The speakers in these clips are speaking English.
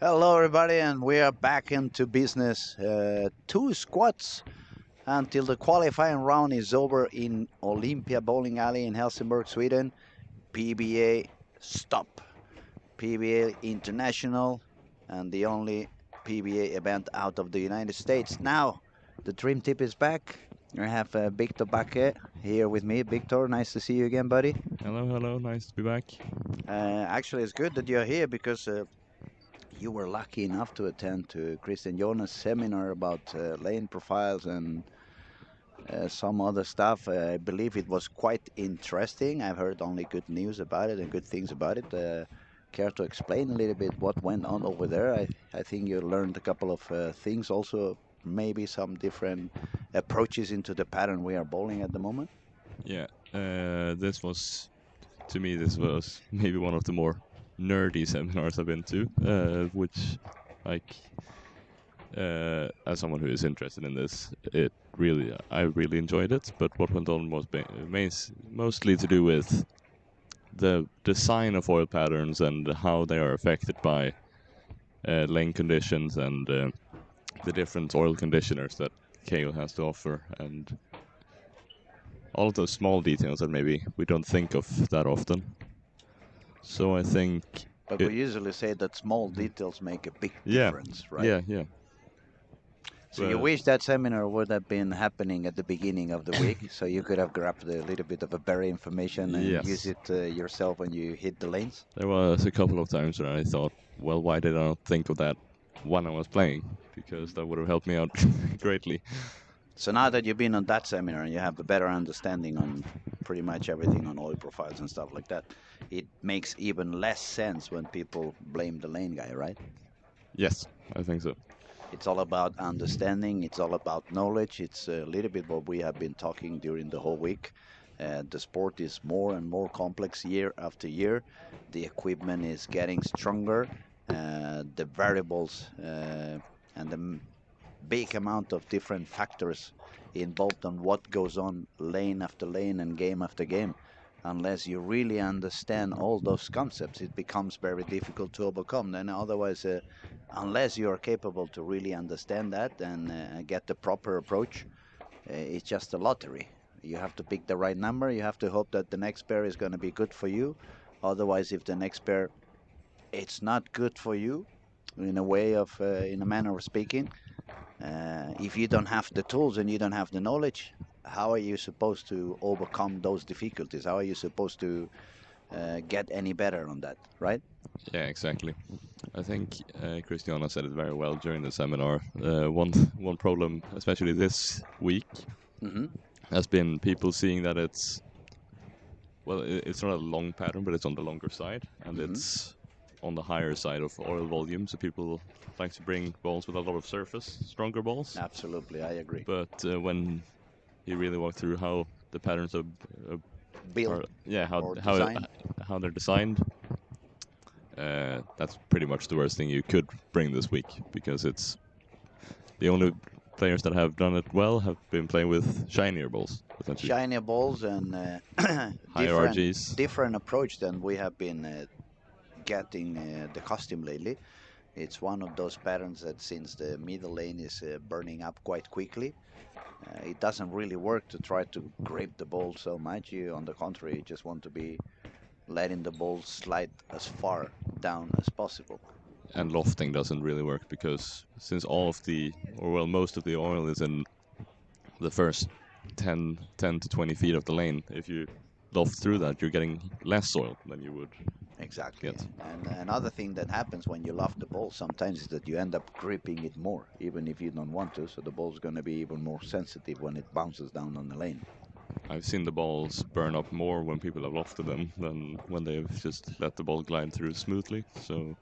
Hello, everybody, and we are back into business. Two squats until the qualifying round is over in Olympia Bowling Alley in Helsingborg, Sweden. PBA stop. PBA International, and the only PBA event out of the United States. Now, the Dream Tip is back. I have Victor Baque here with me. Victor, nice to see you again, buddy. Hello, hello, nice to be back. Actually, it's good that you're here because you were lucky enough to attend to Christian Jonas' seminar about lane profiles and some other stuff. I believe it was quite interesting. I've heard only good news about it and good things about it. Care to explain a little bit what went on over there? I think you learned a couple of things also, maybe some different approaches into the pattern we are bowling at the moment. Yeah, this was, to me, this was maybe one of the more nerdy seminars I've been to, which, like, as someone who is interested in this, I really enjoyed it. But what went on was mostly to do with the design of oil patterns and how they are affected by lane conditions and the different oil conditioners that KO has to offer, and all of those small details that maybe we don't think of that often. So I think, But we usually say that small details make a big yeah, difference, right? yeah. So you wish that seminar would have been happening at the beginning of the week, so you could have grabbed a little bit of a berry information and use Yes, it yourself when you hit the lanes. there was a couple of times where I thought, well, why did I not think of that when I was playing? Because that would have helped me out greatly. So now that you've been on that seminar and you have a better understanding on pretty much everything on oil profiles and stuff like that, it makes even less sense when people blame the lane guy, right? Yes, I think so. It's all about understanding, it's all about knowledge. It's a little bit what we have been talking during the whole week. The sport is more and more complex year after year. The equipment is getting stronger. The variables and the big amount of different factors involved on what goes on lane after lane and game after game. Unless you really understand all those concepts, it becomes very difficult to overcome. Then otherwise, unless you are capable to really understand that and get the proper approach, it's just a lottery. You have to pick the right number. You have to hope that the next pair is going to be good for you. Otherwise, if the next pair it's not good for you, in a way of, in a manner of speaking, if you don't have the tools and you don't have the knowledge, how are you supposed to overcome those difficulties? How are you supposed to get any better on that, right? Yeah, exactly. I think Christiana said it very well during the seminar. One problem, especially this week, Hmm. has been people seeing that it's not a long pattern, but it's on the longer side, and Hmm. it's on the higher side of oil volume. So people like to bring balls with a lot of surface, stronger balls. Absolutely, I agree. But when he really walked through how the patterns uh, Build are, yeah, or design. how they're designed, that's pretty much the worst thing you could bring this week, because it's the only players that have done it well have been playing with shinier balls, essentially. Shiny balls and Higher different RGs. different approach than we have been getting the costume lately. It's one of those patterns that since the middle lane is burning up quite quickly, it doesn't really work to try to grip the ball so much. You, on the contrary, just want to be letting the ball slide as far down as possible. And lofting doesn't really work, because since most of the oil is in the first 10 to 20 feet of the lane, if you loft through that, you're getting less oil than you would Exactly. get. And another thing that happens when you loft the ball sometimes is that you end up gripping it more, even if you don't want to. So the ball's going to be even more sensitive when it bounces down on the lane. I've seen the balls burn up more when people have lofted them than when they've just let the ball glide through smoothly. So,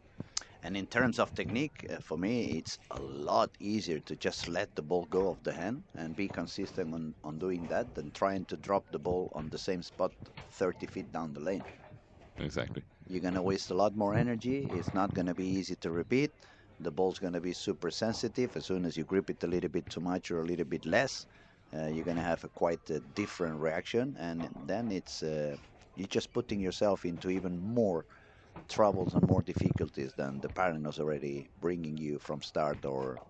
And in terms of technique, for me, it's a lot easier to just let the ball go off the hand and be consistent on doing that than trying to drop the ball on the same spot 30 feet down the lane. exactly. You're going to waste a lot more energy. It's not going to be easy to repeat. The ball's going to be super sensitive. As soon as you grip it a little bit too much or a little bit less, you're going to have a quite different reaction. And then you're just putting yourself into even more troubles and more difficulties than the parent was already bringing you from start or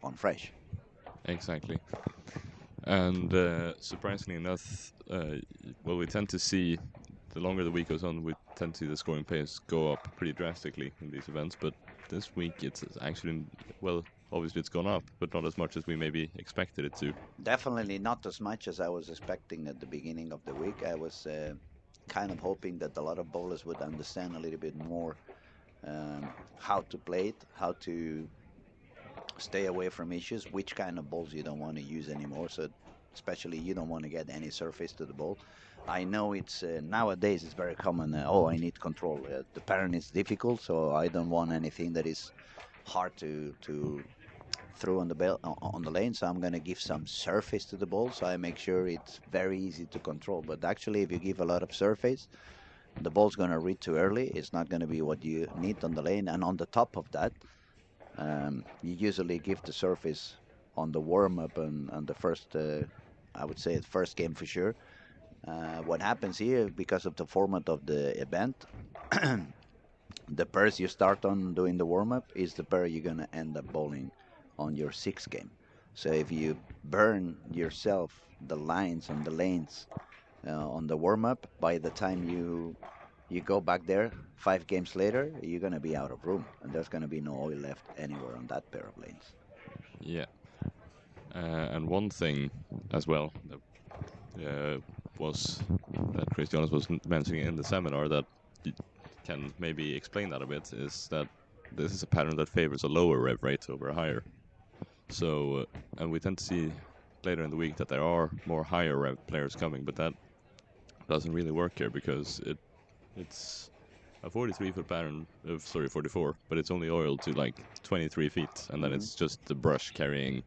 on fresh. Exactly. And surprisingly enough, well, we tend to see the longer the week goes on, we tend to see the scoring pace go up pretty drastically in these events. But this week, it's actually, well, obviously it's gone up, but not as much as we maybe expected it to. Definitely not as much as I was expecting at the beginning of the week. I was kind of hoping that a lot of bowlers would understand a little bit more how to play it, how to stay away from issues, which kind of balls you don't want to use anymore. So, especially you don't want to get any surface to the ball. I know it's nowadays it's very common. Oh, I need control. The parent is difficult, so I don't want anything that is hard to throw on the ball on the lane. So I'm gonna give some surface to the ball, so I make sure it's very easy to control. But actually, if you give a lot of surface, the ball's gonna read too early. It's not gonna be what you need on the lane. And on the top of that, you usually give the surface on the warm up and the first, I would say, the first game for sure. What happens here, because of the format of the event, the pairs you start on doing the warm up is the pair you're going to end up bowling on your sixth game. So if you burn yourself the lines and the lanes on the warm up, by the time you go back there 5 games later, you're going to be out of room and there's going to be no oil left anywhere on that pair of lanes. Yeah. And one thing as well that was that Christianos was mentioning in the seminar that can maybe explain that a bit is that this is a pattern that favors a lower rev rate over a higher. So, and we tend to see later in the week that there are more higher rev players coming, but that doesn't really work here because it's a 43-foot pattern of 44, but it's only oiled to like 23 feet, and then Hmm. it's just the brush carrying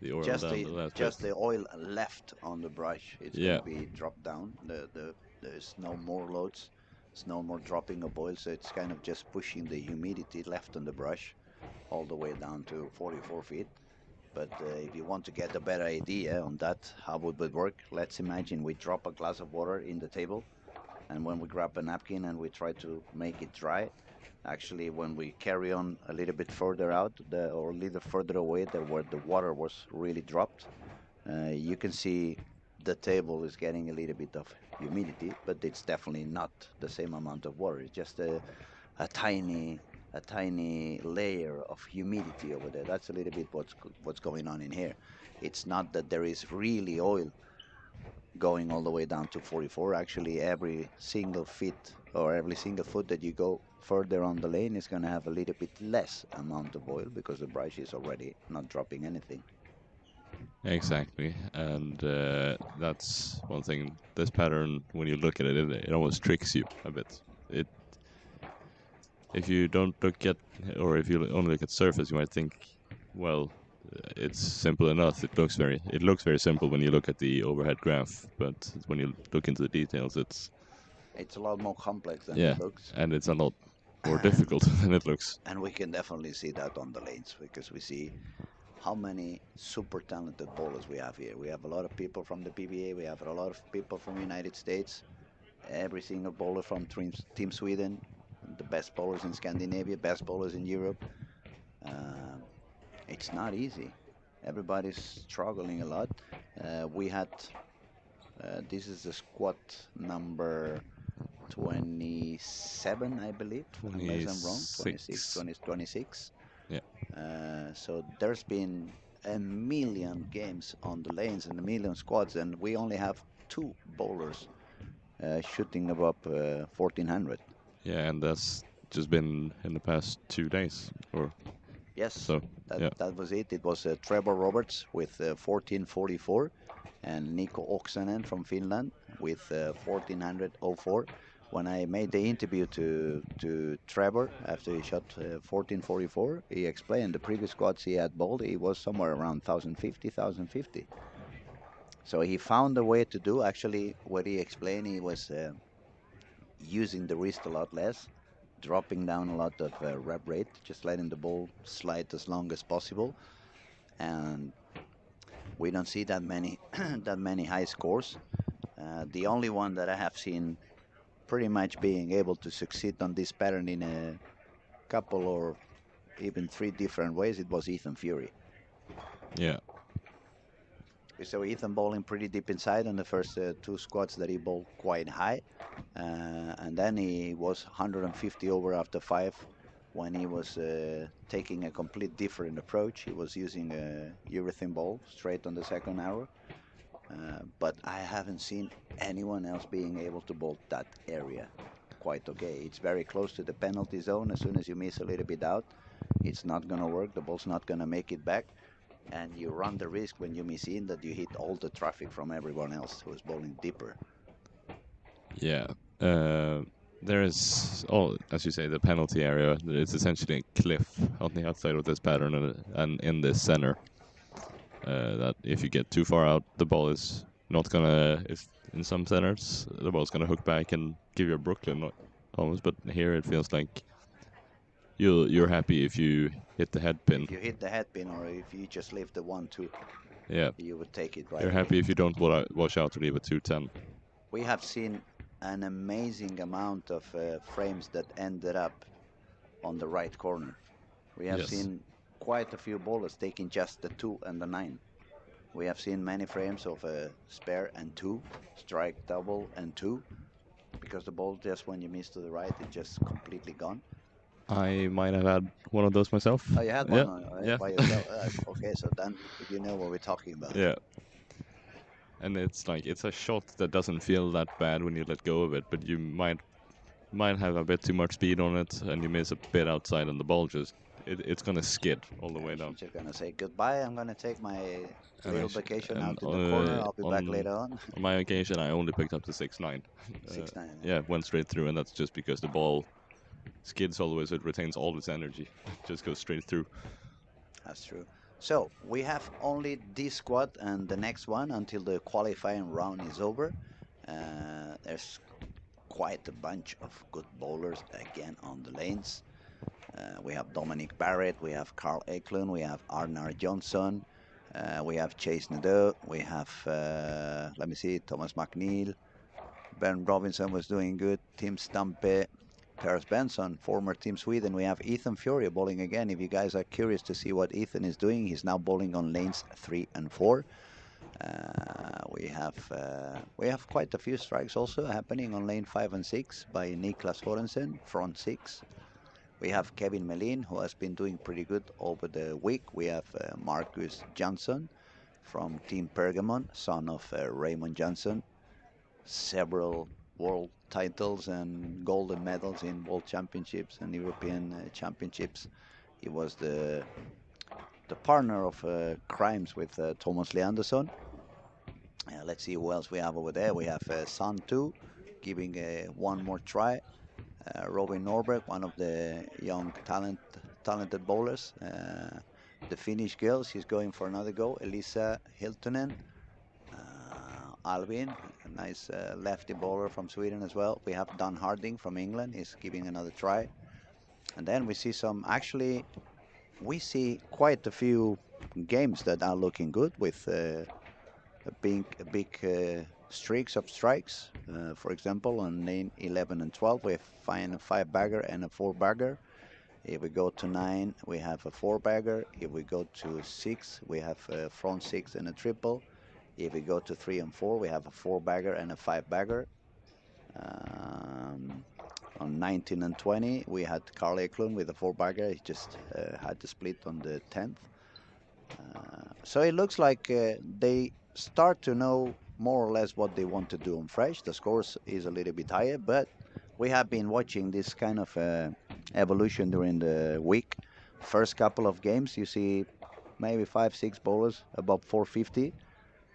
the oil Just down the the last bit. just the oil left on the brush. It's going Yeah, to be dropped down. There's no more loads. There's no more dropping of oil, so it's kind of just pushing the humidity left on the brush all the way down to 44 feet. But if you want to get a better idea on that, how would it work? Let's imagine we drop a glass of water in the table, and when we grab a napkin and we try to make it dry, actually, when we carry on a little bit further out or a little further away, there where the water was really dropped, you can see the table is getting a little bit of humidity, but it's definitely not the same amount of water. It's just a tiny a tiny layer of humidity over there. That's a little bit what's going on in here. It's not that there is really oil going all the way down to 44. Actually, every single feet or every single foot that you go further on the lane is going to have a little bit less amount of oil because the brush is already not dropping anything. exactly. And that's one thing. This pattern, when you look at it, it almost tricks you a bit. It if you don't look at, or if you only look at surface, you might think, well, it's simple enough. It looks very simple when you look at the overhead graph, but when you look into the details, it's It's a lot more complex than yeah, it looks. and it's a lot more And difficult than it looks. and we can definitely see that on the lanes because we see how many super talented bowlers we have here. We have a lot of people from the PBA. We have a lot of people from the United States. Every single bowler from Team Sweden, the best bowlers in Scandinavia, best bowlers in Europe. Um, it's not easy. Everybody's struggling a lot. We had this is the squad number 27, I believe, unless I'm wrong. 26, 26. 20, 26. Yeah, So there's been a million games on the lanes and a million squads, and we only have two bowlers shooting above 1400. yeah, and that's just been in the past 2 days or Yes, so. Yeah, that was it. It was Trevor Roberts with 1444 and Nico Oksanen from Finland with 1404. When I made the interview to Trevor after he shot 1444, he explained the previous squads he had bowled, he was somewhere around 1050, 1050. So he found a way to do. Actually, what he explained, he was using the wrist a lot less, dropping down a lot of rep rate, just letting the ball slide as long as possible. And we don't see that many that many high scores. The only one that I have seen pretty much being able to succeed on this pattern in a couple or even three different ways, it was Ethan Fury. Yeah. We saw Ethan bowling pretty deep inside on the first two squats that he bowled quite high. And then he was 150 over after five when he was taking a complete different approach. He was using a urethane ball straight on the second arrow. But I haven't seen anyone else being able to bolt that area quite okay. It's very close to the penalty zone. As soon as you miss a little bit out, it's not going to work. The ball's not going to make it back. And you run the risk when you miss in that you hit all the traffic from everyone else who is bowling deeper. Yeah. Uh, there is, oh, as you say, the penalty area. It's essentially a cliff on the outside of this pattern and in this center. That if you get too far out, the ball is not gonna. If in some centers, the ball's gonna hook back and give you a Brooklyn almost. But here it feels like you're happy if you hit the head pin. If you hit the head pin or if you just leave the 1-2, Yeah, you would take it right you're away. happy if you don't wash out to leave a 210. We have seen an amazing amount of frames that ended up on the right corner. We have Yes. seen quite a few bowlers taking just the 2 and the 9. We have seen many frames of a spare and 2, strike double and 2, because the ball just when you miss to the right, it's just completely gone. I might have had one of those myself. Oh, you had Yeah, one yeah, by yourself. Okay, so then you know what we're talking about. yeah. And it's like it's a shot that doesn't feel that bad when you let go of it, but you might have a bit too much speed on it, and you miss a bit outside, and the ball just it's gonna skid all the way down. She's just gonna say goodbye. I'm gonna take my And little vacation and out in the corner. I'll be back later on. on my occasion, I only picked up the 6-9. 6-9. Yeah, went straight through, and that's just because the ball skids all the way, so it retains all its energy. Just goes straight through. That's true. So we have only this squad and the next one until the qualifying round is over. There's quite a bunch of good bowlers again on the lanes. We have Dominic Barrett, we have Carl Eklund, we have Arnar Johnson, we have Chase Nadeau, we have, let me see, Thomas McNeil, Ben Robinson was doing good, Tim Stampe, Paris Benson, former Team Sweden. We have Ethan Fury bowling again. If you guys are curious to see what Ethan is doing, he's now bowling on lanes 3 and 4. We have quite a few strikes also happening on lane 5 and 6 by Niklas Horensen, front 6. We have Kevin Melin, who has been doing pretty good over the week. We have Marcus Johnson from Team Pergamon, son of Raymond Johnson. Several world titles and golden medals in world championships and European championships. He was the partner of crimes with Thomas Leandersson. Let's see who else we have over there. We have San Tu giving one more try. Robin Norberg, one of the young talented bowlers. The Finnish girl, she's going for another go. Elisa Hiltunen. Alvin, a nice lefty bowler from Sweden as well. We have Don Harding from England. He's giving another try. And then we see we see quite a few games that are looking good with a big streaks of strikes. For example, on lane 11 and 12, we find a 5-bagger and a 4-bagger. If we go to 9, we have a 4-bagger. If we go to 6, we have a front 6 and a triple. If we go to 3 and 4, we have a 4-bagger and a 5-bagger. On 19 and 20, we had Carl Eklund with a 4-bagger. He just had to split on the 10th. So it looks like they start to know more or less what they want to do on fresh. The scores is a little bit higher, but we have been watching this kind of evolution during the week. First couple of games, you see maybe 5, 6 bowlers above 450,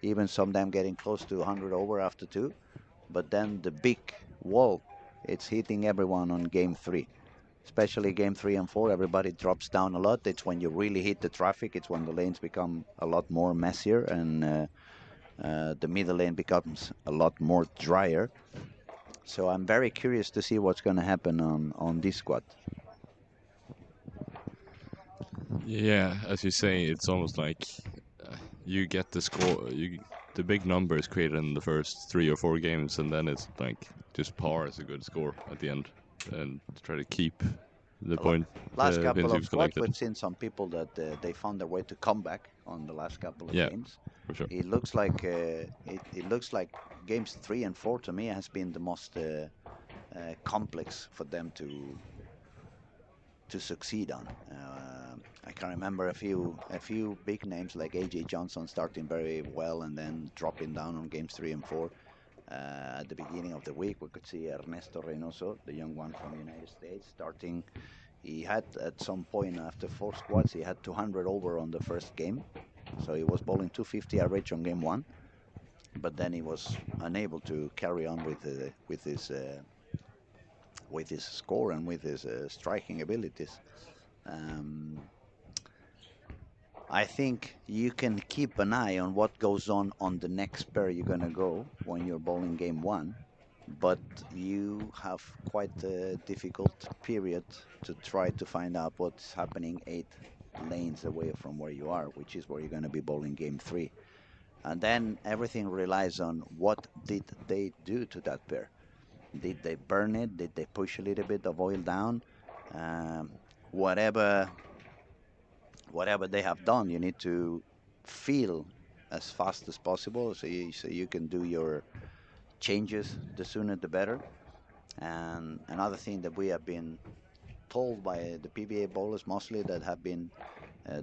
even some of them getting close to 100 over after 2. But then the big wall, it's hitting everyone on game 3. Especially game 3 and 4, everybody drops down a lot. It's when you really hit the traffic. It's when the lanes become a lot more messier and the middle lane becomes a lot more drier. So I'm very curious to see what's going to happen on this squad. Yeah, as you say, it's almost like you get the the big numbers created in the first 3 or 4 games, and then it's like just par is a good score at the end, and try to keep the The last couple pins of you've squads, collected. we've seen some people that they found their way to come back on the last couple of Yeah, games. for sure. It looks like games 3 and 4 to me has been the most complex for them to succeed on. I can remember a few big names like AJ Johnson starting very well and then dropping down on games 3 and 4. At the beginning of the week, we could see Ernesto Reynoso, the young one from the United States, starting. He had at some point after 4 squads, he had 200 over on the first game, so he was bowling 250 average on game one. But then he was unable to carry on with his score and with his striking abilities. Um, I think you can keep an eye on what goes on the next pair you're gonna go when you're bowling game one, but you have quite a difficult period to try to find out what's happening 8 lanes away from where you are, which is where you're gonna be bowling game three. And then everything relies on what did they do to that pair. Did they burn it? Did they push a little bit of oil down? Um, whatever whatever they have done, you need to feel as fast as possible so you can do your changes the sooner the better. And another thing that we have been told by the PBA bowlers mostly that have been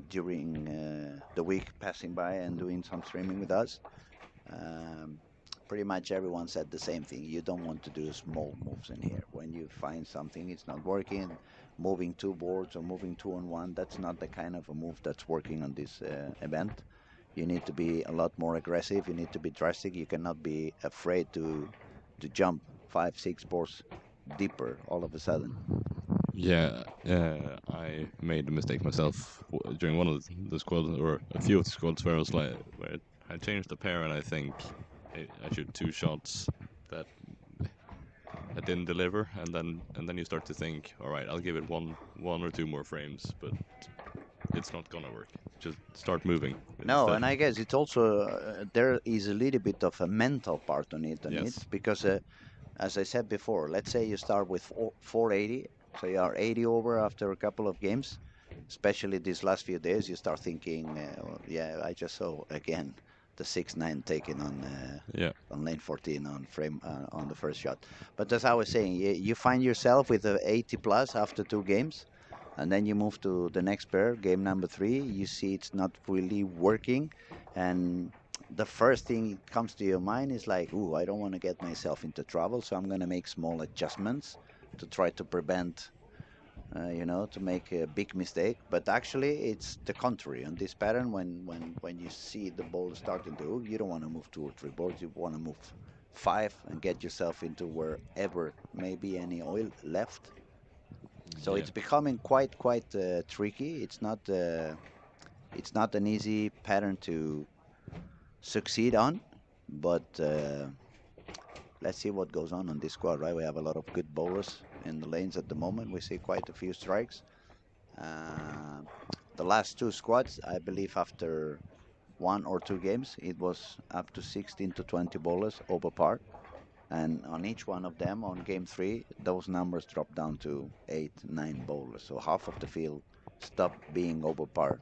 during the week passing by and doing some streaming with us, um, pretty much everyone said the same thing. You don't want to do small moves in here. When you find something it's not working, moving 2 boards or moving 2 on 1, that's not the kind of a move that's working on this event. You need to be a lot more aggressive. You need to be drastic. You cannot be afraid to jump 5, 6 boards deeper all of a sudden. Yeah, I made a mistake myself during one of the squads, or a few of the squads, where I was like, where I changed the pair, and I think I shoot 2 shots that I didn't deliver, and then you start to think, all right, I'll give it one or two more frames, but it's not gonna work. Just start moving No, instead. and I guess it's also there is a little bit of a mental part on it Yes. because as I said before, let's say you start with 480, so you are 80 over after a couple of games. Especially these last few days, you start thinking, well, yeah, I just saw again the 6-9 taken Yeah. on lane 14 on frame on the first shot. But as I was saying, you find yourself with a 80 plus after 2 games, and then you move to the next pair, game number 3. You see it's not really working, and the first thing that comes to your mind is like, ooh, I don't want to get myself into trouble, so I'm going to make small adjustments to try to prevent, to make a big mistake. But actually, it's the contrary. On this pattern, when you see the ball starting to hook, you don't want to move 2 or 3 boards. You want to move 5 and get yourself into wherever maybe any oil left. So Yeah. it's becoming quite tricky. It's not an easy pattern to succeed on, but let's see what goes on this squad, right? We have a lot of good bowlers in the lanes at the moment. We see quite a few strikes. Uh, the last 2 squads, I believe, after 1 or 2 games, it was up to 16 to 20 bowlers over par. And on each one of them, on game 3, those numbers dropped down to 8, 9 bowlers. So half of the field stopped being over par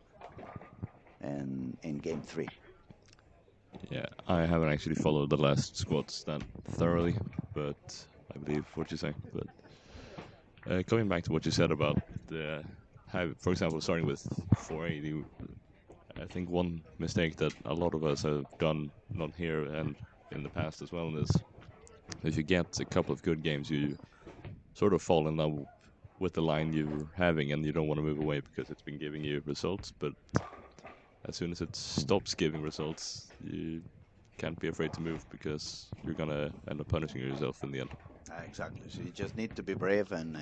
in game 3. Yeah, I haven't actually followed the last squads that thoroughly, but I believe what you say. But coming back to what you said about for example, starting with 480, I think one mistake that a lot of us have done, not here and in the past as well, is if you get a couple of good games, you sort of fall in love with the line you're having, and you don't want to move away because it's been giving you results. But as soon as it stops giving results, you can't be afraid to move because you're gonna end up punishing yourself in the end. Exactly. So you just need to be brave, and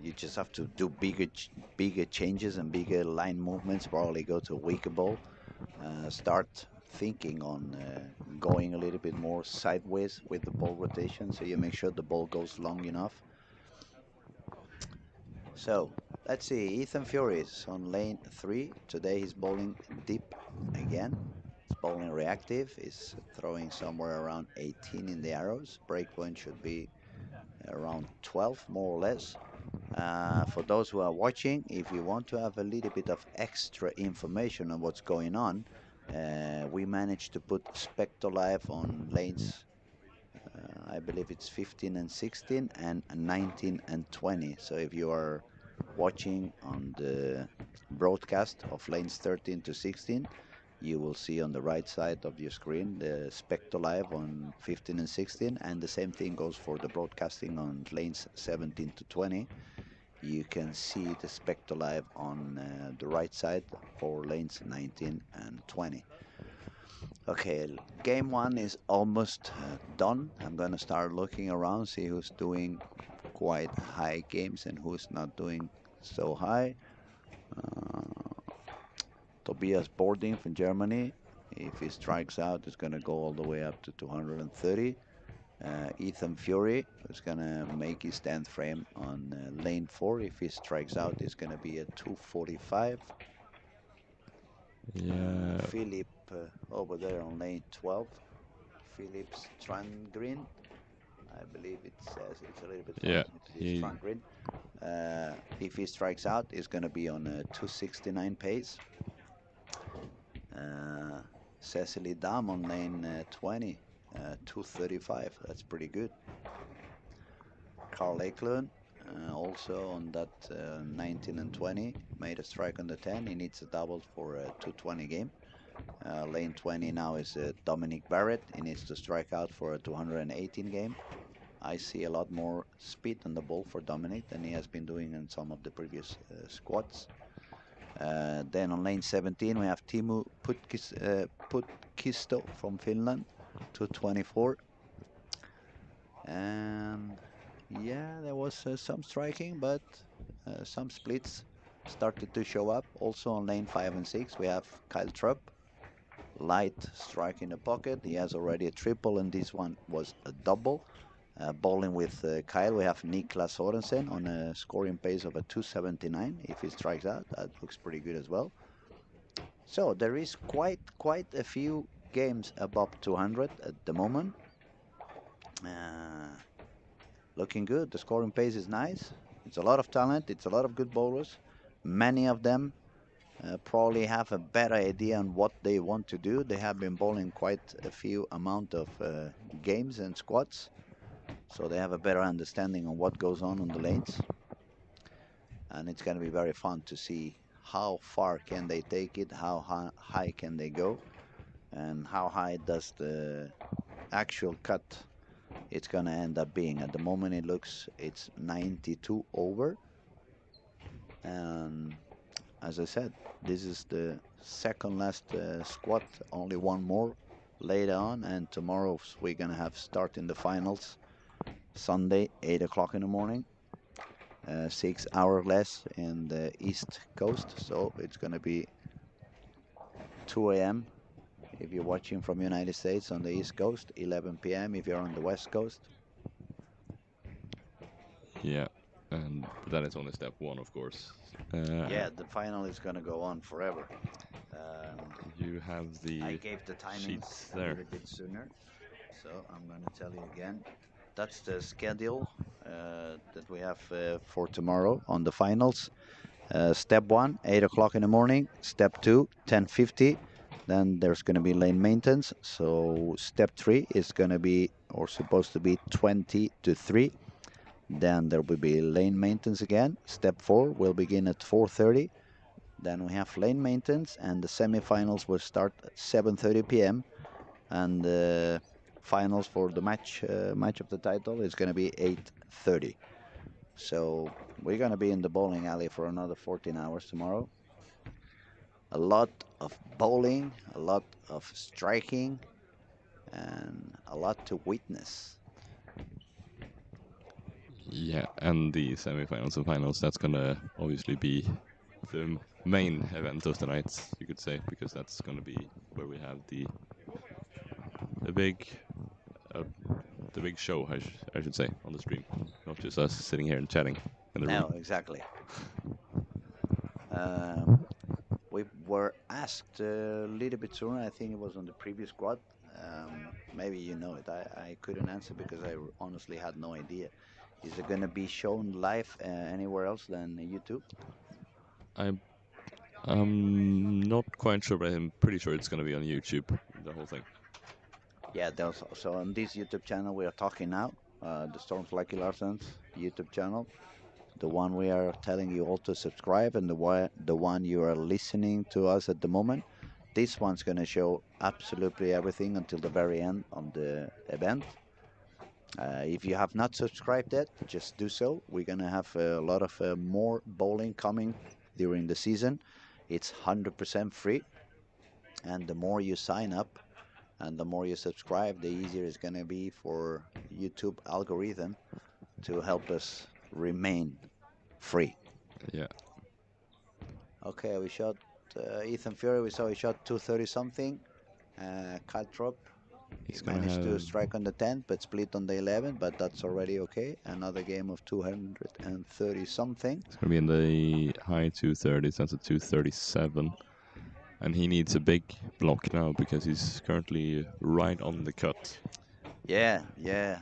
you just have to do bigger changes and bigger line movements. Probably go to a weaker ball. Start thinking on going a little bit more sideways with the ball rotation, so you make sure the ball goes long enough. So let's see. Ethan Fury is on lane 3 today. He's bowling deep again. It's bowling reactive. It's throwing somewhere around 18 in the arrows. Breakpoint should be around 12, more or less. For those who are watching, if you want to have a little bit of extra information on what's going on, we managed to put Spectre Live on lanes, I believe it's 15 and 16 and 19 and 20. So if you are watching on the broadcast of lanes 13 to 16, you will see on the right side of your screen the Spectre Live on 15 and 16, and the same thing goes for the broadcasting on lanes 17 to 20. You can see the Spectre Live on the right side for lanes 19 and 20. Okay, game one is almost done. I'm gonna start looking around, see who's doing quite high games and who's not doing so high. Tobias Boarding from Germany. If he strikes out, it's gonna go all the way up to 230. Ethan Fury is gonna make his 10th frame on lane 4. If he strikes out, it's gonna be a 245. Yeah, Philip over there on lane 12. Philip Strandgren. I believe it says it's a little bit far. yeah. It is He, Strandgren. If he strikes out, it's gonna be on a 269 pace. Uh, Cecily Dam on lane 20, 235. That's pretty good. Carl Eklund also on that 19 and 20 made a strike on the 10. He needs a double for a 220 game. Lane 20 now is Dominic Barrett. He needs to strike out for a 218 game. I see a lot more speed on the ball for Dominic than he has been doing in some of the previous squads. Then on lane 17 we have Timu Putkisto from Finland, 224. And yeah, there was some striking, but some splits started to show up. Also on lane 5 and 6 we have Kyle Trupp, light strike in the pocket. He has already a triple, and this one was a double. Bowling with Kyle, we have Niklas Sorensen on a scoring pace of a 279. If he strikes out, that looks pretty good as well. So there is quite a few games above 200 at the moment. Uh, Looking good. The scoring pace is nice. It's a lot of talent. It's a lot of good bowlers. Many of them probably have a better idea on what they want to do. They have been bowling quite a few amount of games and squads, so they have a better understanding on what goes on the lanes. And it's going to be very fun to see how far can they take it, how high can they go, and how high does the actual cut it's going to end up being. At the moment it looks it's 92 over, and as I said, this is the second last squat, only one more later on, and tomorrow we're gonna have start in the finals Sunday 8 o'clock in the morning, 6 hours less in the east coast, so it's gonna be 2 a.m. if you're watching from United States on the east coast, 11 p.m. if you're on the west coast. yeah, and that is only step one, of course. Yeah, the final is gonna go on forever. um, You have I the gave the timings sheets a there. little bit sooner, so I'm going to tell you again. That's the schedule that we have for tomorrow on the finals. Step 1, 8 o'clock in the morning. Step 2, 10:50. Then there's going to be lane maintenance. So step 3 is going to be, or supposed to be, 20 to 3. Then there will be lane maintenance again. Step 4 will begin at 4:30. Then we have lane maintenance, and the semifinals will start at 7:30 p.m. And the finals for the match of the title is going to be 8:30. So we're going to be in the bowling alley for another 14 hours tomorrow. A lot of bowling, a lot of striking, and a lot to witness. Yeah, and the semifinals and finals, that's gonna obviously be the main event of the night, you could say, because that's gonna be where we have the big uh, the big show, I should say, on the stream, not just us sitting here and chatting in the room. No, exactly. Um, we were asked a little bit sooner. I think it was on the previous squad. Maybe you know it. I couldn't answer because I honestly had no idea. Is it going to be shown live anywhere else than YouTube? I'm I'm not quite sure, but I'm pretty sure it's gonna be on YouTube. The whole thing. Yeah, there's so on this YouTube channel we are talking now, the Storms Lucky Larsens YouTube channel, the one we are telling you all to subscribe, and the one you are listening to us at the moment. This one's going to show absolutely everything until the very end on the event. If you have not subscribed yet, just do so. We're going to have a lot of more bowling coming during the season. It's 100% free, and the more you sign up and the more you subscribe, the easier it's going to be for YouTube algorithm to help us remain free. Yeah, Okay, we shot Ethan Fury. We saw he shot 230 something. Cut drop. He he's gonna managed to have. strike on the 10th, but split on the 11th. But that's already okay. Another game of 230 something. It's gonna be in the high 230s. That's a 237, and he needs a big block now because he's currently right on the cut. Yeah, yeah.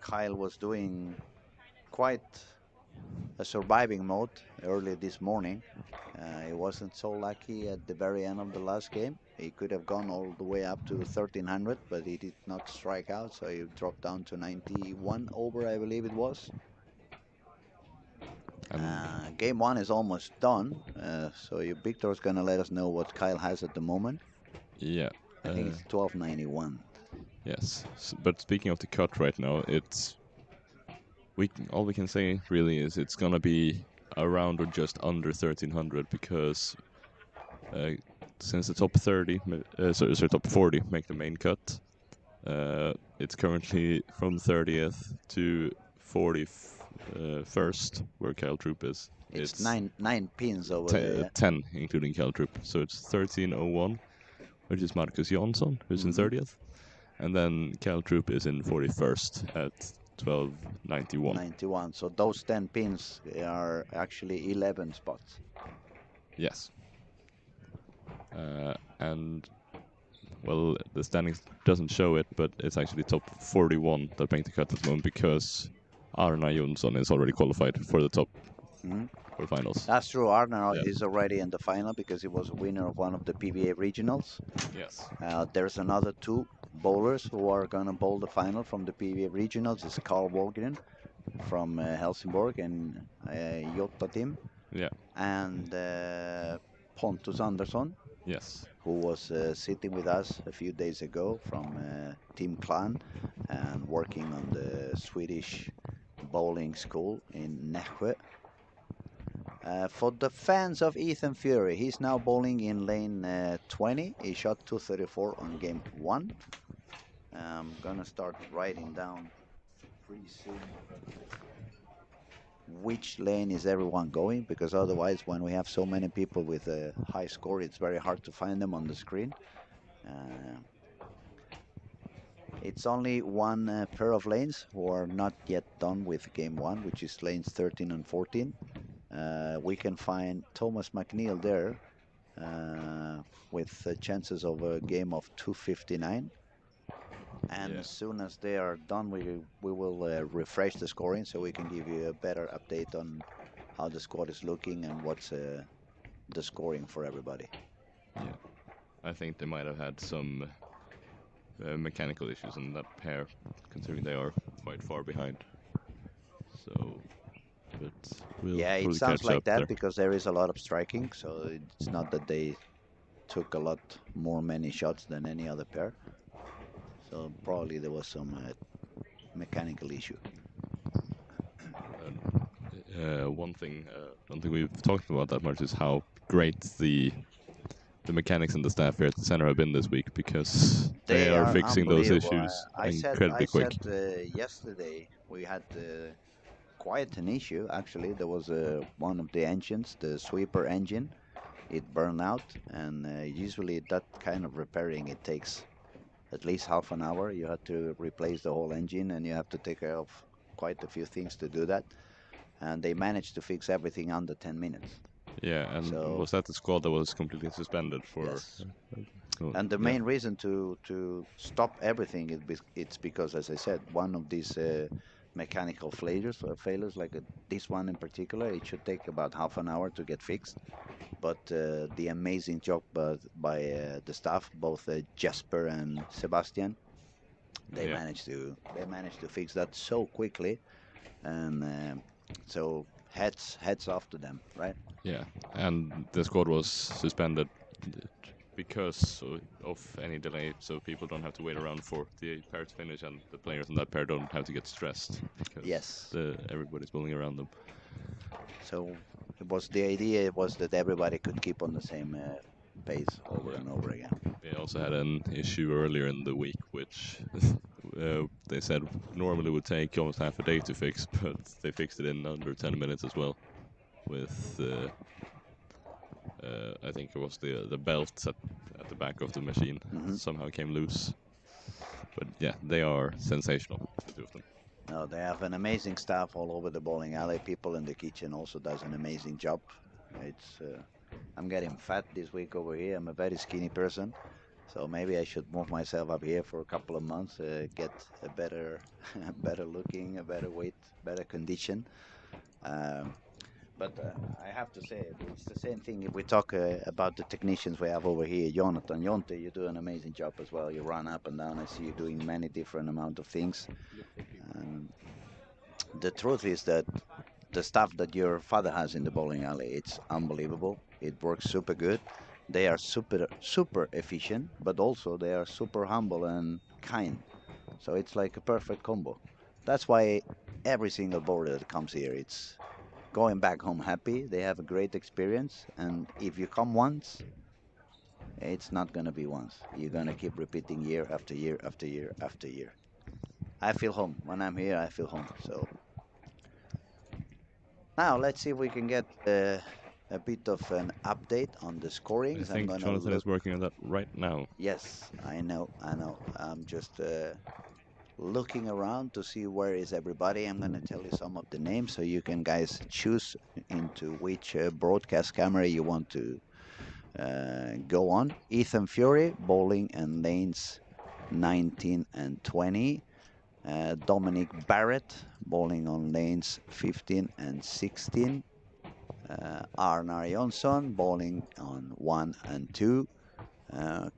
Kyle was doing quite a surviving mode early this morning. He wasn't so lucky at the very end of the last game. He could have gone all the way up to 1300, but he did not strike out, so he dropped down to 91 over, I believe it was. And Game one is almost done, so Victor's gonna let us know what Kyle has at the moment. yeah, I think it's 1291. yes. But speaking of the cut right now, it's all we can say really is it's gonna be around or just under 1300 because uh, since the top 30, sorry, top 40 make the main cut. It's currently from 30th to 41st where Kyle Troop is. It's It's nine pins over there. Yeah? 10 including Kyle Troop, so it's 1301, which is Marcus Jansson who's in Mm-hmm. 30th, and then Kyle Troop is in 41st at 1291. 91. So those 10 pins are actually 11 spots. Yes. And well, the standings doesn't show it, but it's actually top 41 that make the cut at the moment because Arna Jonsson is already qualified for the top Mm-hmm. for finals. That's true. Arner Yeah. is already in the final because he was a winner of one of the PBA regionals. Yes. There's another two bowlers who are going to bowl the final from the PBA regionals. It's Carl Wolgren from Helsingborg and Jota Tim Yeah. and Pontus Andersson, Yes. who was sitting with us a few days ago from Team Clan and working on the Swedish bowling school in Nässjö. For the fans of Ethan Fury, he's now bowling in lane 20. He shot 234 on game 1. I'm gonna start writing down pretty soon which lane is everyone going, because otherwise when we have so many people with a high score, it's very hard to find them on the screen. Uh, it's only one pair of lanes who are not yet done with game 1, which is lanes 13 and 14. We can find Thomas McNeil there with chances of a game of 259. And Yeah. as soon as they are done, we will refresh the scoring so we can give you a better update on how the squad is looking and what's the scoring for everybody. Yeah. I think they might have had some mechanical issues in that pair, considering they are quite far behind. So, but we'll Yeah, it probably sounds catch like up that there. because there is a lot of striking, so it's not that they took a lot more many shots than any other pair. So probably there was some mechanical issue. One thing I don't think we've talked about that much is how great the mechanics and the staff here at the center have been this week because they They are are fixing those unbelievable. issues I incredibly quick. said yesterday we had quite an issue. Actually, there was one of the engines, the sweeper engine, it burned out, and usually that kind of repairing it takes at least half an hour. You have to replace the whole engine, and you have to take care of quite a few things to do that. And they managed to fix everything under 10 minutes. Yeah, and So was that the squad that was completely suspended for? yes, Oh, and the yeah, main reason to stop everything it's because, as I said, one of these mechanical failures like this one in particular, it should take about half an hour to get fixed. But the amazing job by the staff, both Jesper and Sebastian, yeah, they managed to fix that so quickly, and so heads off to them, right? yeah. And the squad was suspended because of any delay, so people don't have to wait around for the pair to finish, and the players in that pair don't have to get stressed because Yes. everybody's pulling around them. So it was the idea was that everybody could keep on the same pace over Yeah. and over again. We also had an issue earlier in the week, which they said normally would take almost half a day to fix, but they fixed it in under 10 minutes as well. With I think it was the belt at the back of the machine Hmm. somehow came loose. But yeah, they are sensational, the two of them. No, they have an amazing staff all over the bowling alley. People in the kitchen also does an amazing job. It's I'm getting fat this week over here. I'm a very skinny person, so maybe I should move myself up here for a couple of months, get a better, better looking, a better weight, better condition. Um, but I have to say, it's the same thing if we talk about the technicians we have over here. Jonathan, Jonte, you do an amazing job as well. You run up and down. I see you doing many different amount of things. And the truth is that the stuff that your father has in the bowling alley, it's unbelievable. It works super good. They are super efficient, but also they are super humble and kind. So it's like a perfect combo. That's why every single bowler that comes here, it's going back home happy. They have a great experience, and if you come once, it's not gonna be once. You're gonna keep repeating year after year after year after year. I feel home when I'm here. I feel home. So now let's see if we can get a bit of an update on the I scorings. I'm think gonna Jonathan look. is working on that right now. Yes, I know, I know. I'm just looking around to see where is everybody. I'm gonna tell you some of the names so you can guys choose into which broadcast camera you want to go on. Ethan Fury, bowling and lanes 19 and 20. Dominic Barrett, bowling on lanes 15 and 16. Arnar Jonsson, bowling on 1 and 2.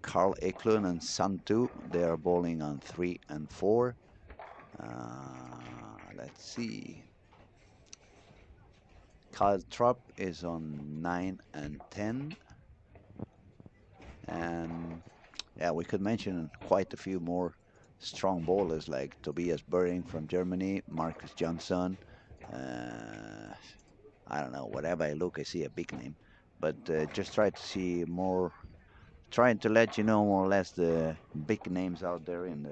Carl Eklund and Santu, they are bowling on 3 and 4. Let's see. Kyle Trapp is on 9 and 10. And yeah, we could mention quite a few more strong bowlers like Tobias Bering from Germany, Marcus Johnson. Uh, I don't know, whatever I look, I see a big name. But just try to see more, trying to let you know more or less the big names out there in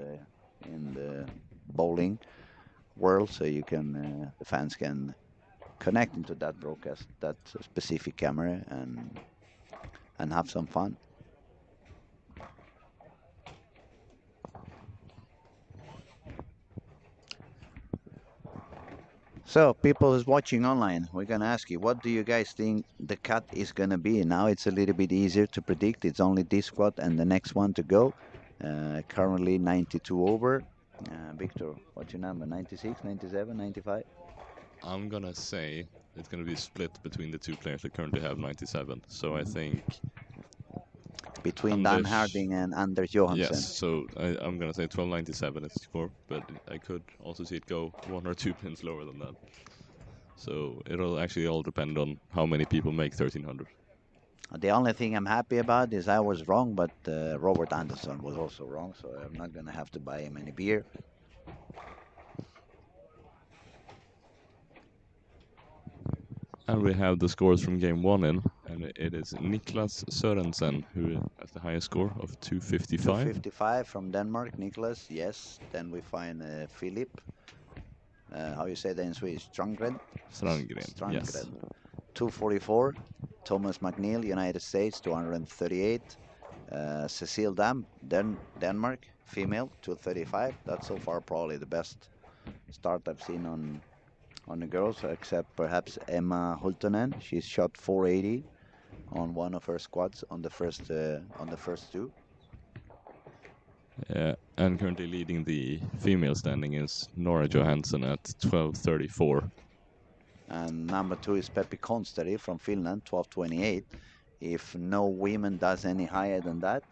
the bowling world, so you can the fans can connect into that broadcast, that specific camera, and have some fun. So, people who's watching online, we're gonna ask you, what do you guys think the cut is gonna be? Now it's a little bit easier to predict. It's only this squad and the next one to go. Currently 92 over. Victor, what's your number? 96, 97, 95? I'm gonna say it's gonna be split between the two players that currently have 97. So I Mhm. think Between Dan Anders. Harding and Anders Yes, Johansson. so I'm gonna say 1297 is the score, but I could also see it go one or two pins lower than that. So it'll actually all depend on how many people make 1300. The only thing I'm happy about is I was wrong, but Robert Anderson was also wrong, so I'm not gonna have to buy him any beer. And we have the scores from game one in, and it is Niklas Sørensen who has the highest score of 255. 255 from Denmark, Niklas. Yes. Then we find Philip. How you say that in Swedish? Strandgren. Strandgren, yes. Strandgren. 244. Thomas McNeil, United States, 238. Cecile Dam, Denmark, female, 235. That's so far probably the best start I've seen on the girls, except perhaps Emma Hultonen. She's shot 480 on one of her squads on the first two. Yeah, and currently leading the female standing is Nora Johansson at 12:34. And number two is Peppi Konsteri from Finland, 1228. If no women does any higher than that,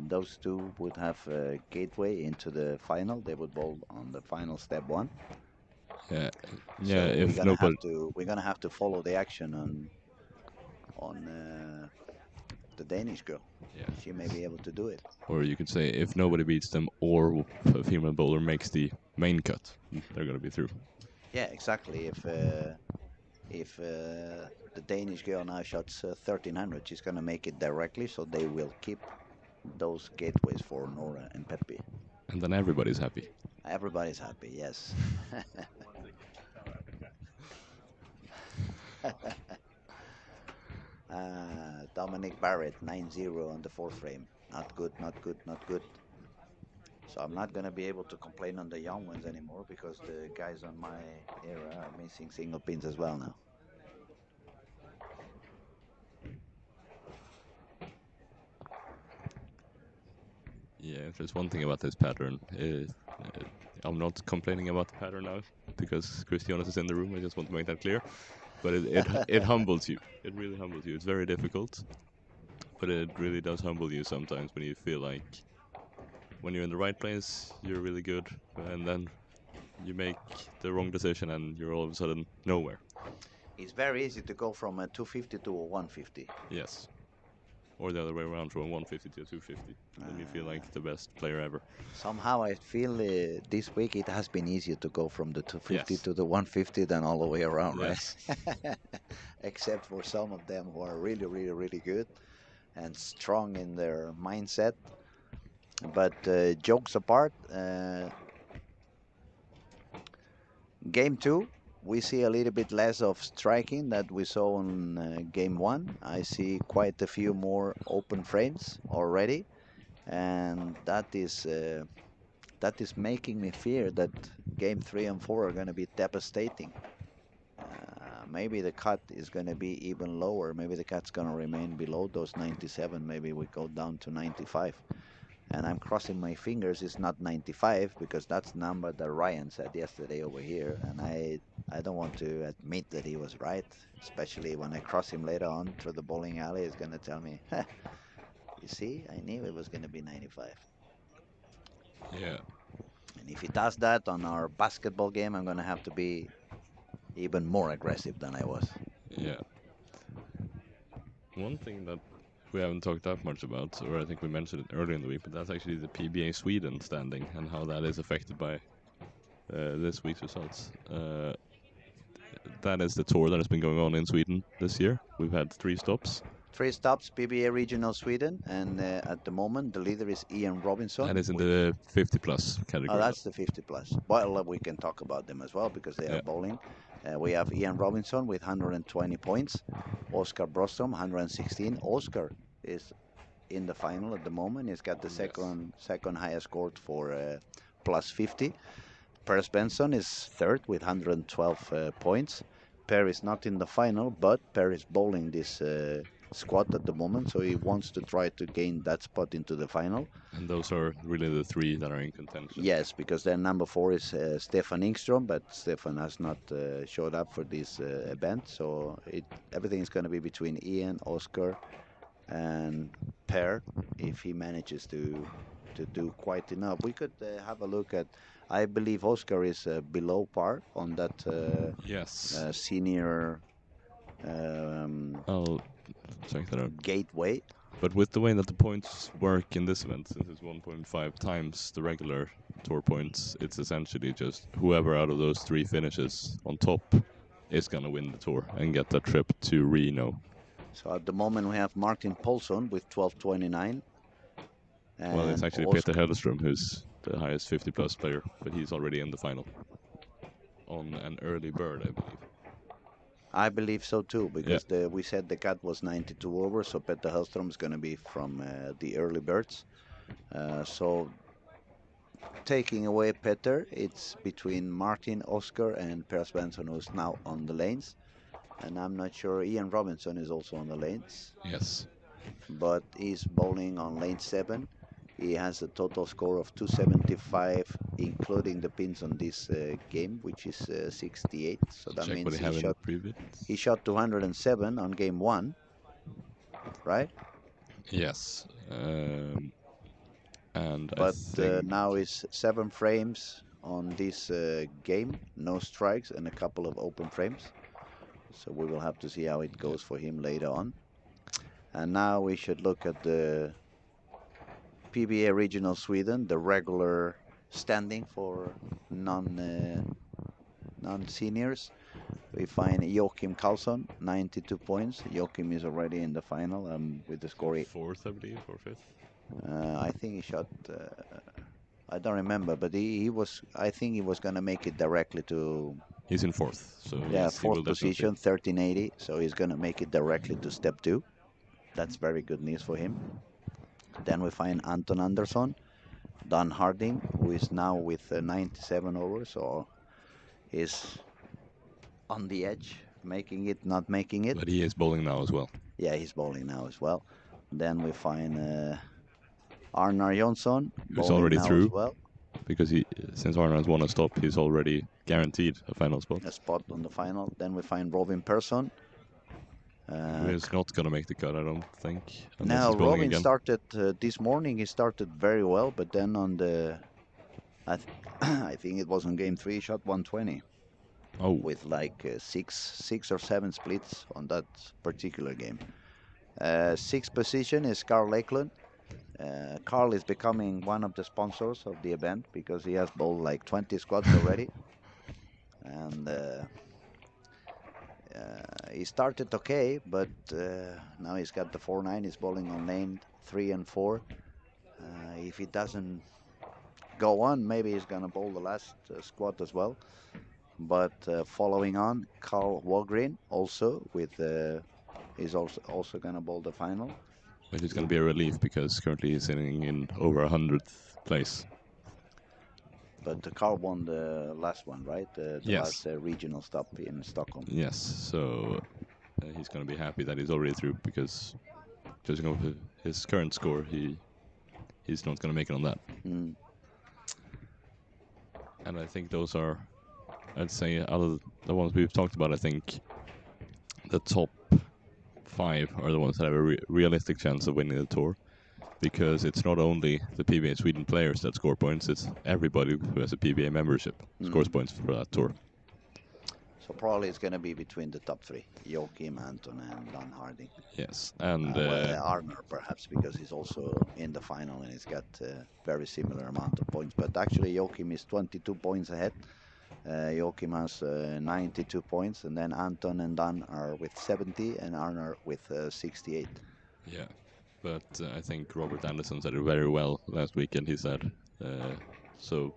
those two would have a gateway into the final. They would bowl on the final step one. Yeah, yeah. So If nobody, we're gonna have to follow the action on the Danish girl. yeah, She may be able to do it. or you could say if nobody beats them or a female bowler makes the main cut, they're gonna be through. Yeah, exactly. If the Danish girl now shots 1300, she's gonna make it directly. So they will keep those gateways for Nora and Peppi. And then everybody's happy. Everybody's happy, yes. Dominic Barrett, 9-0 on the fourth frame. Not good, not good, not good. So I'm not going to be able to complain on the young ones anymore because the guys on my era are missing single pins as well now. Yeah, if there's one thing about this pattern, I'm not complaining about the pattern now because Christianos is in the room. I just want to make that clear. But it humbles you. It really humbles you. It's very difficult, but it really does humble you sometimes when you feel like when you're in the right place, you're really good, and then you make the wrong decision and you're all of a sudden nowhere. It's very easy to go from a 250 to a 150. Yes. Or the other way around, from 150 to 250. Then you feel like the best player ever. Somehow I feel this week it has been easier to go from the 250 Yes. to the 150 than all the way around, Yes. right? Except for some of them who are really, really, really good and strong in their mindset. But jokes apart, game two, we see a little bit less of striking that we saw in game one. I see quite a few more open frames already, and that is making me fear that game three and four are going to be devastating. Maybe the cut is going to be even lower. Maybe the cut's going to remain below those 97. Maybe we go down to 95. And I'm crossing my fingers it's not 95 because that's the number that Ryan said yesterday over here. And I don't want to admit that he was right, especially when I cross him later on through the bowling alley. He's going to tell me, you see, I knew it was going to be 95. Yeah. And if he does that on our basketball game, I'm going to have to be even more aggressive than I was. Yeah. One thing that we haven't talked that much about, or I think we mentioned it earlier in the week, but that's actually the PBA Sweden standing and how that is affected by this week's results. That is the tour that has been going on in Sweden this year. We've had 3 stops. 3 stops, PBA Regional Sweden, and at the moment the leader is Ian Robinson. That is in the 50 plus category. Oh, that's the 50 plus. Well, we can talk about them as well because they are bowling. We have Ian Robinson with 120 points, Oscar Brostrom 116. Oscar is in the final at the moment. He's got the second highest score for plus 50. Per Benson is third with 112 points. Per is not in the final, but Per is bowling this squad at the moment, so he wants to try to gain that spot into the final. And those are really the 3 that are in contention. Yes, because then number 4 is Stefan Ingstrom, but Stefan has not showed up for this event, so everything is going to be between Ian, Oscar, and Per if he manages to do quite enough. We could have a look at. I believe Oscar is below par on that senior I'll check that out. gateway. But with the way that the points work in this event, since it's 1.5 times the regular tour points, it's essentially just whoever out of those 3 finishes on top is going to win the tour and get that trip to Reno. So at the moment we have Martin Paulson with 1229. Well, it's actually Peter Hellström who's the highest 50 plus player, but he's already in the final on an early bird, I believe. I believe so too, because we said the cut was 92 over, so Peter Hellström is going to be from the early birds. So taking away Petter, it's between Martin, Oscar, and Per Svensson, who's now on the lanes. And I'm not sure Ian Robinson is also on the lanes, Yes. but he's bowling on lane 7. He has a total score of 275, including the pins on this game, which is 68. So So that check what means they have in the previous. he shot 207 on game 1, right? Yes. And I But think now is 7 frames on this game, no strikes, and a couple of open frames. So we will have to see how it yeah, goes for him later on. And now we should look at the PBA Regional Sweden, the regular standing for non seniors. We find Joachim Karlsson, 92 points. Joachim is already in the final with the score. fourth, I believe, or fifth. I think he shot. I don't remember, but he was. I think he was gonna make it directly to. He's in fourth, so Yeah, yes, he will fourth definitely. position, 1380. So he's gonna make it directly to step 2. That's very good news for him. Then we find Anton Andersson, Don Harding, who is now with 97 overs, so he's on the edge, making it, not making it. But he is bowling now as well. Yeah, he's bowling now as well. Then we find Arnar Jonsson Who's bowling already now as through well, because he, since Arnold has won a stop, he's already guaranteed a final spot. a spot on the final. Then we find Robin Persson. Who is not gonna make the cut, I don't think, unless Now he's bowling Robin again. started this morning. He started very well, but then on the, I think it was on game 3, he shot 120 Oh, with like six or seven splits on that particular game. Sixth position is Carl Lakeland. Carl is becoming one of the sponsors of the event because he has bowled like 20 squads already. And he started okay, but now he's got the 4-9. He's bowling on lane 3 and 4. If he doesn't go on, maybe he's going to bowl the last squad as well. But following on, Carl Walgreen also with is also going to bowl the final. but it's gonna be a relief because currently he's sitting in over 100th place. But Carl won the last one, right? The Yes. last regional stop in Stockholm. Yes, so he's gonna be happy that he's already through because judging off his current score, he's not gonna make it on that. Mm. And I think those are, I'd say, out of the ones we've talked about, I think the top 5 are the ones that have a realistic chance of winning the tour. Because it's not only the PBA Sweden players that score points, it's everybody who has a PBA membership scores points for that tour. So probably it's going to be between the top 3, Joachim, Anton, and Don Harding. Yes, and Well, Arner perhaps because he's also in the final and he's got a very similar amount of points. But actually Joachim is 22 points ahead. Joachim has 92 points, and then Anton and Don are with 70, and Arner with 68. yeah, but I think Robert Anderson said it very well last weekend. He said, so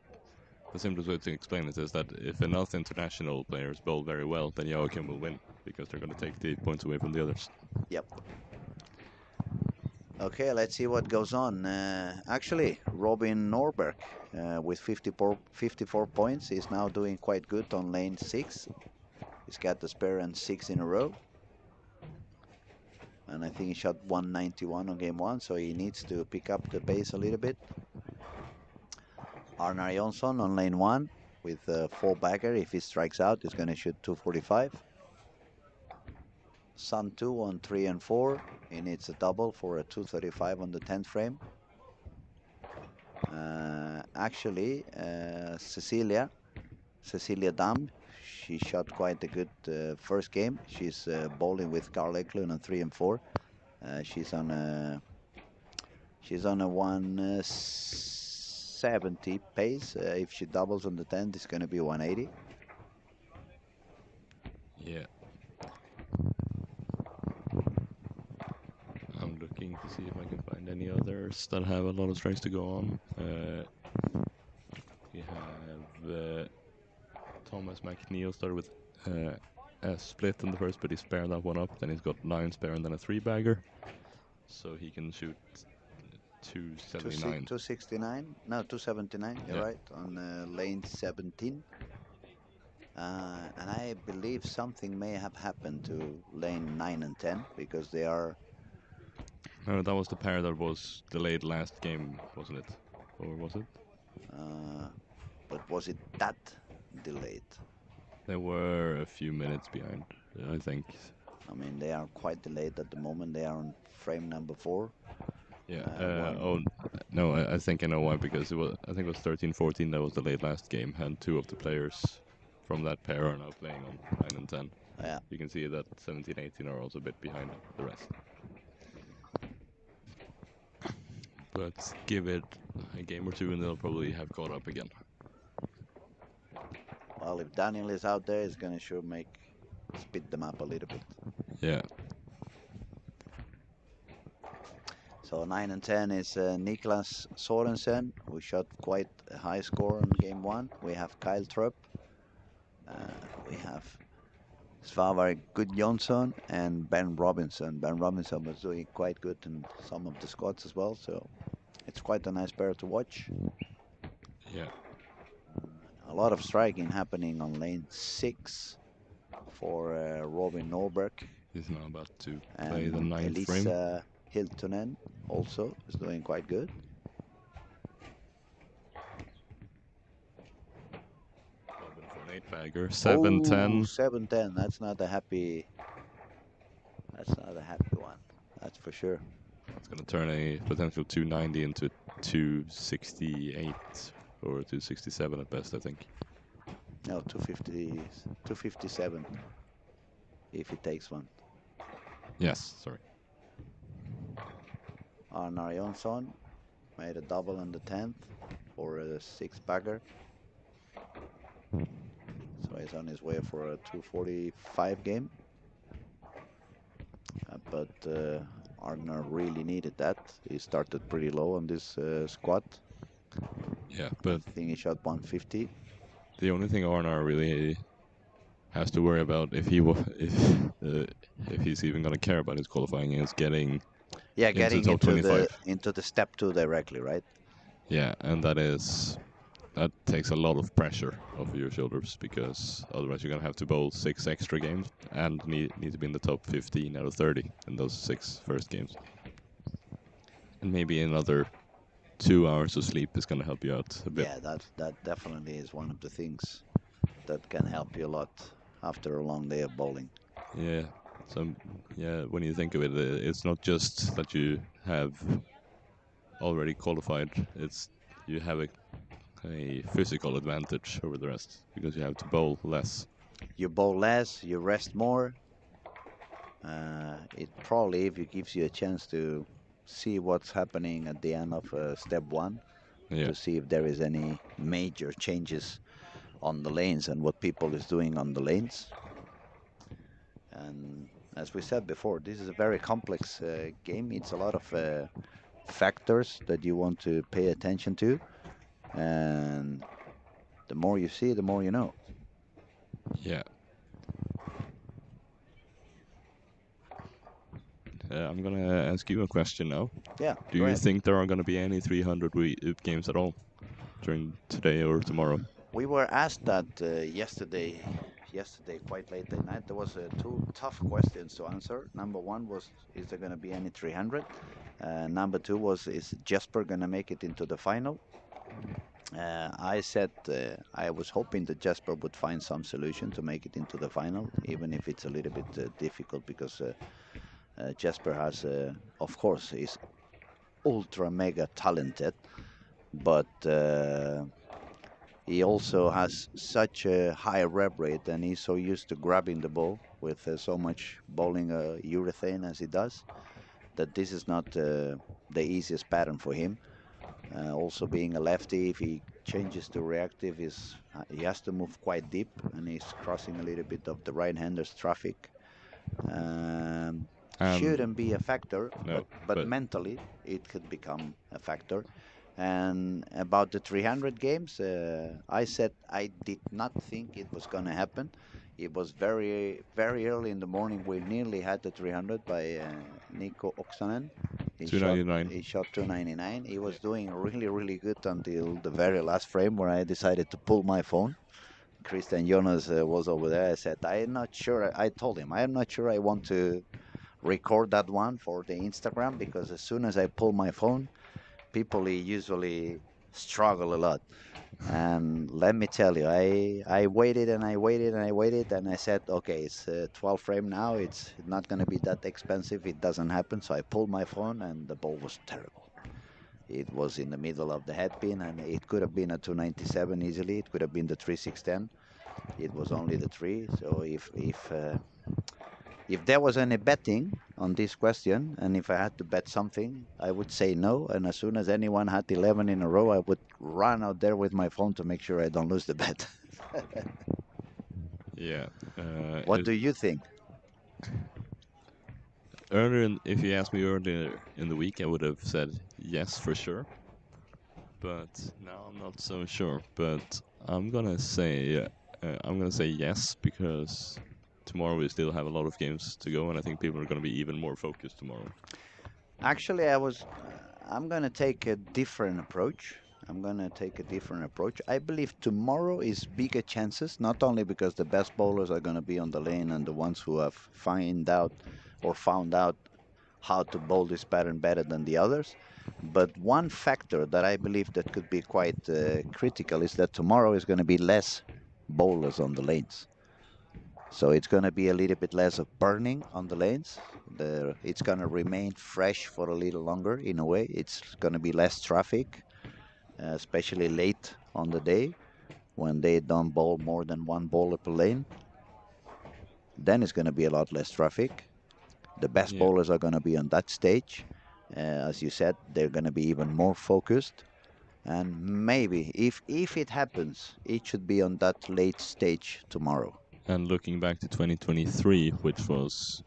the simplest way to explain it is that if enough international players bowl very well, then Joachim will win because they're going to take the points away from the others. Yep. Okay, let's see what goes on. Actually, Robin Norberg with 54 points is now doing quite good on lane 6. He's got the spare and 6 in a row. And I think he shot 191 on game 1, so he needs to pick up the pace a little bit. Arnar Jonsson on lane 1 with 4-bagger. If he strikes out, he's going to shoot 245. Sun 2 on 3 and 4. He needs a double for a 235 on the 10th frame. Actually, Cecilia Dam, she shot quite a good first game. She's bowling with Carl Eklund on 3 and 4. She's on a 170 pace. If she doubles on the 10th, it's going to be 180. Yeah. I'm looking to see if I can find any others that have a lot of strikes to go on. We have Thomas McNeil started with a split in the first, but he spared that one up. Then he's got 9 spare and then a 3-bagger. So he can shoot 279. 269, no, 279, you're Yeah. right, on lane 17. And I believe something may have happened to lane 9 and 10 because they are, No, that was the pair that was delayed last game, wasn't it? Or was it? uh, but was it that delayed? They were a few minutes behind, I think. I mean, they are quite delayed at the moment. They are on frame number 4. Yeah. One, Oh no, I think I know why, because it was, I think it was 13-14 that was delayed last game, and two of the players from that pair are now playing on 9 and 10. yeah. You can see that 17-18 are also a bit behind the rest. But give it a game or two and they'll probably have caught up again. Well, if Daniel is out there, it's gonna sure make speed them up a little bit. Yeah. So 9 and 10 is Niklas Sorensen, who shot quite a high score on game 1. We have Kyle Trupp. We have Svavar Gudjonsson and Ben Robinson. Ben Robinson was doing quite good in some of the squads as well, so it's quite a nice pair to watch. Yeah. A lot of striking happening on lane 6 for Robin Norberg, He's now about to play the and ninth frame. Elisa Hiltonen also is doing quite good. Robin for an 8-bagger. Oh, 7-10. 7-10. That's not a happy one. That's for sure. It's going to turn a potential 290 into 268 or 267 at best, I think. No, 250, 257 if he takes one. Yes, sorry. Arnar Jonsson made a double on the 10th for a 6-bagger. So he's on his way for a 245 game. But Arnar really needed that. He started pretty low on this squad. Yeah, I but think he shot 150. the only thing Arnar really has to worry about if he's even going to care about his qualifying is getting Yeah, into the getting top 25. into the step 2 directly, right? Yeah, and that takes a lot of pressure off your shoulders, because otherwise you're gonna have to bowl 6 extra games and need to be in the top 15 out of 30 in those 6 first games. And maybe another 2 hours of sleep is gonna help you out a bit. Yeah, that definitely is one of the things that can help you a lot after a long day of bowling. Yeah. So yeah, when you think of it, it's not just that you have already qualified. It's you have a physical advantage over the rest because you have to bowl less. You bowl less, you rest more. It probably if it gives you a chance to see what's happening at the end of step 1 Yeah. to see if there is any major changes on the lanes and what people is doing on the lanes. And as we said before, this is a very complex game. It's a lot of factors that you want to pay attention to, and the more you see, the more you know. Yeah. I'm gonna ask you a question now. Yeah, Do go you ahead. think there are gonna be any 300 games at all during today or tomorrow? We were asked that yesterday quite late at night. There was two tough questions to answer. Number one was, is there going to be any 300? Number two was, is Jesper going to make it into the final? I said I was hoping that Jesper would find some solution to make it into the final, even if it's a little bit difficult because Jesper has, of course, is ultra mega talented, but he also has such a high rev rate, and he's so used to grabbing the ball with so much bowling urethane as he does, that this is not the easiest pattern for him. Also, being a lefty, if he changes to reactive, he has to move quite deep, and he's crossing a little bit of the right-handers traffic. And Shouldn't be a factor, no, but but mentally it could become a factor. And about the 300 games, I said I did not think it was going to happen. It was very, very early in the morning. We nearly had the 300 by Nico Oksanen. He shot 299. he shot 299. He was doing really really good until the very last frame where I decided to pull my phone. Christian Jonas was over there. I said, I'm not sure. I told him, I'm not sure I want to record that one for the Instagram because as soon as I pull my phone, people usually struggle a lot. And let me tell you, I waited and I waited and I waited and I said, okay, it's 12 frame now. It's not going to be that expensive. It doesn't happen. So I pulled my phone and the ball was terrible. It was in the middle of the head pin and it could have been a 297 easily. It could have been the 3610. It was only the three. So if there was any betting on this question, and if I had to bet something, I would say no. And as soon as anyone had 11 in a row, I would run out there with my phone to make sure I don't lose the bet. Yeah. What do you think? If you asked me earlier in the week, I would have said yes for sure. But now I'm not so sure. But I'm gonna say yes because tomorrow we still have a lot of games to go, and I think people are gonna be even more focused tomorrow. Actually, I'm going to take a different approach. I'm going to take a different approach. I believe tomorrow is bigger chances, not only because the best bowlers are going to be on the lane and the ones who have found out how to bowl this pattern better than the others. But one factor that I believe that could be quite critical is that tomorrow is going to be less bowlers on the lanes. So it's going to be a little bit less of burning on the lanes. It's going to remain fresh for a little longer in a way. It's going to be less traffic, especially late on the day when they don't bowl more than one bowler per lane. Then it's going to be a lot less traffic. The best Yeah, bowlers are going to be on that stage. As you said, they're going to be even more focused. And maybe if it happens, it should be on that late stage tomorrow. and looking back to 2023, which was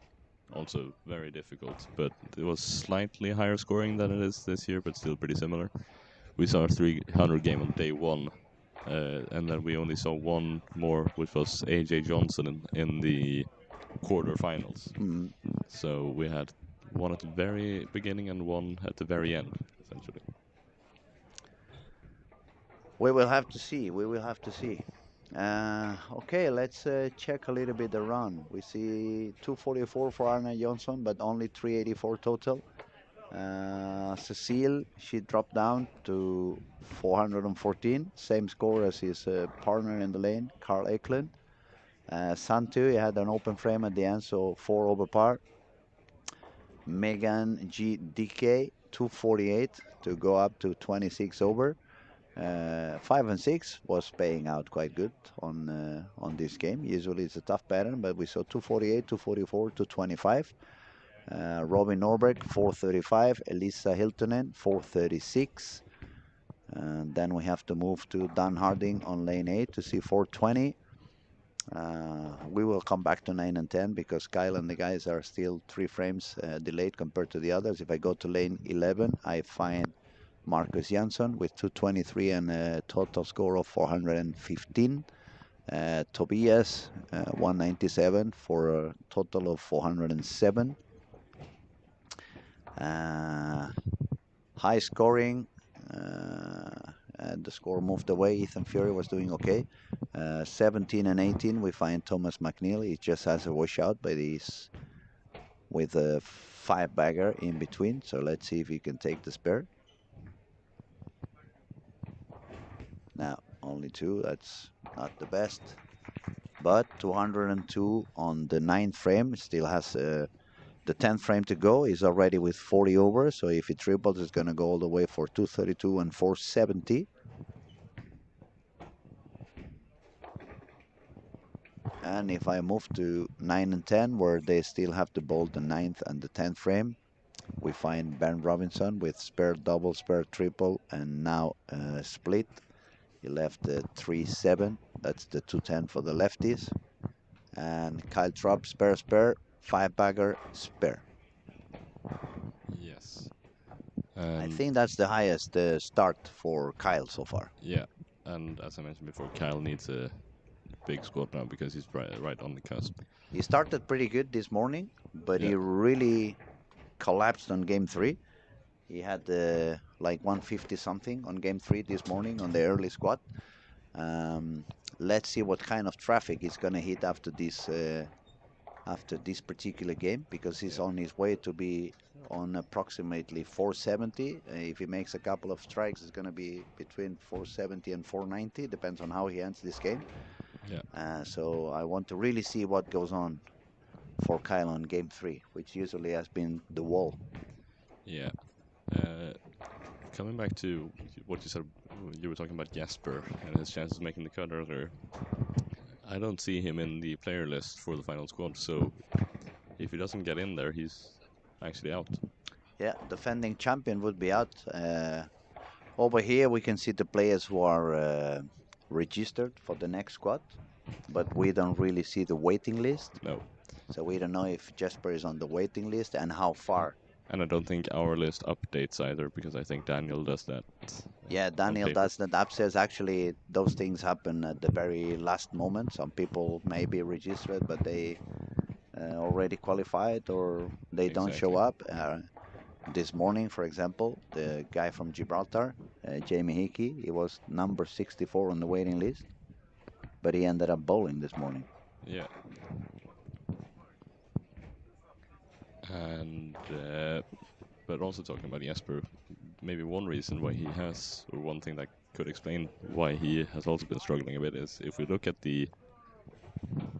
also very difficult, but it was slightly higher scoring than it is this year, but still pretty similar. We saw a 300 game on day one, and then we only saw one more, which was AJ Johnson in the quarterfinals. Mm. So we had one at the very beginning and one at the very end, essentially. We will have to see. We will have to see. Okay, let's check a little bit the run. We see 244 for Arne Johnson, but only 384 total. Cecile, she dropped down to 414, same score as his partner in the lane, Carl Eklund. Santu, he had an open frame at the end, so 4 over par. Megan G. DK, 248 to go up to 26 over. 5 and 6 was paying out quite good on this game. Usually it's a tough pattern, but we saw 248, 244, 225. Robin Norberg 435, Elisa Hiltonen 436. And then we have to move to Dan Harding on lane 8 to see 420. We will come back to 9 and 10 because Kyle and the guys are still 3 frames delayed compared to the others. If I go to lane 11, I find Marcus Jansson with 223 and a total score of 415. Tobias 197 for a total of 407. High scoring. And the score moved away. Ethan Fury was doing okay. 17 and 18, we find Thomas McNeil. He just has a washout, but he's with a 5-bagger in between. So let's see if he can take the spare. Now, only 2. That's not the best. But 202 on the 9th frame. Still has the 10th frame to go. He's already with 40 over. So if he triples, it's going to go all the way for 232 and 470. And if I move to 9 and 10, where they still have to bowl the 9th and the 10th frame, we find Ben Robinson with spare double, spare triple, and now split. He left the 3-7. That's the 210 for the lefties. And Kyle Trapp, spare, spare, 5-bagger, spare. Yes. I And think that's the highest start for Kyle so far. yeah, and as I mentioned before, Kyle needs a big squad now because he's right on the cusp. He started pretty good this morning, but Yeah, he really collapsed on game 3. He had like 150 something on game three this morning on the early squad. Um, let's see what kind of traffic he's gonna hit after this particular game, because he's Yeah, on his way to be on approximately 470. If he makes a couple of strikes, it's gonna be between 470 and 490, depends on how he ends this game. yeah, So I want to really see what goes on for Kyle on game three, which usually has been the wall. yeah. Uh, Coming back to what you said, you were talking about Jasper and his chances of making the cut earlier. I don't see him in the player list for the final squad, so if he doesn't get in there, he's actually out. Yeah, defending champion would be out. Over here, we can see the players who are registered for the next squad, but we don't really see the waiting list. No. So we don't know if Jesper is on the waiting list and how far. And I don't think our list updates either because I think Daniel does that Yeah, on Daniel paper. does that upstairs. Actually, those things happen at the very last moment. Some people may be registered, but they already qualified or they don't show Exactly. up. This morning, for example, the guy from Gibraltar, Jamie Hickey, he was number 64 on the waiting list, but he ended up bowling this morning. Yeah. And but also talking about Jesper, maybe one reason why he has, or one thing that could explain why he has also been struggling a bit is if we look at the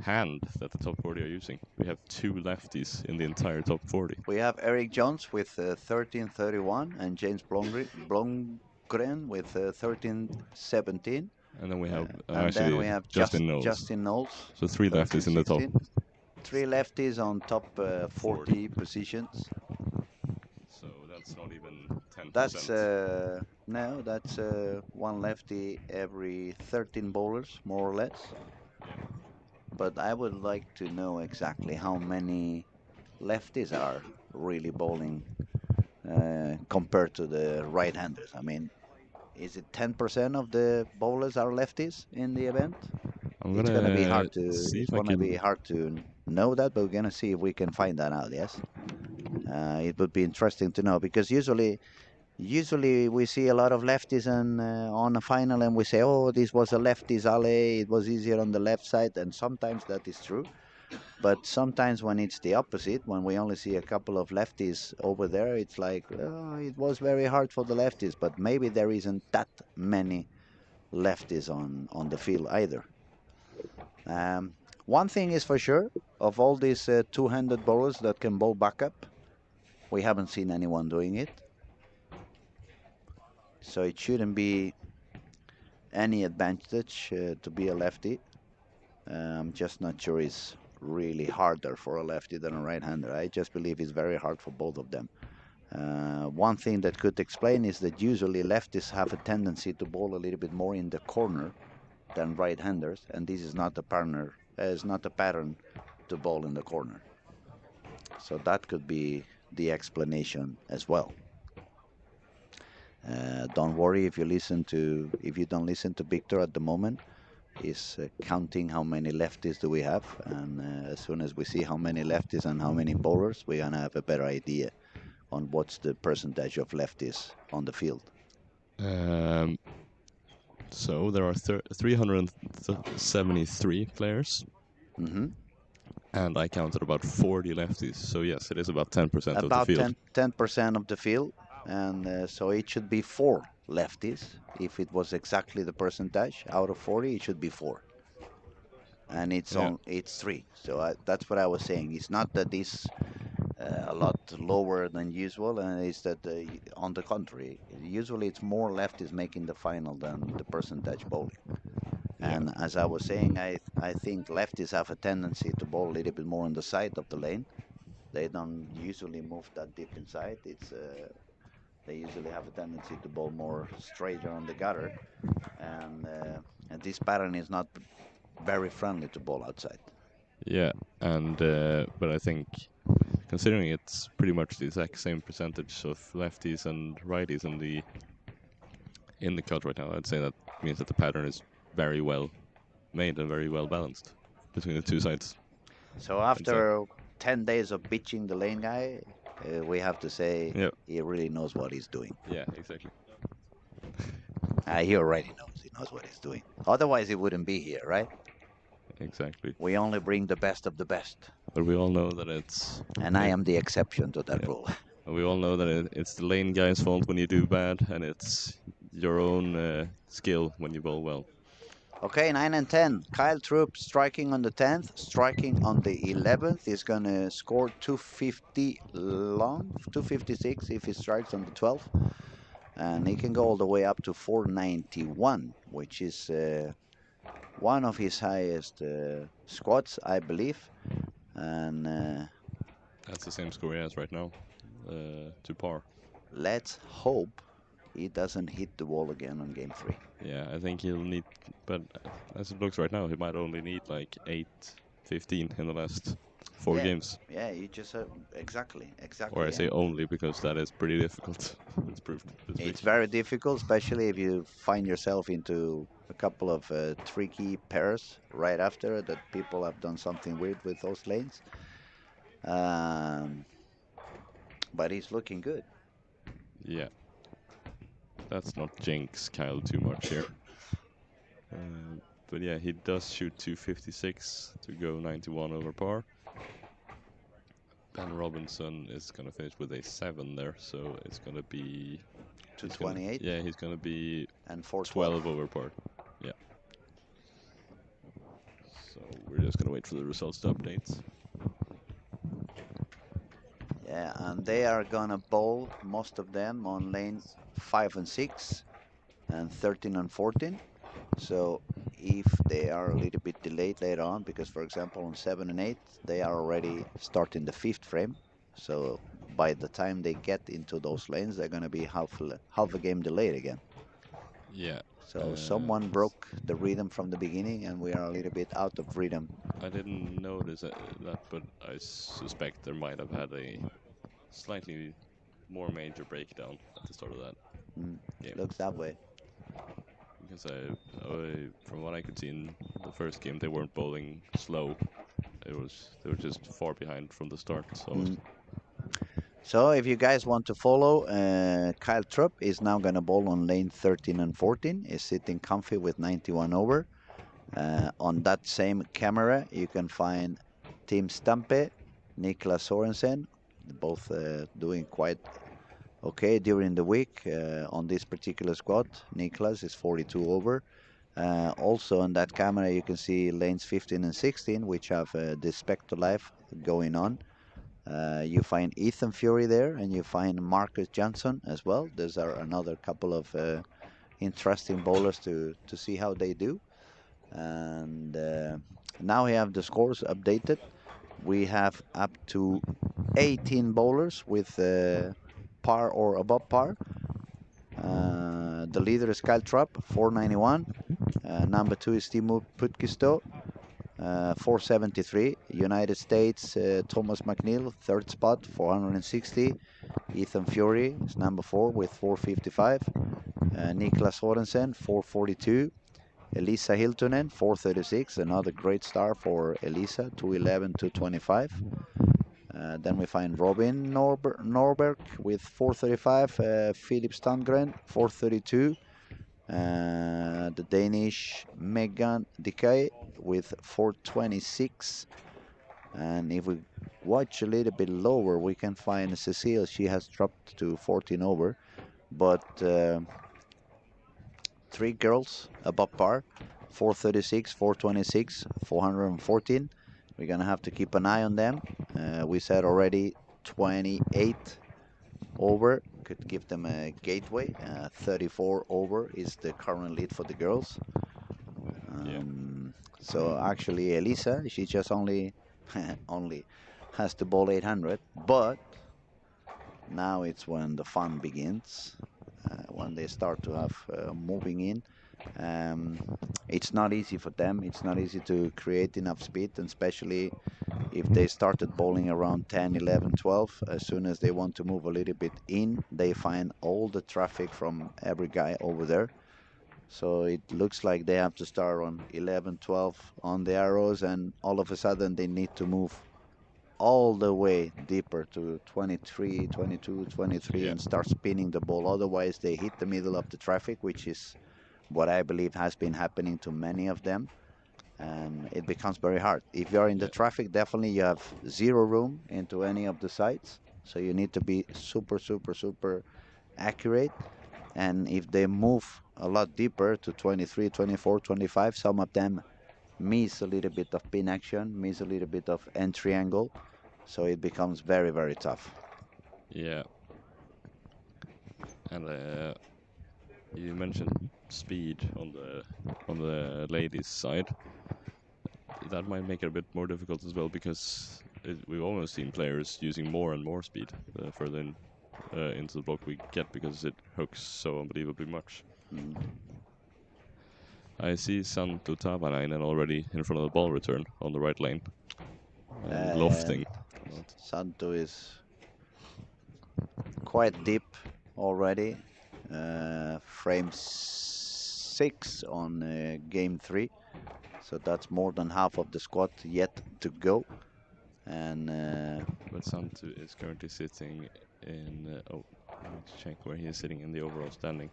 hand that the top 40 are using, we have two lefties in the entire top 40. We have Eric Jones with 1331 and James Blomgren with 1317. And then we have And then actually we have Justin Knowles. Justin Knowles, So three lefties in the top 1316. Three lefties on top 40. 40 positions. So that's not even That's 10%. no, that's one lefty every 13 bowlers, more or less. Yeah. But I would like to know exactly how many lefties are really bowling compared to the right-handers. I mean, is it 10% of the bowlers are lefties in the event? I'm It's gonna be gonna hard to see it's if I gonna be can. hard to know that, but we're gonna see if we can find that out. Yes, it would be interesting to know, because usually we see a lot of lefties on a final, and we say, oh, this was a lefties alley. It was easier on the left side, and sometimes that is true. But sometimes when it's the opposite, when we only see a couple of lefties over there, it's like, oh, it was very hard for the lefties, but maybe there isn't that many lefties on the field either. Um, one thing is for sure, of all these two-handed bowlers that can bowl backup, we haven't seen anyone doing it. So it shouldn't be any advantage to be a lefty. I'm just not sure it's really harder for a lefty than a right-hander. I just believe it's very hard for both of them. One thing that could explain is that usually lefties have a tendency to bowl a little bit more in the corner than right-handers, and this is not a pattern to bowl in the corner. So that could be the explanation as well. Don't worry if you don't listen to Victor at the moment. Is counting how many lefties do we have, and as soon as we see how many lefties and how many bowlers, we're gonna have a better idea on what's the percentage of lefties on the field. Um, so there are 373 players, Hmm. and I counted about 40 lefties. So yes, it is about 10% of the About field. 10% of the field, and so it should be four lefties. If it was exactly the percentage out of 40, it should be four, and Yeah, it's three. So that's what I was saying. It's not that it's a lot lower than usual, and it's that on the contrary, usually it's more lefties making the final than the percentage bowling. yeah, And as I was saying, I think lefties have a tendency to bowl a little bit more on the side of the lane. They don't usually move that deep inside. They usually have a tendency to bowl more straighter on the gutter, and this pattern is not very friendly to bowl outside. yeah. And but I think considering it's pretty much the exact same percentage of lefties and righties in the cut right now, I'd say that means that the pattern is very well made and very well balanced between the two sides. So I'd say. after 10 days of bitching the lane guy, we have to say Yeah, he really knows what he's doing. Yeah, exactly. He already knows. He knows what he's doing. Otherwise, he wouldn't be here, right? Exactly. We only bring the best of the best, But we all know that it's and I it, am the exception to that yeah. rule. We all know that it's the lane guy's fault when you do bad, and it's your own skill when you bowl well. Okay, 9 and 10. Kyle Troop striking on the 10th, striking on the 11th. He's going to score 250 long, 256 if he strikes on the 12th. And he can go all the way up to 491, which is one of his highest squats, I believe. And That's the same score he has right now, to par. let's hope he doesn't hit the wall again on game 3. Yeah, I think he'll need, but as it looks right now, he might only need like 8-15 in the last four Yeah, games. yeah, you just exactly, Or I exactly. say And only because that is pretty difficult. It's proved this week. it's very difficult, especially if you find yourself into a couple of tricky pairs right after that people have done something weird with those lanes. Um, but he's looking good. Yeah, let's not jinx Kyle too much here. But yeah, he does shoot 256 to go 91 over par. Ben Robinson is gonna finish with a 7 there, so it's gonna be To 28 he's gonna be and 412. 12 over par. Yeah. So we're just gonna wait for the results to update. Yeah, and they are gonna bowl most of them on lanes 5 and 6 and 13 and 14. So if they are a little bit delayed later on, because for example on 7 and 8 they are already starting the fifth frame, so by the time they get into those lanes they're going to be half a game delayed again. Yeah. So someone broke the rhythm from the beginning and we are a little bit out of rhythm. I didn't notice that, but I suspect there might have had a slightly more major breakdown at the start of that Mm, game. looks that way. Because from what I could see in the first game, they weren't bowling slow. They were just far behind from the start. So Mm. So if you guys want to follow, Kyle Trupp is now going to bowl on lane 13 and 14. Is sitting comfy with 91 over. On that same camera, you can find Tim Stampe, Niklas Sorensen, both doing quite okay during the week on this particular squad. Niklas is 42 over. Also on that camera, you can see lanes 15 and 16, which have the Spectre Life going on. You find Ethan Fury there, and you find Marcus Johnson as well. Those are another couple of interesting bowlers to see how they do. And now we have the scores updated. We have up to 18 bowlers with par or above par. The leader is Kyle Trapp, 491. Number 2 is Timo Putkisto, 473. United States, Thomas McNeil, third spot, 460. Ethan Fury is number 4 with 455. Niklas Sorensen, 442. Elisa Hiltunen, 436, another great star for Elisa, 211, 225. Then we find Robin Norberg with 435, Philip Stangren, 432, the Danish Megan Dikay with 426. And if we watch a little bit lower, we can find Cecile. She has dropped to 14 over, but three girls above par, 436, 426, 414. We're gonna have to keep an eye on them. We said already 28 over could give them a gateway. 34 over is the current lead for the girls. yeah, So actually, Elisa, she just only only has to bowl 800, but now it's when the fun begins, when they start to have moving in. Um, it's not easy for them. It's not easy to create enough speed, and especially if they started bowling around 10, 11, 12. As soon as they want to move a little bit in, they find all the traffic from every guy over there. So it looks like they have to start on 11, 12 on the arrows, and all of a sudden they need to move all the way deeper to 23, 22, 23 Yeah, and start spinning the ball. Otherwise, they hit the middle of the traffic, which is what I believe has been happening to many of them. And it becomes very hard. If you're in the yeah, traffic, definitely you have zero room into any of the sites. So you need to be super, super, super accurate. And if they move a lot deeper to 23, 24, 25, some of them miss a little bit of pin action, miss a little bit of entry angle. So it becomes very, very tough. yeah. And you mentioned speed on the ladies' side. That might make it a bit more difficult as well because we've almost seen players using more and more speed further into the block we get because it hooks so unbelievably much. Mm. I see Santu Tavanainen already in front of the ball return on the right lane and And lofting. Not- Santo is quite deep already. Frame 6 on game 3. So that's more than half of the squad yet to go. And But Santu is currently sitting in. Oh, let me check where he is sitting in the overall standing.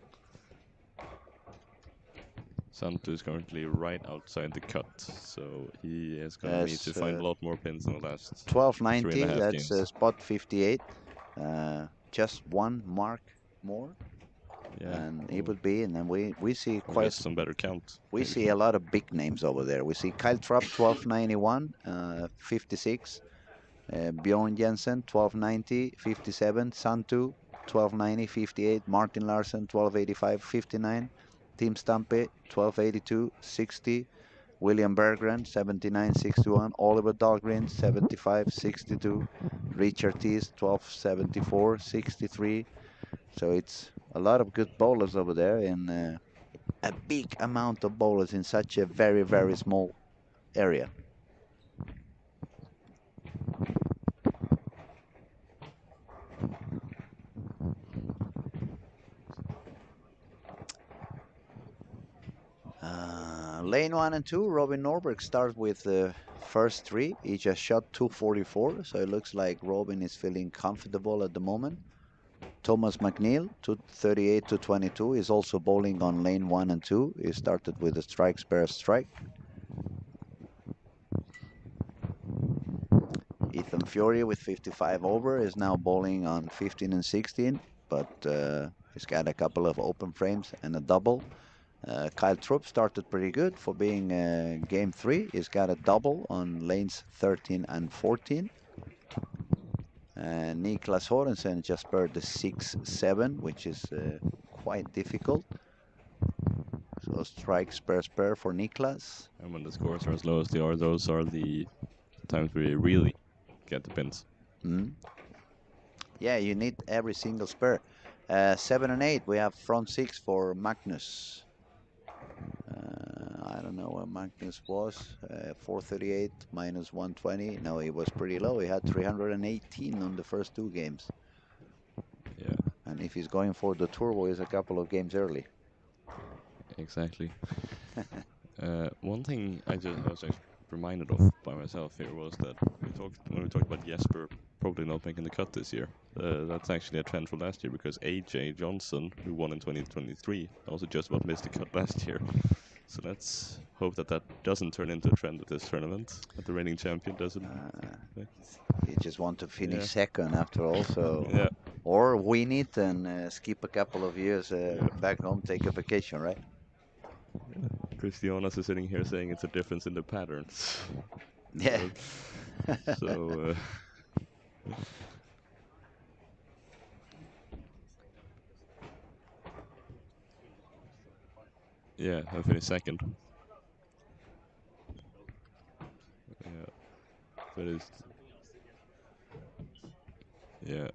Santu is currently right outside the cut, so he is gonna need to as find a lot more pins in the last three and a 1290, half that's games. spot 58. Just one mark more, Yeah, and it or, would be. And then we see or quite just some better count, we maybe. see a lot of big names over there. We see Kyle Trapp 1291, 56. Bjorn Jensen 1290, 57. Santu 1290, 58. Martin Larsen 1285, 59. Tim Stampe 1282, 60. William Berggren 79, 61. Oliver Dahlgren 75, 62. Richard Tees 1274, 63. So it's a lot of good bowlers over there and a big amount of bowlers in such a very, very small area. Lane 1 and 2, Robin Norberg starts with the first three. He just shot 244, so it looks like Robin is feeling comfortable at the moment. Thomas McNeil, 238 to 22, is also bowling on lane 1 and 2. He started with a strike, spare, strike. Ethan Fury with 55 over is now bowling on 15 and 16, but he's got a couple of open frames and a double. Kyle Trupp started pretty good for being game 3. He's got a double on lanes 13 and 14. Niklas Horensen just bird the 6-7, which is quite difficult. So strike, spare, spare for Niklas. And when the scores are as low as they are, those are the times we really get the pins. Mm. Yeah, you need every single spare. 7 and 8, we have front 6 for Magnus. I don't know where Magnus was. 438 minus 120. No, he was pretty low. He had 318 on the first two games. Yeah, And if he's going for the turbo, he's a couple of games early. exactly. One thing I was actually reminded of by myself here was that when we talked about Jesper probably not making the cut this year. That's actually a trend from last year because AJ Johnson, who won in 2023, also just about missed the cut last year. So let's hope that that doesn't turn into a trend at this tournament. That the reigning champion doesn't. You just want to finish Yeah, second after all, so yeah, or win it and skip a couple of years yeah. back home, take a vacation, right? Christianas is sitting here saying it's a difference in the patterns. Yeah. Uh, so yeah, I finished second. Yeah, but it's yeah.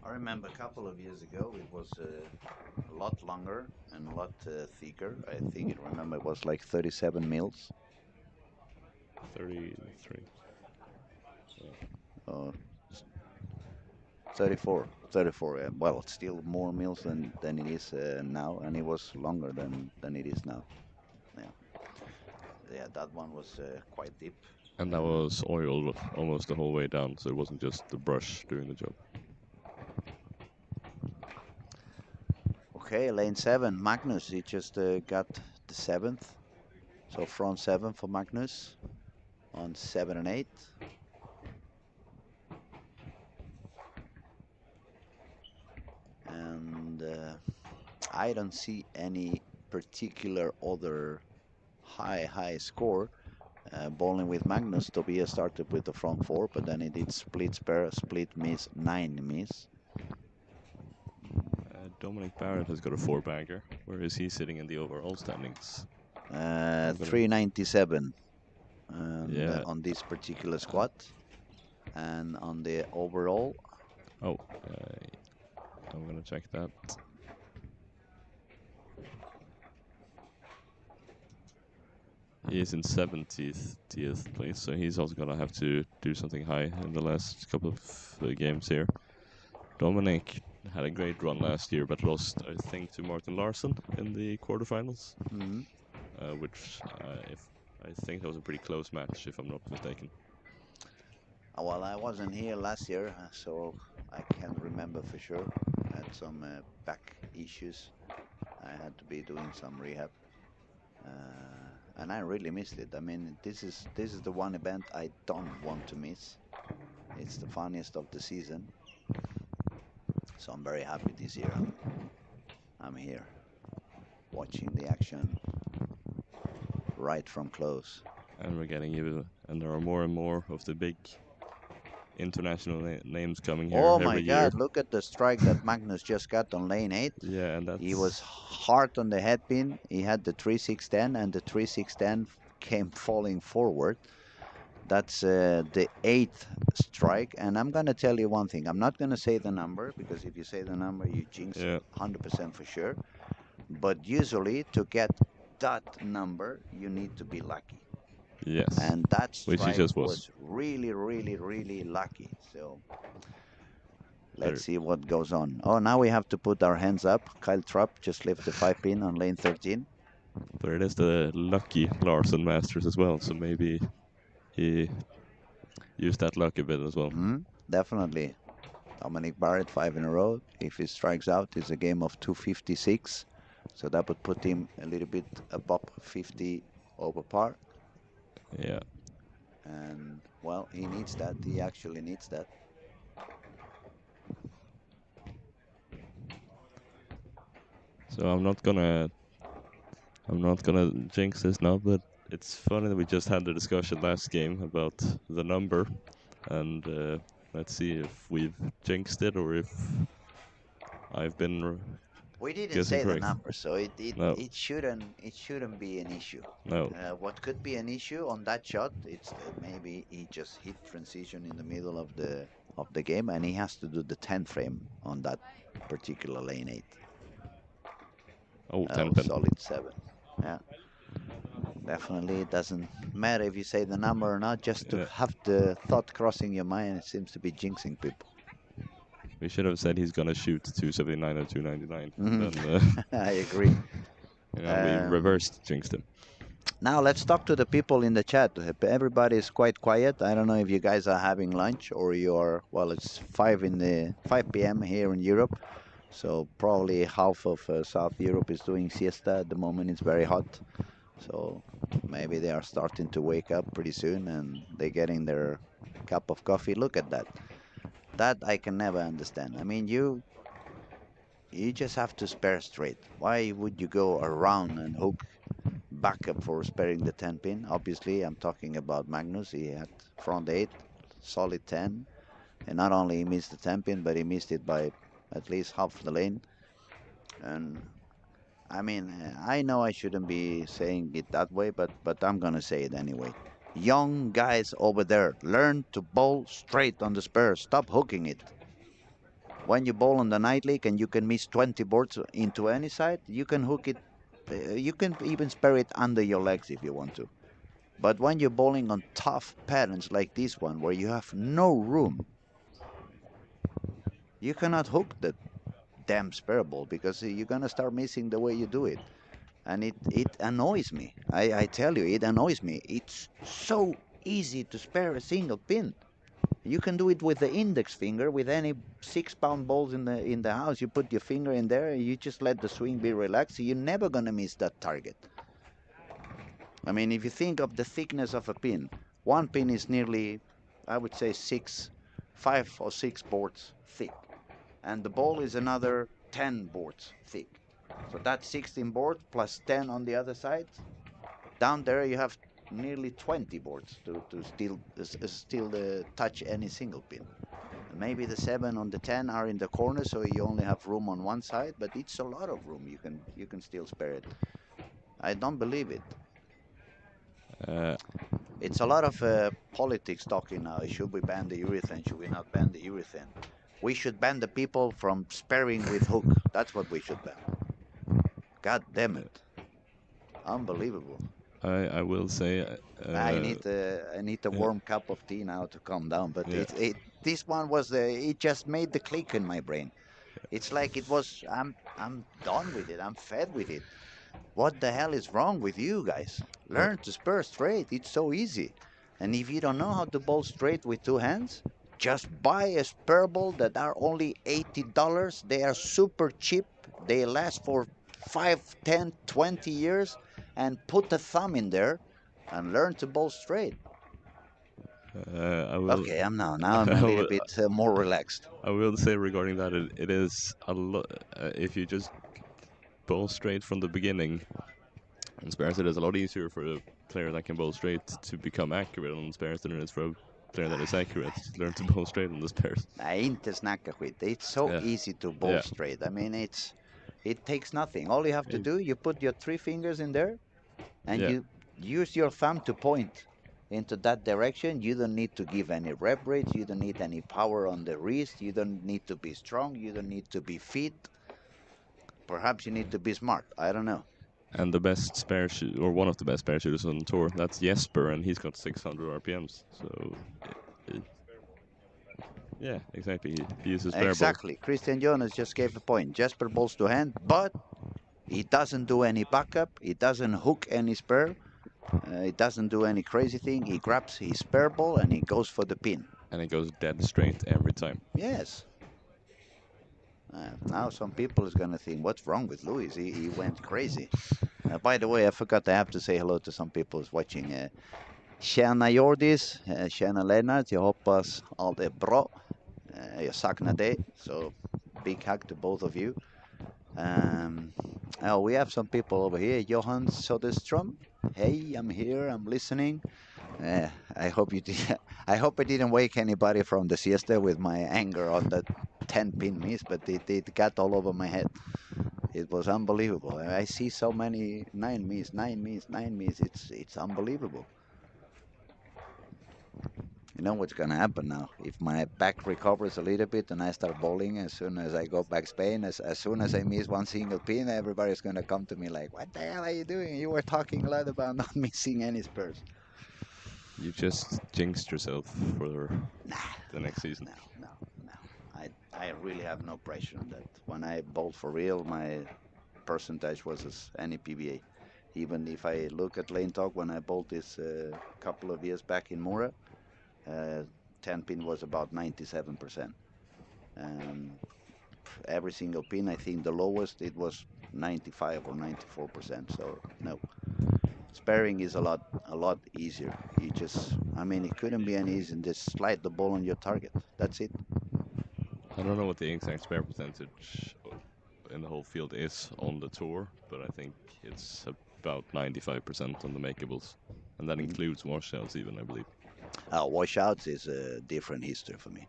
I remember a couple of years ago it was a lot longer and a lot thicker. I think I remember it was like 37 mils. 33. Yeah. Uh, 34, 34. Well, still more meals than it is now, and it was longer than it is now. Yeah, yeah, that one was quite deep. And that Uh, was oil almost the whole way down, so it wasn't just the brush doing the job. okay, lane 7, Magnus. He just got the 7th, so front 7 for Magnus on 7 and 8. And I don't see any particular other high score. Bowling with Magnus, Tobias started with the front 4, but then he did split spare, split miss, 9 miss. Dominic Barrett has got a four bagger. Where is he sitting in the overall standings? I'm gonna. 397 Yeah. on this particular squad, and on the overall, Oh, I'm gonna check that. He is in 70th place, so he's also gonna have to do something high in the last couple of games here. Dominic had a great run last year, but lost, I think, to Martin Larsen in the quarterfinals, mm, which if I think that was a pretty close match, if I'm not mistaken. well, I wasn't here last year, so I can't remember for sure. I had some back issues. I had to be doing some rehab. And I really missed it. I mean, this is the one event I don't want to miss. It's the funniest of the season, so I'm very happy this year. I'm here watching the action right from close. And we're getting you, and there are more and more of the big international names coming here Oh my every year. God! Look at the strike that Magnus just got on lane 8. Yeah, and He was that's hard on the headpin. He had the 3-6-10, and the 3-6-10 came falling forward. That's the 8th strike. And I'm going to tell you one thing. I'm not going to say the number, because if you say the number, you jinx it yeah, 100% for sure. But usually, to get that number, you need to be lucky. yes, And that which he strike just was. was really, really, really lucky. So let's There, see what goes on. Oh, now we have to put our hands up. Kyle Trapp just left the 5 pin on lane 13. but it is the lucky Larsen Masters as well, so maybe he used that luck a bit as well. Mm, definitely. Dominic Barrett, 5 in a row. If he strikes out, it's a game of 256. So that would put him a little bit above 50 over par. Yeah, And, well, he needs that. He actually needs that. so I'm not gonna jinx this now, but it's funny that we just had the discussion last game about the number, and let's see if we've jinxed it or if I've been We didn't guessing say the correct. number, so it, it, No, it shouldn't it shouldn't be an issue. no. What could be an issue on that shot? It's that maybe he just hit transition in the middle of the game, and he has to do the 10 frame on that particular lane 8. Oh, 10 Oh, pin. solid 7. Yeah, definitely. It doesn't matter if you say the number or not. Just to Yeah, have the thought crossing your mind, it seems to be jinxing people. we should have said he's gonna shoot 279 or 299, and Mhm. then I agree. we Um, reversed jinxed him. Now let's talk to the people in the chat. Everybody is quite quiet. I don't know if you guys are having lunch or you're, well, it's 5 p.m. here in Europe. So probably half of South Europe is doing siesta at the moment. It's very hot. So maybe they are starting to wake up pretty soon and they're getting their cup of coffee. Look at that. That I can never understand. I mean, you just have to spare straight. Why would you go around and hook backup for sparing the 10 pin? Obviously, I'm talking about Magnus. He had front 8, solid 10. And not only he missed the 10 pin, but he missed it by at least half the lane. And I mean, I know I shouldn't be saying it that way, but I'm gonna say it anyway. Young guys over there, learn to bowl straight on the spur. Stop hooking it. When you bowl on the night league and you can miss 20 boards into any side, you can hook it. You can even spare it under your legs if you want to. But when you're bowling on tough patterns like this one, where you have no room, You cannot hook the damn spare ball because you're gonna start missing the way you do it, and it annoys me. I tell you, it annoys me. It's so easy to spare a single pin. You can do it with the index finger with any 6 pound balls in the house. You put your finger in there and you just let the swing be relaxed. You're never gonna miss that target. I mean, if you think of the thickness of a pin, one pin is nearly, I would say, 5 or 6 boards thick, and the ball is another 10 boards thick. So that's 16 boards plus 10 on the other side. Down there you have nearly 20 boards to still touch any single pin. Maybe the 7 on the 10 are in the corner, so you only have room on one side, but it's a lot of room. You can still spare it. I don't believe it. Uh, It's a lot of politics talking now. Should we ban the urethane? Should we not ban the urethane? We should ban the people from sparing with hook. That's what we should ban. God damn it. Unbelievable. I will say, I need a yeah, warm cup of tea now to calm down. But yeah, this one was it just made the click in my brain. It's like it was. I'm done with it. I'm fed with it. What the hell is wrong with you guys? uh, Learn to spur straight. It's so easy. And if you don't know how to bowl straight with two hands, just buy a spur ball that are only $80. They are super cheap. They last for 5, 10, 20 years. And put a thumb in there and learn to bowl straight. I will, Okay, I'm now. Now I'm a I little will, bit more relaxed. I will say regarding that, it is a lot. If you just bowl straight from the beginning on spares, it is a lot easier for a player that can bowl straight to become accurate on spares than it is for a player that is accurate to learn to bowl straight on the spares. Nej, inte snacka skit. It's so Yeah, easy to bowl yeah, straight. I mean, it takes nothing. All you have to Eh, do, you put your 3 fingers in there, and yeah. you use your thumb to point into that direction. You don't need to give any rep rates. You don't need any power on the wrist. You don't need to be strong. You don't need to be fit. Perhaps you need to be smart. I don't know. And the best spare shoot, or one of the best spare shooters on tour, that's Jesper, and he's got 600 RPMs. So, eh, yeah, exactly. He uses spare ball. Exactly. Christian Jonas just gave a point. Jasper balls to hand, but he doesn't do any backup. He doesn't hook any spur. He doesn't do any crazy thing. He grabs his spare ball and he goes for the pin. And it goes dead straight every time. Yes. Now some people is gonna think, what's wrong with Luis? He went crazy. By the way, I forgot I have to say hello to some people who's watching. Tjena Jordis, tjena Lennart. Jag hoppas allt är bra. Jag saknar dig. So big hug to both of you. Oh, we have some people over here. Johan Soderstrom. Hey, I'm here. I'm listening. I hope you did. I hope I didn't wake anybody from the siesta with my anger on that 10-pin miss, but it got all over my head. It was unbelievable. I see so many 9 miss, 9 miss, 9 miss. It's unbelievable. You know what's gonna happen now? If my back recovers a little bit and I start bowling, as soon as I go back Spain, as soon as I miss one single pin, everybody's gonna come to me like, "What the hell are you doing? You were talking a lot about not missing any spurs." You just jinxed yourself for Nah, the next season. no, no, no. I really have no pressure on that. When I bowled for real, my percentage was as any PBA. Even if I look at lane talk when I bowled this couple of years back in Mora, uh, 10 pin was about 97%. Um, every single pin, I think the lowest it was 95 or 94%. So no, sparing is a lot easier. I mean, it couldn't be any easier. Just slide the ball on your target. That's it. I don't know what the exact spare percentage in the whole field is on the tour, but I think it's about 95% on the makeables. And that Mm. includes washouts, even, I believe. Washouts is a different history for me.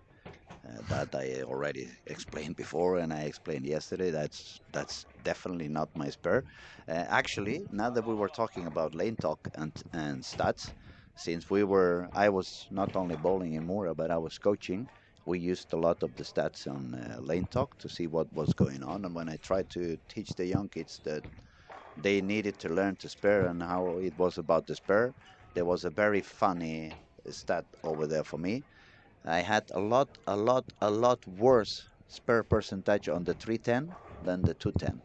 That I already explained before, and I explained yesterday. That's definitely not my spur. Actually, now that we were talking about lane talk and stats, since I was not only bowling in Mora, but I was coaching. We used a lot of the stats on lane talk to see what was going on. And when I tried to teach the young kids that they needed to learn to spare and how it was about the spare, there was a very funny stat over there for me. I had a lot worse spare percentage on the 310 than the 210.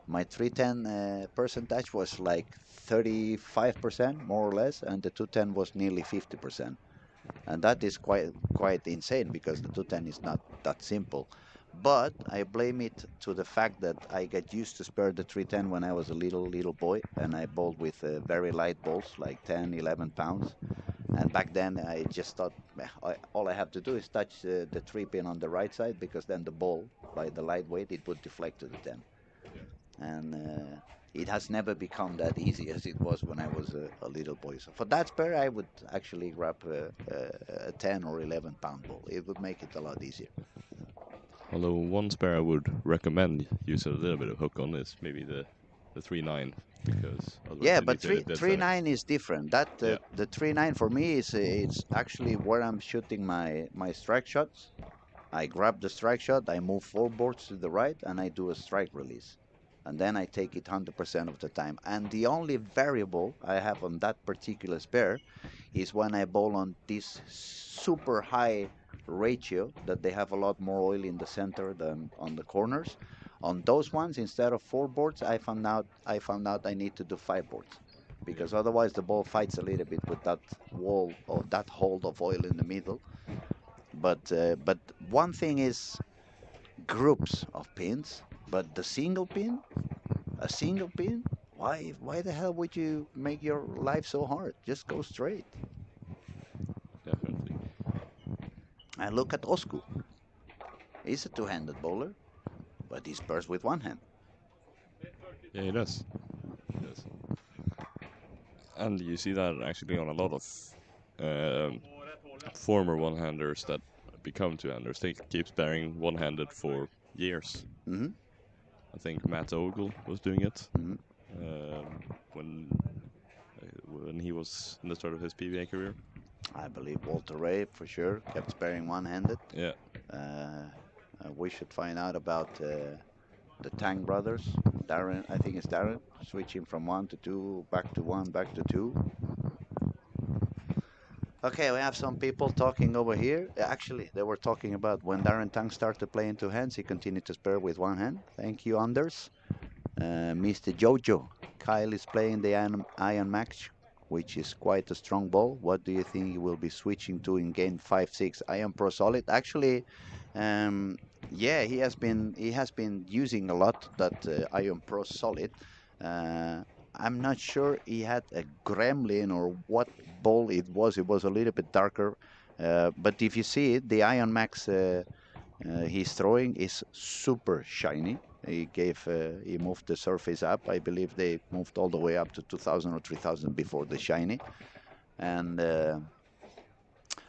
My 310 percentage was like 35% more or less, and the 210 was nearly 50%. And that is quite insane because the 210 is not that simple. But I blame it to the fact that I got used to spare the 310 when I was a little boy, and I bowled with very light balls, like 10, 11 pounds. And back then, I just thought all I have to do is touch the 3 pin on the right side, because then the ball, by the lightweight, it would deflect to the 10. And it has never become that easy as it was when I was a little boy. So for that spare, I would actually grab a 10 or 11 pound ball. It would make it a lot easier. Although one spare I would recommend use a little bit of hook on is maybe the 3-9, because otherwise Yeah, you need but to hit it dead center. 3-9 is different. That Yeah, the 3-9 for me is it's actually where I'm shooting my strike shots. I grab the strike shot, I move four boards to the right, and I do a strike release. And then I take it 100% of the time. And the only variable I have on that particular spare is when I bowl on this super high ratio that they have a lot more oil in the center than on the corners. On those ones, instead of four boards, I found out I need to do five boards, yeah, because otherwise the ball fights a little bit with that wall or that hold of oil in the middle. But one thing is groups of pins, but the single pin, a single pin, why the hell would you make your life so hard? Just go straight. definitely. And look at Osku. He's a two-handed bowler, but he spurs with one hand. Yeah, he does. He does. And you see that actually on a lot of um, former one-handers that become two-handers. They keep sparing one-handed for years. Hmm. I think Matt Ogle was doing it Hmm. um, when when he was in the start of his PBA career. I believe Walter Ray for sure kept sparing one-handed. Yeah, Uh, we should find out about the Tang brothers. Darren, I think it's Darren, switching from one to two, back to one, back to two. Okay, we have some people talking over here. Actually, they were talking about when Darren Tang started playing two hands, he continued to spare with one hand. Thank you, Anders. Mr. Jojo, Kyle is playing the Iron Max, which is quite a strong ball. What do you think he will be switching to in game 5-6? Iron Pro Solid. Actually, um, yeah, he has been using a lot that Iron Pro Solid. Uh, I'm not sure he had a Gremlin or what ball it was. It was a little bit darker. But if you see it, the Iron Max he's throwing is super shiny. He moved the surface up. I believe they moved all the way up to 2000 or 3000 before the shiny. And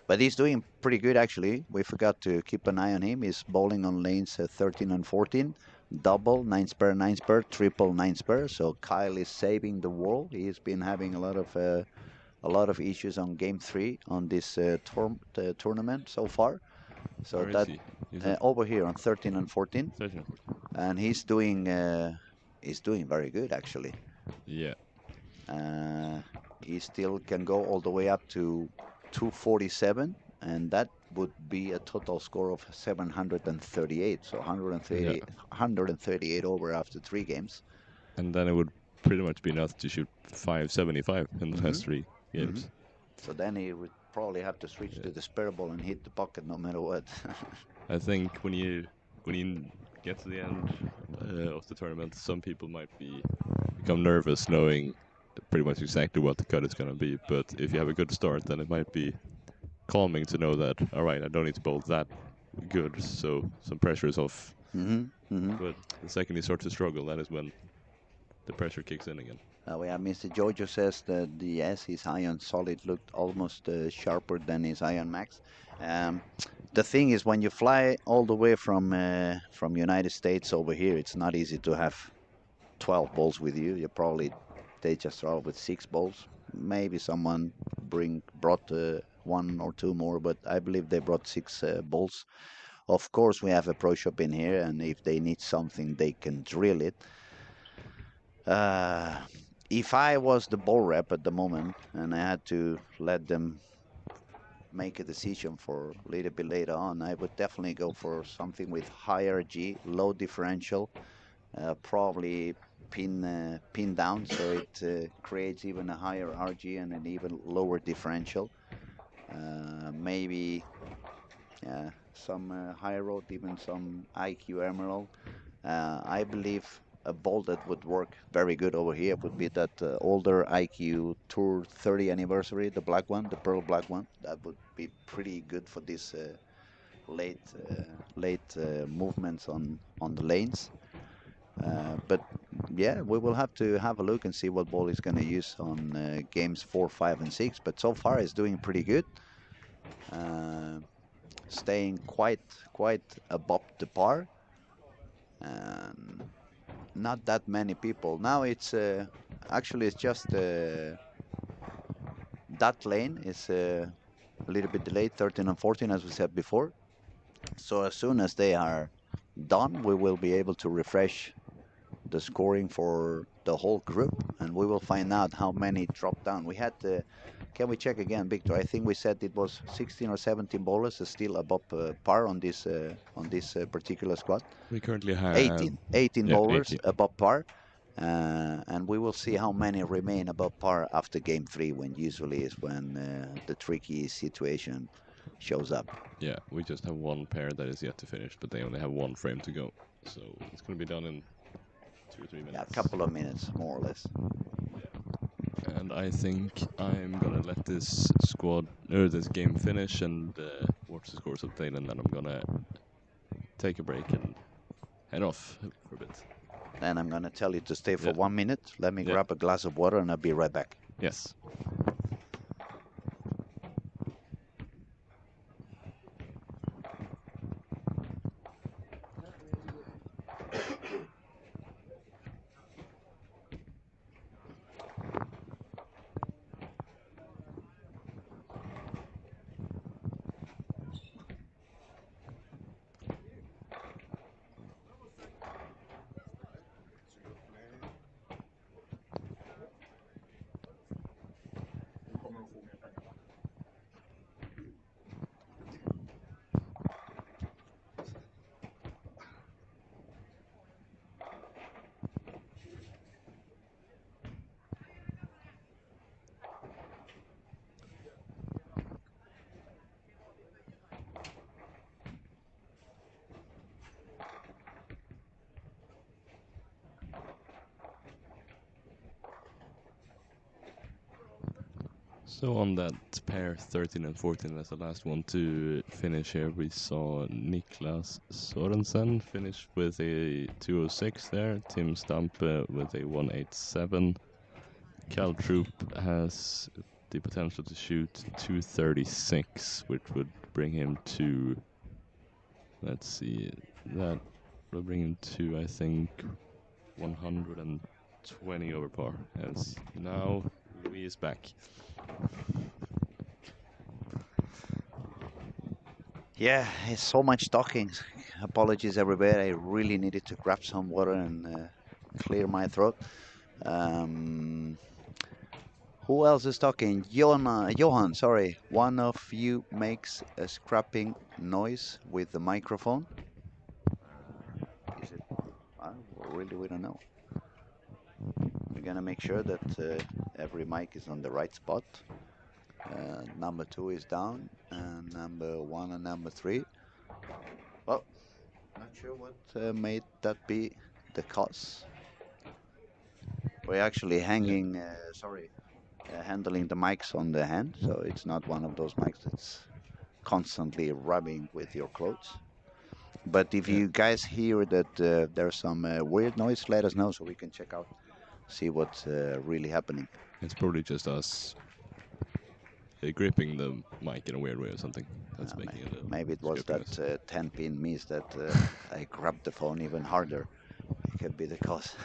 but he's doing pretty good actually. We forgot to keep an eye on him. He's bowling on lanes 13 and 14, double, nine spare, triple, nine spare. So Kyle is saving the world. He's been having a lot of issues on game three on this tournament so far. So where is that he? He's at over here on 13 and 14, 13 or 14. and he's doing very good actually. Yeah, Uh, he still can go all the way up to 247, and that would be a total score of 738. So yeah. 138 over after three games. And then it would pretty much be enough to shoot 575 in the Hmm. last three Hmm. games. So then he would probably have to switch Yeah. to the spare ball and hit the pocket no matter what. I think when you get to the end of the tournament, some people might become nervous knowing pretty much exactly what the cut is going to be. But if you have a good start, then it might be calming to know that all right, I don't need to bowl that good, so some pressure is off. Hmm. Hmm. But the second you start to struggle, that is when the pressure kicks in again. We have Mr. Jojo says that yes, his Iron Solid looked almost sharper than his Iron Max. Um, the thing is, when you fly all the way from United States over here, it's not easy to have 12 balls with you. They just travel with 6 balls. Maybe someone brought one or two more, but I believe they brought 6 balls. Of course, we have a pro shop in here, and if they need something, they can drill it. Uh, if I was the ball rep at the moment and I had to let them make a decision for a little bit later on, I would definitely go for something with higher G, low differential, probably pin down, so it creates even a higher RG and an even lower differential. Maybe some high road, even some IQ Emerald. I believe a ball that would work very good over here would be that older IQ Tour 30 anniversary, the black one, the pearl black one. That would be pretty good for this late movements on the lanes. But yeah, we will have to have a look and see what ball he's going to use on games 4, 5, and 6. But so far, he's doing pretty good, uh, staying quite above the par, and not that many people. Now it's actually it's just that lane is a little bit delayed, 13 and 14, as we said before. So as soon as they are done, we will be able to refresh the scoring for the whole group, and we will find out how many dropped down. We had, can we check again, Victor? I think we said it was 16 or 17 bowlers still above par on this particular squad. We currently have 18 yeah bowlers 18. above par, and we will see how many remain above par after game 3, when usually is when the tricky situation shows up. Yeah, we just have one pair that is yet to finish, but they only have one frame to go. So it's going to be done in 2 or 3 Yeah, a minutes. couple of minutes more or less. And I think I'm gonna let this squad or this game finish and watch the scores update, and then I'm gonna take a break and head off for a bit. Then I'm gonna tell you to stay for Yeah, 1 minute. Let me yeah, grab a glass of water and I'll be right back. yes. So on that pair 13 and 14 as the last one to finish here, we saw Niklas Sorensen finish with a 206 there, Tim Stampe with a 187. Cal Troop has the potential to shoot 236, which would bring him to, let's see, that will bring him to, I think, 120 over par. As now Louis is back. Yeah, it's so much talking. Apologies everywhere. I really needed to grab some water and clear my throat. Um, who else is talking? Johan, sorry. One of you makes a scrapping noise with the microphone. Is it? Really, we don't know. We're gonna make sure that every mic is on the right spot. Number 2 is down, and number 1 and number 3. Well, not sure what made that be the cause. We're actually Yeah, hanging, handling the mics on the hand, so it's not one of those mics that's constantly rubbing with your clothes. But if yeah. you guys hear that there's some weird noise, let us know so we can check out, see what's really happening. It's probably just us gripping the mic in a weird way or something. That's making it Maybe it a was scripting that noise. 10 pin miss that I grabbed the phone even harder. It could be the cause.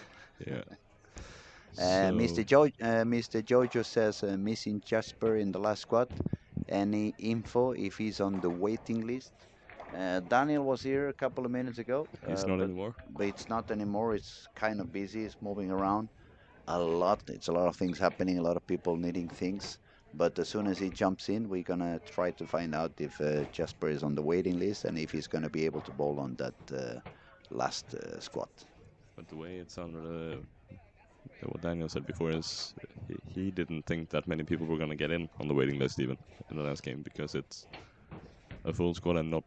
Yeah. So Mr. Jojo says missing Jasper in the last squad. Any info if he's on the waiting list? Daniel was here a couple of minutes ago, he's not anymore. but it's not anymore. It's kind of busy. It's moving around a lot. It's a lot of things happening. A lot of people needing things. But as soon as he jumps in, we're gonna try to find out if Jasper is on the waiting list and if he's gonna be able to bowl on that last squad. But the way it sounded, what Daniel said before is he didn't think that many people were gonna get in on the waiting list even in the last game because it's a full squad and not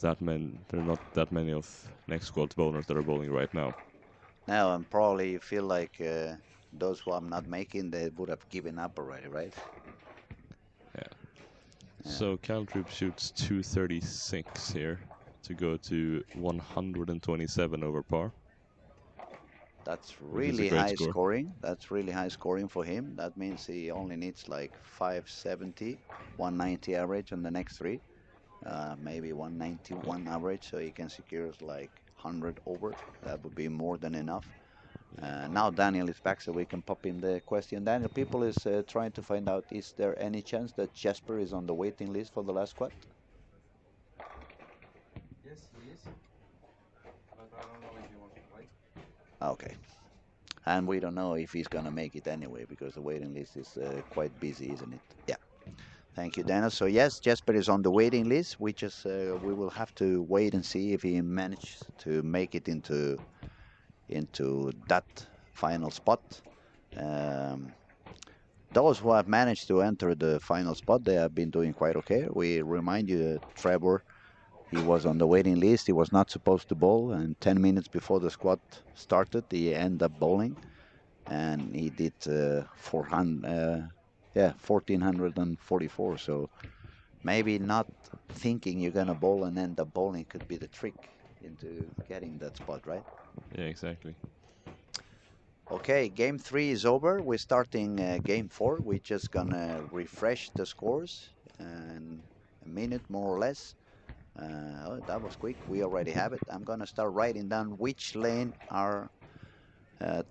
that many. There are not that many of next squad bowlers that are bowling right now. Now, and probably you feel like those who I'm not making, they would have given up already, right? Yeah. Yeah, So Caltroop shoots 236 here to go to 127 over par, that's which is a really great high score. scoring. That's really high scoring for him. That means he only needs like 570, 190 average on the next three, maybe Yeah. 191 average, so he can secure like 100 over. That would be more than enough. Yeah. Now Daniel is back, so we can pop in the question. Daniel, people is trying to find out: is there any chance that Jasper is on the waiting list for the last squad? Okay, and we don't know if he's gonna make it anyway because the waiting list is quite busy, isn't it? Yeah. Thank you, Daniel. So yes, Jasper is on the waiting list. We will have to wait and see if he managed to make it into that final spot. Um, those who have managed to enter the final spot, they have been doing quite okay. We remind you, Trevor, he was on the waiting list. He was not supposed to bowl, and 10 minutes before the squad started, he ended up bowling, and he did 400, 1444. So maybe not thinking you're gonna bowl and end up bowling could be the trick into getting that spot, right? Yeah, exactly. Okay, game three is over. We're starting game four. We're just gonna refresh the scores in a minute more or less. Oh, that was quick. We already have it. I'm gonna start writing down which lane our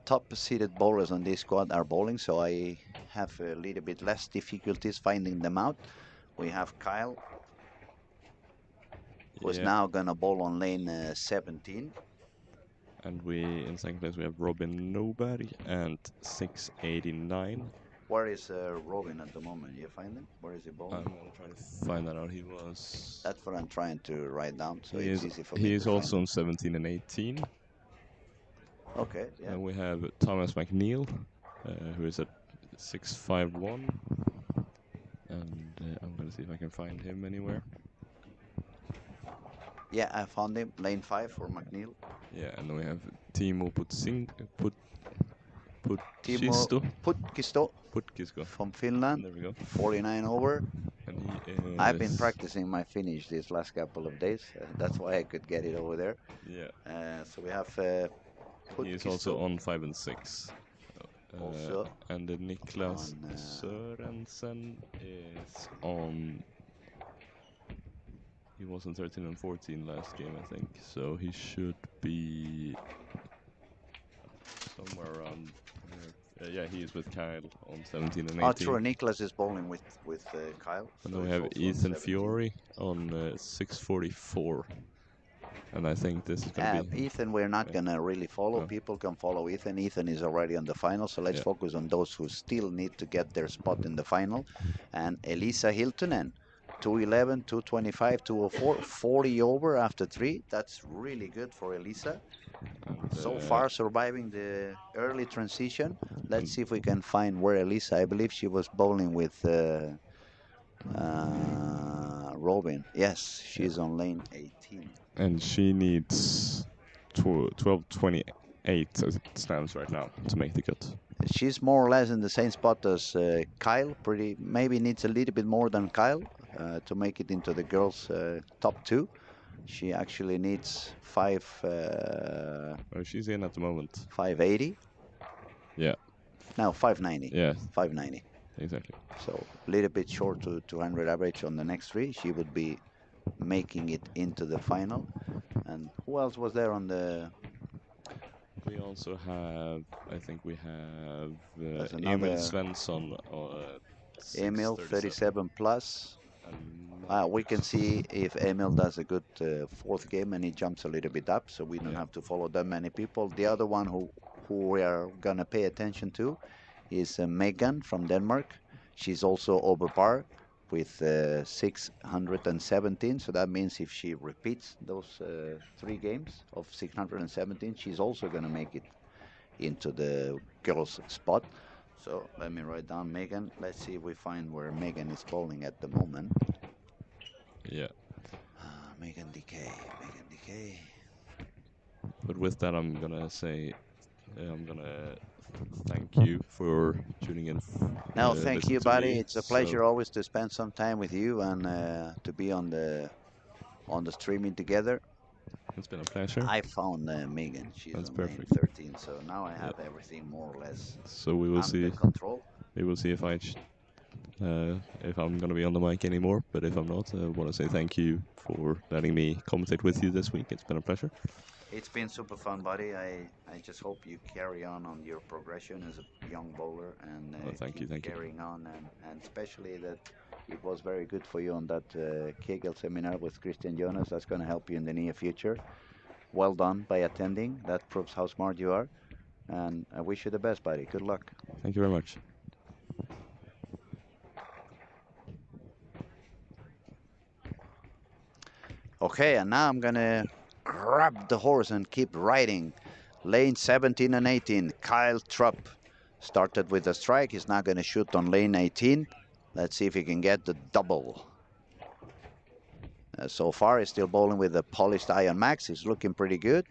top seeded bowlers on this squad are bowling, so I have a little bit less difficulties finding them out. We have Kyle, who's Yeah, now gonna bowl on lane 17. and in second place we have Robin Nobody and 689. Where is Robin at the moment? You find him? Where is he I'm bowling? gonna try to find that out. He was. That's what I'm trying to write down, so He it's is. easy for me He to is find also him. on 17 and 18. Okay, yeah. Then we have Thomas McNeil, who is at 651, and I'm gonna see if I can find him anywhere. Yeah, I found him. Lane 5 for McNeil. Yeah, and then we have Timo Timo Putkisto. Putkisto Putkisko. from Finland, There we go. 49 over. And he I've been is. practicing my Finnish these last couple of days. That's why I could get it over there. Yeah, So we have he is also Putkisto on 5 and 6. also And Niklas on. Sørensen is on. He was on 13 and 14 last game, I think. So he should be somewhere around there. Yeah, he is with Kyle on 17 and Oh, true. 18. Nicholas is bowling with Kyle, And so then we he's have also on Ethan 17. Fiore on 644. And I think this is going to be. Ethan, we're not Yeah. gonna really follow. No. People can follow Ethan. Ethan is already on the final, so let's Yeah. focus on those who still need to get their spot in the final. And Elisa Hiltunen, 211, 225, 204, 40 over after three. That's really good for Elisa. So And, far, surviving the early transition. Let's and see if we can find where Elisa. I believe she was bowling with Robin. Yes, yeah. she's on lane 18. And she needs 1228 as it stands right now to make the cut. She's more or less in the same spot as Kyle. Pretty maybe needs a little bit more than Kyle to make it into the girls' top two. She actually needs Oh, she's in at the moment. 580. Yeah. No, 590. Yeah. 590. Exactly. So a little bit short to 200 average on the next three. She would be making it into the final. And who else was there on the? We also have, I think we have There's Emil another Svensson Emil 637. 37 plus. I'm not. We can see if Emil does a good fourth game and he jumps a little bit up, so we don't Yeah. have to follow that many people. The other one who we are gonna pay attention to is Megan from Denmark. She's also over par with 617. So that means if she repeats those 3 games of 617, she's also going to make it into the girls' spot. So let me write down Megan. Let's see if we find where Megan is bowling at the moment. Yeah. Megan DK. Megan DK. But with that, I'm gonna say I'm gonna thank you for tuning in, No, thank listen you, to buddy. me. It's a So pleasure always to spend some time with you and to be on the streaming together. it's been a pleasure. I found Megan. She's That's on lane perfect. 13, so now I Yeah. have everything more or less So we will under see. control. We will see if I'm gonna be on the mic anymore. But if I'm not, I want to say thank you for letting me commentate with you this week. It's been a pleasure. It's been super fun, buddy. I just hope you carry on your progression as a young bowler and Oh, thank keep you, thank you. carrying on. And especially that it was very good for you on that Kegel seminar with Christian Jonas. That's going to help you in the near future. Well done by attending. That proves how smart you are. And I wish you the best, buddy. Good luck. Thank you very much. Okay, and now I'm gonna grab the horse and keep riding. Lane 17 and 18, Kyle Trupp started with a strike. He's now gonna shoot on lane 18. Let's see if he can get the double. So far, he's still bowling with a polished iron max. He's looking pretty good.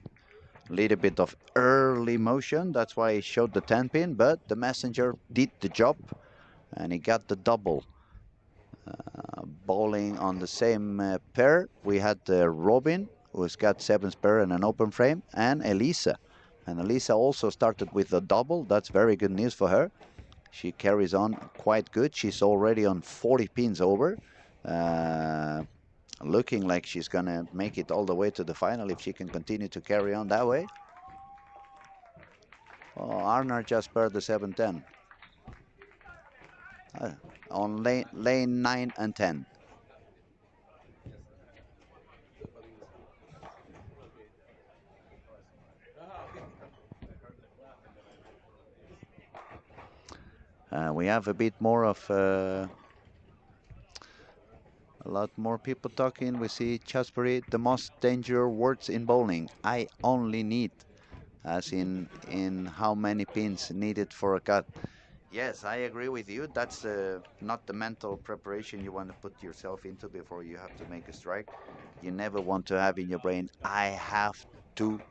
A little bit of early motion. That's why he showed the 10 pin, but the messenger did the job and he got the double. Bowling on the same pair, we had Robin, who's got 7 pair and an open frame, and Elisa. And Elisa also started with a double. That's very good news for her. She carries on quite good. She's already on 40 pins over. Uh, Looking like she's going to make it all the way to the final if she can continue to carry on that way. Oh, Arnar just paired the 7-10 on lane 9 and 10. We have a bit more of a lot more people talking. We see Chasbury, the most dangerous words in bowling. I only need, as in how many pins needed for a cut. Yes, I agree with you. That's not the mental preparation you want to put yourself into before you have to make a strike. You never want to have in your brain, I have to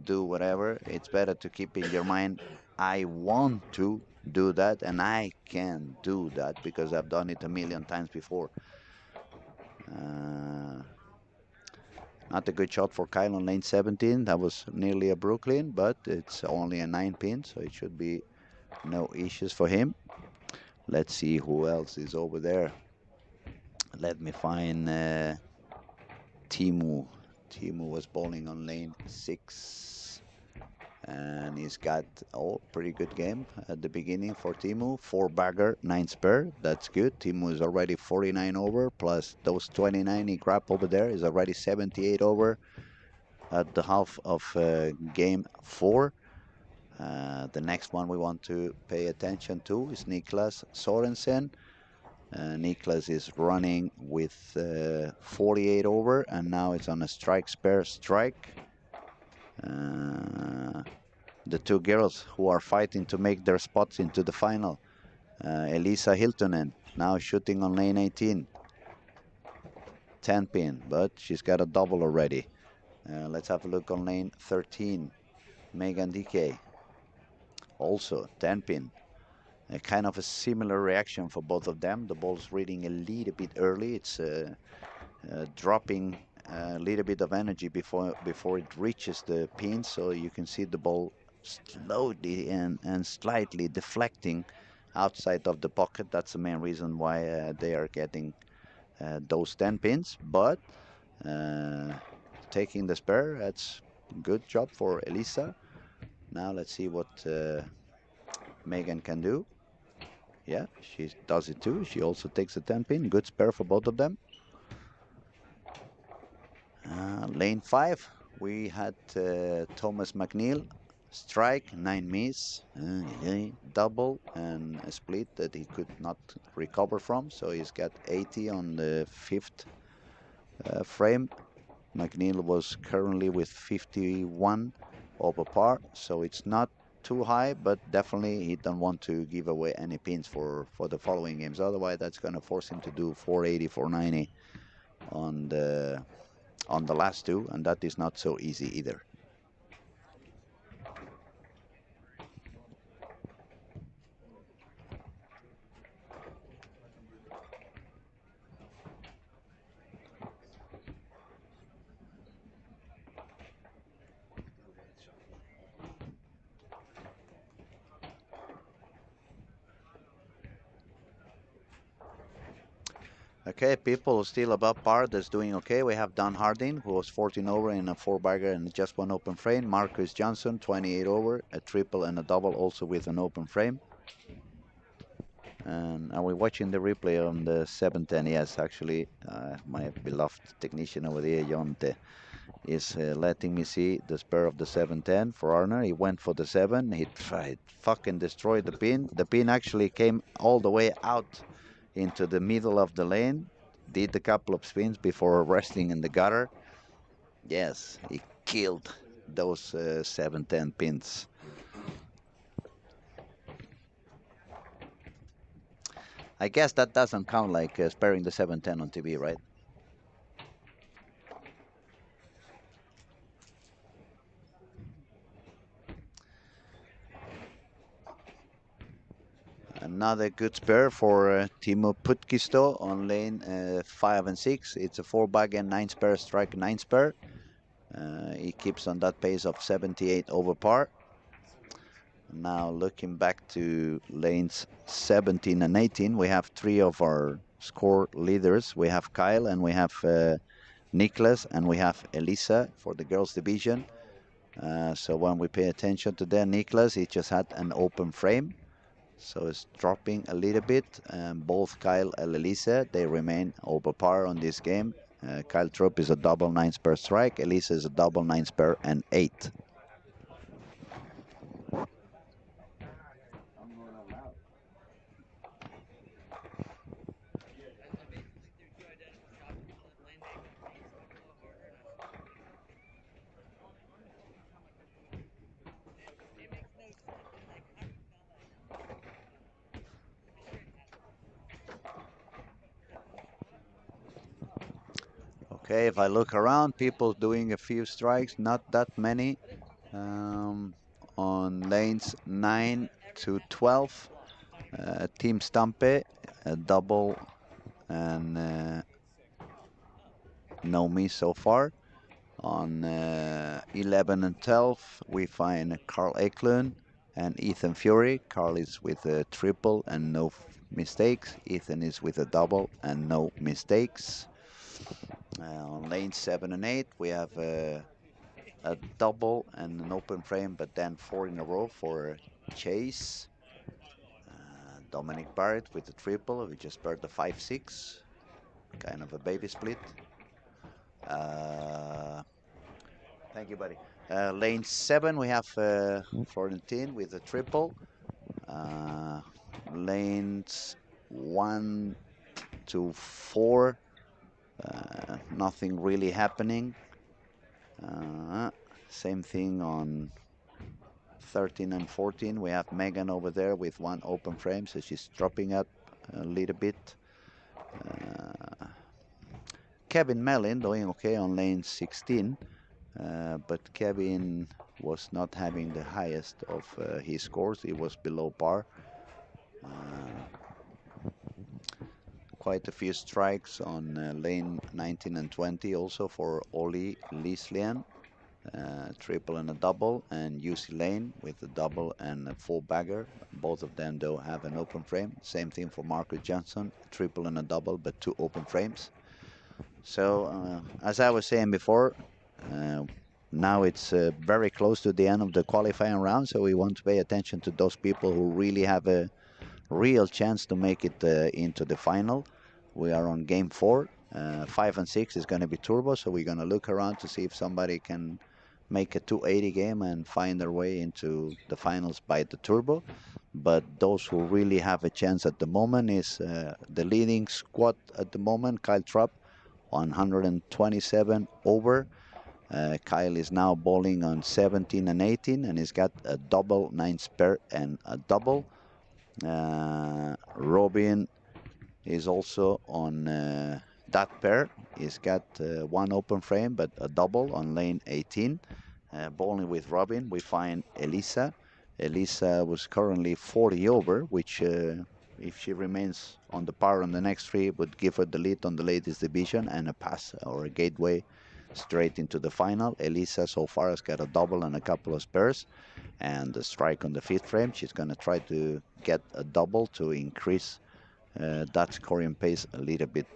do whatever. It's better to keep in your mind, I want to do that and I can do that because I've done it a million times before. Uh, Not a good shot for Kyle on lane 17. That was nearly a Brooklyn, but it's only a 9 pin, so it should be no issues for him. Let's see who else is over there. Let me find Timu. Timu was bowling on lane 6. And he's got, oh, pretty good game at the beginning for Timu. 4 bagger, 9 spare. That's good. Timu is already 49 over, plus those 29 he grabbed over there is already 78 over at the half of game 4. The next one we want to pay attention to is Niklas Sorensen. Niklas is running with 48 over, and now it's on a strike spare strike. The 2 girls who are fighting to make their spots into the final. Elisa Hiltonen now shooting on lane 18. 10 pin, but she's got a double already. Let's have a look on lane 13. Megan DK, also 10 pin. Kind of a similar reaction for both of them. The ball's reading a little bit early. It's dropping a little bit of energy before it reaches the pin, so you can see the ball slowly and slightly deflecting outside of the pocket. That's the main reason why they are getting those 10 pins. But taking the spare, that's good job for Elisa. Now let's see what Megan can do. Yeah, she does it too. She also takes a 10 pin. Good spare for both of them. Lane 5, we had Thomas McNeil strike, 9 miss, double and a split that he could not recover from. So he's got 80 on the fifth frame. McNeil was currently with 51 over par, so it's not too high, but definitely he don't want to give away any pins for the following games. Otherwise, that's going to force him to do 480, 490 on the last two, and that is not so easy either. Okay, people still above par. That's doing okay. We have Don Harding, who was 14 over in a four-bagger and just one open frame. Marcus Johnson, 28 over, a triple and a double, also with an open frame. And are we watching the replay on the 710? Yes, actually, my beloved technician over there, Jonte, is letting me see the spur of the 710 for Arner. He went for the 7. He tried, fucking destroyed the pin. The pin actually came all the way out into the middle of the lane. Did a couple of spins before resting in the gutter. Yes, he killed those 710 pins. I guess that doesn't count like sparing the 710 on TV, right? Another good spare for Timo Putkisto on lane 5 and 6. It's a 4 bag and 9 spare strike, 9 spare. He keeps on that pace of 78 over par. Now looking back to lanes 17 and 18, we have three of our score leaders. We have Kyle and we have Niklas and we have Elisa for the girls division. So when we pay attention to that, Niklas, he just had an open frame. So it's dropping a little bit. Both Kyle and Elisa, they remain over par on this game. Kyle Trupp is a double 9 spare strike. Elisa is a double 9 spare and 8. Okay, if I look around, people doing a few strikes, not that many. On lanes 9 to 12, Team Stampe, a double and no miss so far. On 11 and 12, we find Carl Eklund and Ethan Fury. Carl is with a triple and no mistakes. Ethan is with a double and no mistakes. On lane 7 and 8, we have a double and an open frame, but then 4 in a row for Chase. Dominic Barrett with the triple. We just burned the 5-6. Kind of a baby split. Thank you, buddy. Lane 7, we have Florentine with a triple. Lanes 1 to 4, nothing really happening. Same thing on 13 and 14. We have Megan over there with one open frame, so she's dropping up a little bit. Kevin Mellin doing okay on lane 16, but Kevin was not having the highest of his scores. He was below par. Quite a few strikes on lane 19 and 20 also for Oli Lislian. Triple and a double, and UC Lane with a double and a 4-bagger. Both of them, though, have an open frame. Same thing for Marcus Johnson, triple and a double, but 2 open frames. So, as I was saying before, now it's very close to the end of the qualifying round, so we want to pay attention to those people who really have a real chance to make it into the final. We are on game 4. 5 and 6 is going to be turbo, so we're going to look around to see if somebody can make a 280 game and find their way into the finals by the turbo. But those who really have a chance at the moment is the leading squad at the moment, Kyle Trapp, 127 over. Kyle is now bowling on 17 and 18, and he's got a double, nine spare, and a double. Robin is also on that pair. He's got one open frame, but a double on lane 18. Bowling with Robin, we find Elisa. Elisa was currently 40 over, which, if she remains on the par on the next three, would give her the lead on the ladies division and a pass or a gateway straight into the final. Elisa so far has got a double and a couple of spares, and a strike on the fifth frame. She's going to try to get a double to increase that scoring pace a little bit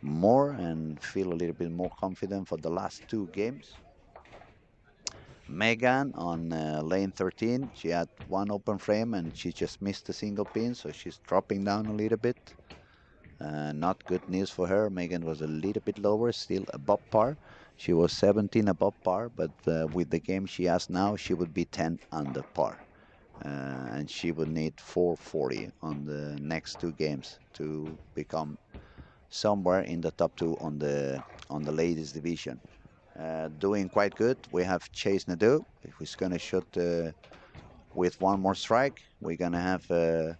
more and feel a little bit more confident for the last two games. Megan on lane 13, she had one open frame and she just missed a single pin, so she's dropping down a little bit. Not good news for her. Megan was a little bit lower, still above par. She was 17 above par, but with the game she has now, she would be 10 under par. And she would need 440 on the next two games to become somewhere in the top two on the ladies division. Doing quite good. We have Chase Nadeau, who's going to shoot with one more strike. We're going to have a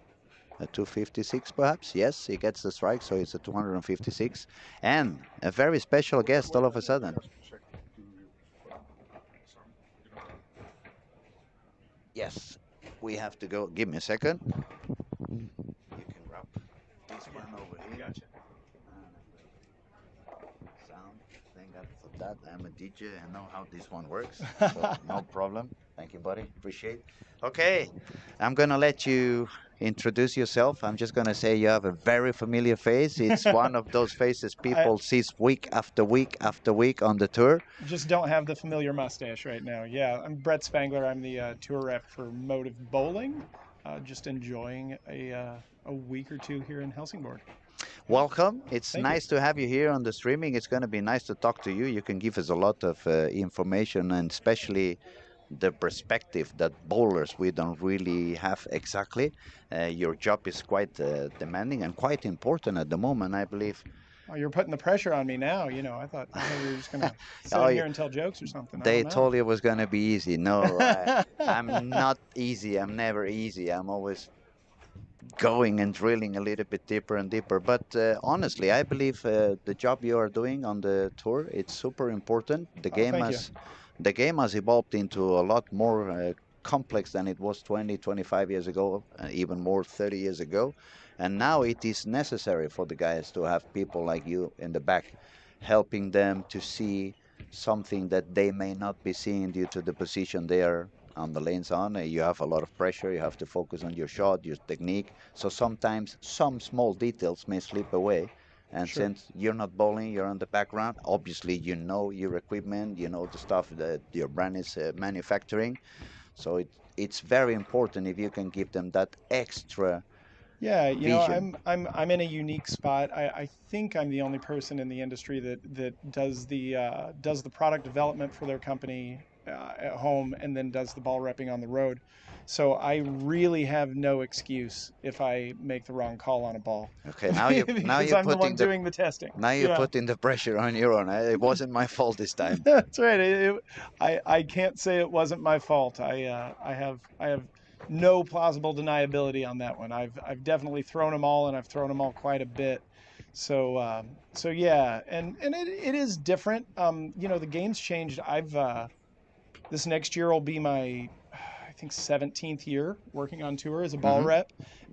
256 perhaps. Yes, he gets the strike, so it's a 256. And a very special guest all of a sudden. Yes, we have to go. Give me a second. You can grab this one over here. Gotcha. Sound. Thank God for that. I'm a DJ. I know how this one works. So no problem. Thank you, buddy. Appreciate. Okay, I'm gonna let you introduce yourself. I'm just gonna say you have a very familiar face. It's one of those faces people see week after week after week on the tour. Just don't have the familiar mustache right now. Yeah, I'm Brett Spangler. I'm the tour rep for Motive Bowling. Just enjoying a week or two here in Helsingborg. Welcome. It's Thank nice to have you here on the streaming. It's going to be nice to talk to you. You can give us a lot of information, and especially the perspective that bowlers we don't really have exactly. Your job is quite demanding and quite important at the moment, I believe. Oh, you're putting the pressure on me now. You know, I thought we were just gonna sit Oh, in here and tell jokes or something. I they don't know. told you it was going to be easy. No, I'm not easy. I'm never easy. I'm always going and drilling a little bit deeper and deeper. But honestly, I believe the job you are doing on the tour, it's super important. Oh, thank you. The game has evolved into a lot more complex than it was 20, 25 years ago, even more 30 years ago. And now it is necessary for the guys to have people like you in the back helping them to see something that they may not be seeing due to the position they are on the lanes on. You have a lot of pressure. You have to focus on your shot, your technique. So sometimes some small details may slip away. And Sure. since you're not bowling, you're on the background. Obviously, you know your equipment, you know the stuff that your brand is manufacturing. So it's very important if you can give them that extra Yeah, you know, vision. I'm in a unique spot. I think I'm the only person in the industry that does the product development for their company at home and then does the ball repping on the road. So I really have no excuse if I make the wrong call on a ball Okay, now because you're I'm the one putting the doing the testing. now you're Yeah. putting the pressure on your own. It wasn't my fault this time. That's right. I can't say it wasn't my fault. I have no plausible deniability on that one. I've definitely thrown them all, and I've thrown them all quite a bit. So yeah, and it is different. You know, the game's changed. I've this next year will be my I think 17th year working on tour as a ball Hmm. rep,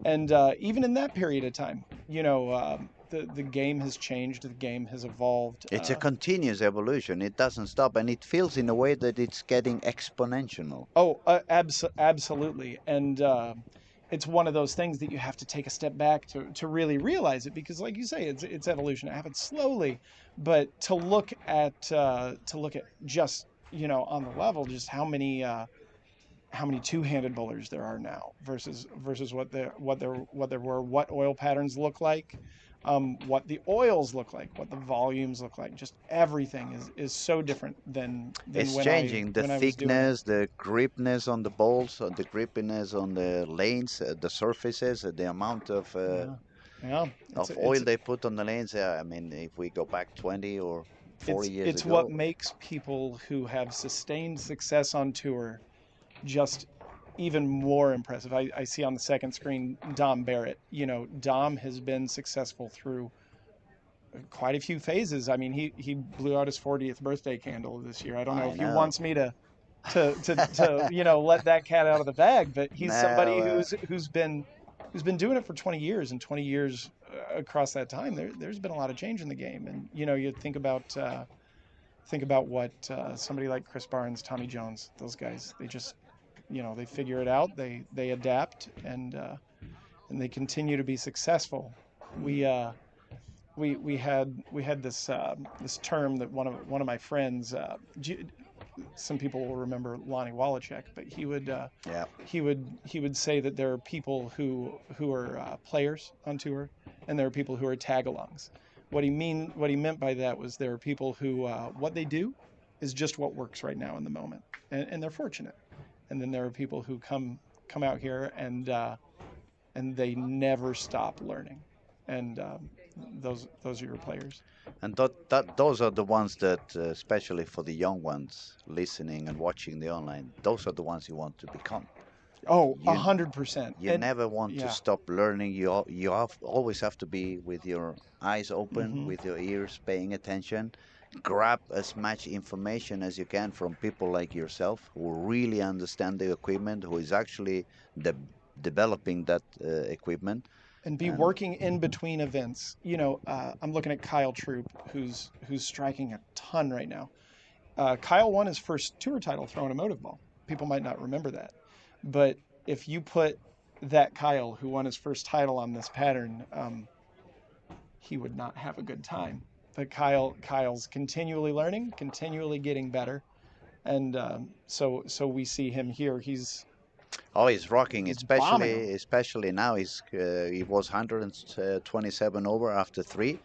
and even in that period of time, you know, the game has changed. The game has evolved. It's a continuous evolution. It doesn't stop, and it feels in a way that it's getting exponential. Oh, absolutely. And it's one of those things that you have to take a step back to really realize it because, like you say, it's evolution. It happens slowly, but to look at just on the level, just how many two-handed bowlers there are now versus what there were, what oil patterns look like. what the oils look like, what the volumes look like. Just everything is so different than It's changing the when I was doing it. thickness, the gripness on the balls, the gripiness on the lanes, the surfaces, the amount Yeah, yeah. of oil they put on the lanes. I mean, if we go back 20 or 40 years It's what ago, makes people who have sustained success on tour just even more impressive. I see on the second screen Dom Barrett. You know, Dom has been successful through quite a few phases. I mean, he blew out his 40th birthday candle this year. I don't know I if he know. wants me to let that cat out of the bag, but he's somebody No, who's been doing it for 20 years, and 20 years across that time there's been a lot of change in the game. And you know, you think about what somebody like Chris Barnes, Tommy Jones, those guys, they just, you know, they figure it out, they adapt, and they continue to be successful. We we had this this term that one of my friends, some people will remember Lonnie Wallachek, but yeah. he would say that there are people who are players on tour, and there are people who are tag-alongs. What he meant by that was there are people who what they do is just what works right now in the moment, and they're fortunate. And then there are people who come out here and they never stop learning, and those are your players. And those are the ones that, especially for the young ones listening and watching the online, those are the ones you want to become. Oh, You 100%. you And never want to yeah, stop learning. You always have to be with your eyes open, hmm with your ears paying attention. Grab as much information as you can from people like yourself who really understand the equipment, who is actually de- developing that equipment. and be And working in between events. You know, I'm looking at Kyle Troop, who's striking a ton right now. Kyle won his first tour title throwing a motive ball. People might not remember that, but if you put that Kyle who won his first title on this pattern, he would not have a good time. But Kyle's continually learning, continually getting better, and so we see him here. oh, he's rocking, He's bombing them. especially now. He was 127 over after three.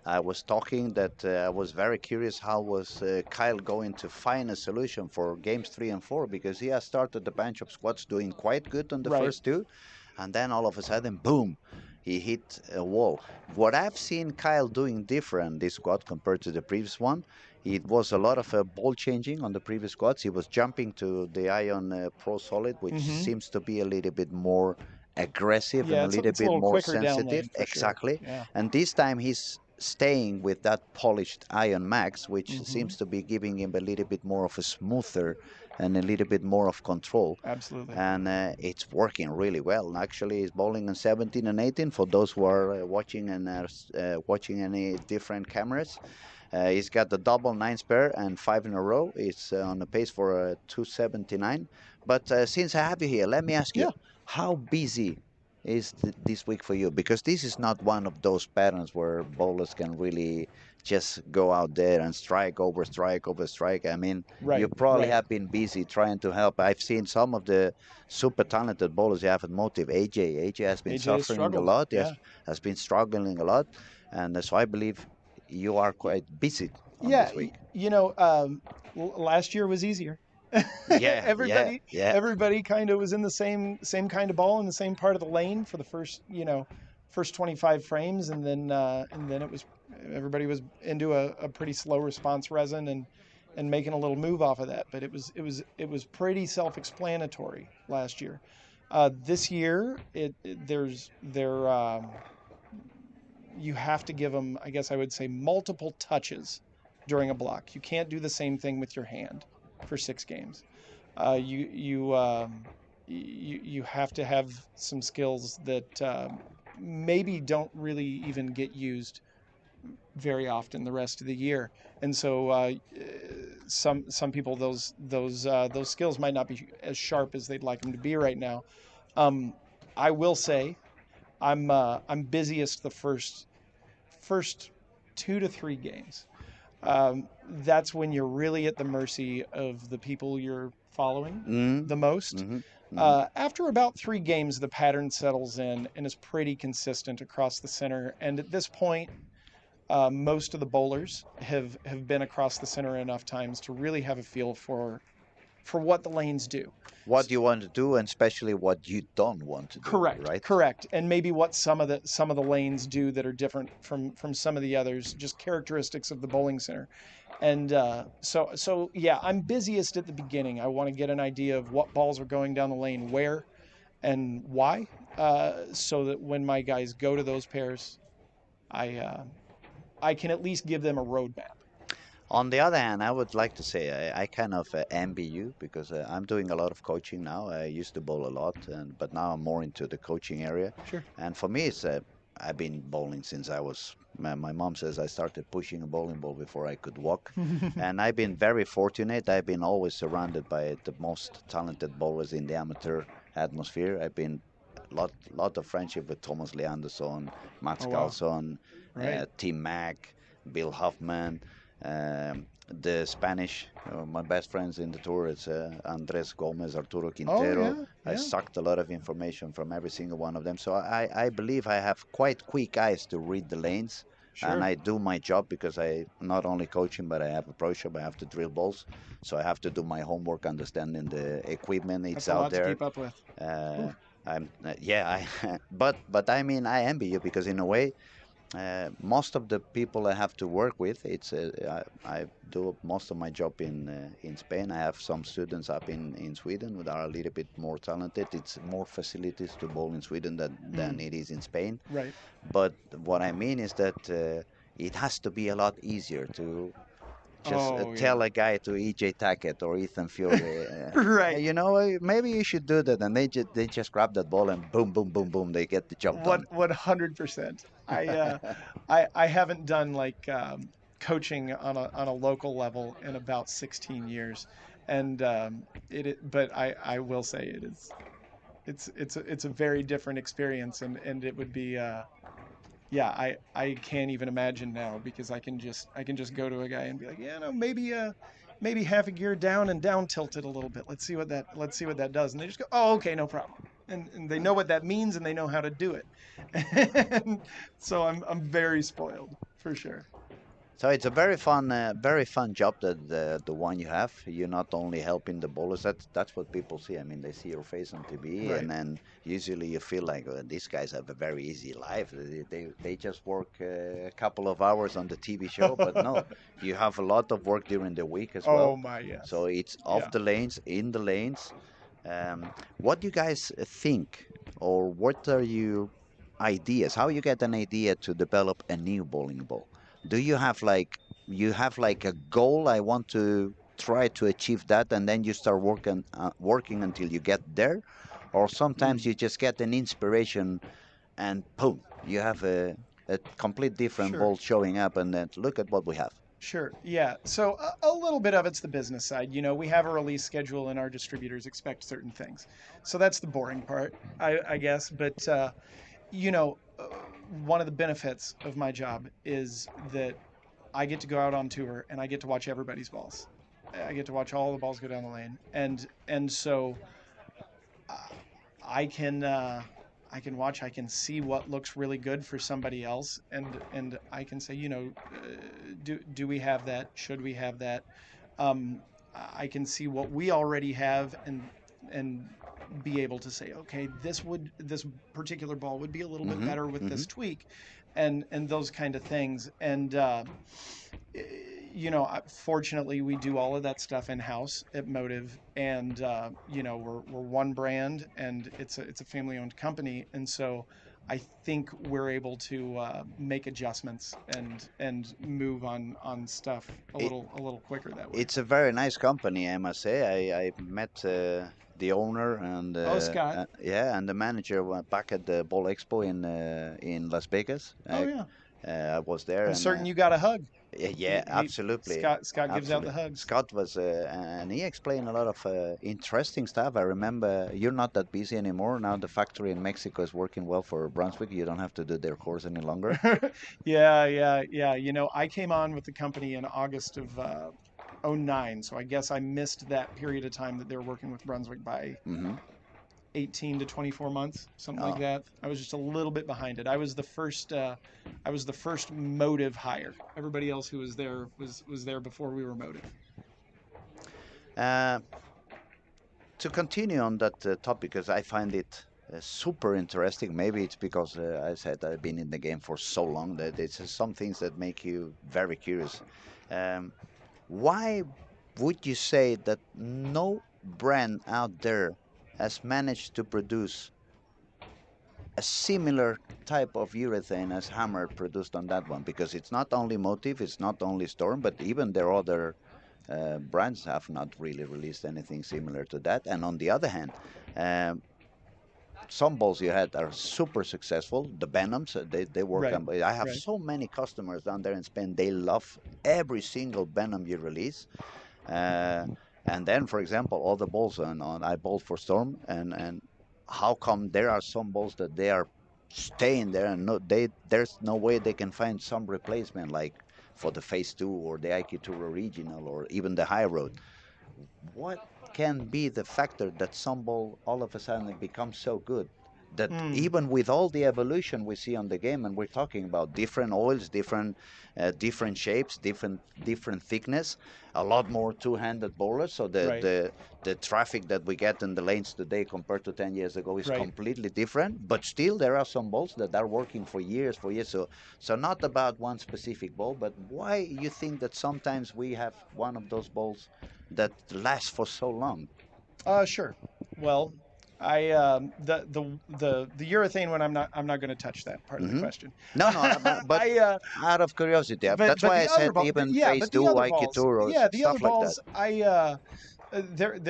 I was talking that I was very curious how was Kyle going to find a solution for games 3 and 4, because he has started the bench of squats doing quite good on the Right. first two, and then all of a sudden, boom, he hit a wall. What I've seen Kyle doing different this squat compared to the previous one, it was a lot of ball changing on the previous squats. He was jumping to the Ion Pro Solid, which hmm seems to be a little bit more aggressive and Yeah, a little it's a bit little more quicker down sensitive. lane for sure. Exactly. Yeah. And this time he's staying with that polished Ion Max, which hmm seems to be giving him a little bit more of a smoother and a little bit more of control. Absolutely. And it's working really well. Actually, he's bowling on 17 and 18 for those who are watching and watching any different cameras. He's got the double nine spare and five in a row. It's on the pace for 279. But since I have you here, let me ask you, Yeah. how busy is this week for you? Because this is not one of those patterns where bowlers can really just go out there and strike over strike over strike. I mean, you Right. probably Right. have been busy trying to help. I've seen some of the super talented bowlers you have at Motive. AJ has been AJ has suffering a struggled. lot. He Yeah. has been struggling a lot. And so I believe you are quite busy on Yeah. this week. You know, last year was easier. Yeah, yeah, everybody yeah. everybody kind of was in the same kind of ball in the same part of the lane for the first, you know, first 25 frames, and then it was everybody was into a pretty slow response resin and making a little move off of that. But it was pretty self-explanatory last year. This year, there's there you have to give them, I guess I would say, multiple touches during a block. You can't do the same thing with your hand for 6 games. You have to have some skills that maybe don't really even get used very often the rest of the year. And so some people those skills might not be as sharp as they'd like them to be right now. Um, I will say I'm busiest the first 2 to 3 games. That's when you're really at the mercy of the people you're following Mm-hmm. the most. Mm-hmm. Hmm. After about 3 games, the pattern settles in and is pretty consistent across the center. And at this point, most of the bowlers have been across the center enough times to really have a feel for what the lanes do. What you want to do, and especially what you don't want to do, Correct, right? correct. And maybe what some of the lanes do that are different from some of the others, just characteristics of the bowling center. And so yeah, I'm busiest at the beginning. I want to get an idea of what balls are going down the lane, where and why, so that when my guys go to those pairs, I I can at least give them a roadmap. On the other hand, I would like to say I kind of envy you because I'm doing a lot of coaching now. I used to bowl a lot, but now I'm more into the coaching area. Sure. And for me, it's I've been bowling since I was. My mom says I started pushing a bowling ball before I could walk, and I've been very fortunate. I've been always surrounded by the most talented bowlers in the amateur atmosphere. I've been lot of friendship with Thomas Leandersson, Mats Oh wow. Carlson, Right. Tim Mack, Bill Huffman. The Spanish, my best friends in the tour, it's Andres Gomez, Arturo Oh Quintero. yeah, I yeah. sucked a lot of information from every single one of them. So I believe I have quite quick eyes to read the lanes. And Sure. I do my job because I not only coaching, but I have a pro shop. I have to drill balls, so I have to do my homework, understanding the equipment it's That's a out lot to there. keep up with. Uh, Oof. I'm yeah, but I mean I envy you because in a way most of the people I have to work with, I do most of my job in Spain. I have some students up in Sweden that are a little bit more talented. It's more facilities to bowl in Sweden than Mm, it is in Spain. right. But what I mean is that it has to be a lot easier to just Oh yeah. tell a guy to EJ Tackett or Ethan Fury, Right. maybe you should do that, and they just grab that ball and boom, boom, boom, boom, they get the job done. 100%. I haven't done like coaching on a local level in about 16 years, and but I will say it's a very different experience, and it would be yeah, I can't even imagine now because I can just go to a guy and be like, yeah, no, maybe half a gear down and down tilted a little bit. Let's see what that does. And they just go, oh, okay, no problem. And they know what that means and they know how to do it. And so I'm very spoiled for sure. So it's a very fun job that the one you have. You're not only helping the bowlers. That's what people see. I mean, they see your face on TV, and Right. then usually you feel like these guys have a very easy life. They just work a couple of hours on the TV show, but no, you have a lot of work during the week as Oh well. my So yes. it's off Yeah. the lanes, in the lanes. What do you guys think, or what are you ideas? How you get an idea to develop a new bowling ball? Do you have like a goal? I want to try to achieve that, and then you start working until you get there, or sometimes Mm, you just get an inspiration and boom, you have a complete different sure. ball showing up, and then look at what we have. Sure. Yeah. So a little bit of it's the business side. We have a release schedule and our distributors expect certain things. So that's the boring part, I guess. But, one of the benefits of my job is that I get to go out on tour and I get to watch everybody's balls. I get to watch all the balls go down the lane. And so uh, I can I can watch. I can see what looks really good for somebody else, and I can say, do we have that? Should we have that? Um, I can see what we already have, and be able to say, okay, this particular ball would be a little bit Hmm. better with Hmm. this tweak, and those kind of things. And fortunately, we do all of that stuff in house at Motive, and we're one brand, and it's a family owned company, and so I think we're able to make adjustments and move on stuff a It, little quicker that way. it's a very nice company, I must say. I met the owner and Oh, Scott. yeah, and the manager back at the Ball Expo in Las Vegas. Oh yeah. I was there, I'm and certain you got a hug. yeah, He yeah, he absolutely, Scott gives out the absolutely. hugs. Scott was, and he explained a lot of interesting stuff. I remember you're not that busy anymore now. The factory in Mexico is working well for Brunswick. You don't have to do their course any longer. Yeah, yeah, yeah. I came on with the company in August of '09, so I guess I missed that period of time that they were working with Brunswick by Hmm. 18 to 24 months, something like Oh. that. I was just a little bit behind it. I was the first motive hire. Everybody else who was there was there before we were motive. Uh, to continue on that topic, because I find it super interesting. Maybe it's because I said I've been in the game for so long that it's some things that make you very curious. Um, why would you say that no brand out there has managed to produce a similar type of urethane as Hammer produced on that one? Because it's not only Motive, it's not only Storm, but even their other brands have not really released anything similar to that. And on the other hand, um, some balls you had are super successful. The Venoms, they work Right, on. I have right, so many customers down there in Spain. They love every single Venom you release. Uh, and then, for example, all the balls on I bowled for Storm, and how come there are some balls that they are staying there and there's no way they can find some replacement like for the Phase 2 or the IQ Tour Original or even the High Road. What can be the factor that some ball all of a sudden it becomes so good that mm, even with all the evolution we see on the game, and we're talking about different oils, different shapes, different thickness, a lot more two-handed bowlers, so right, the traffic that we get in the lanes today compared to 10 years ago is right. completely different, but still there are some balls that are working for years. So not about one specific ball, but why you think that sometimes we have one of those balls that lasts for so long? Sure. Well, I the urethane one. I'm not going to touch that part of the Hmm. question. No, no, but I out of curiosity, that's but why I the other said ball, even yeah, phase but the two, other IQ balls, tour, or yeah, the other stuff like that. balls. There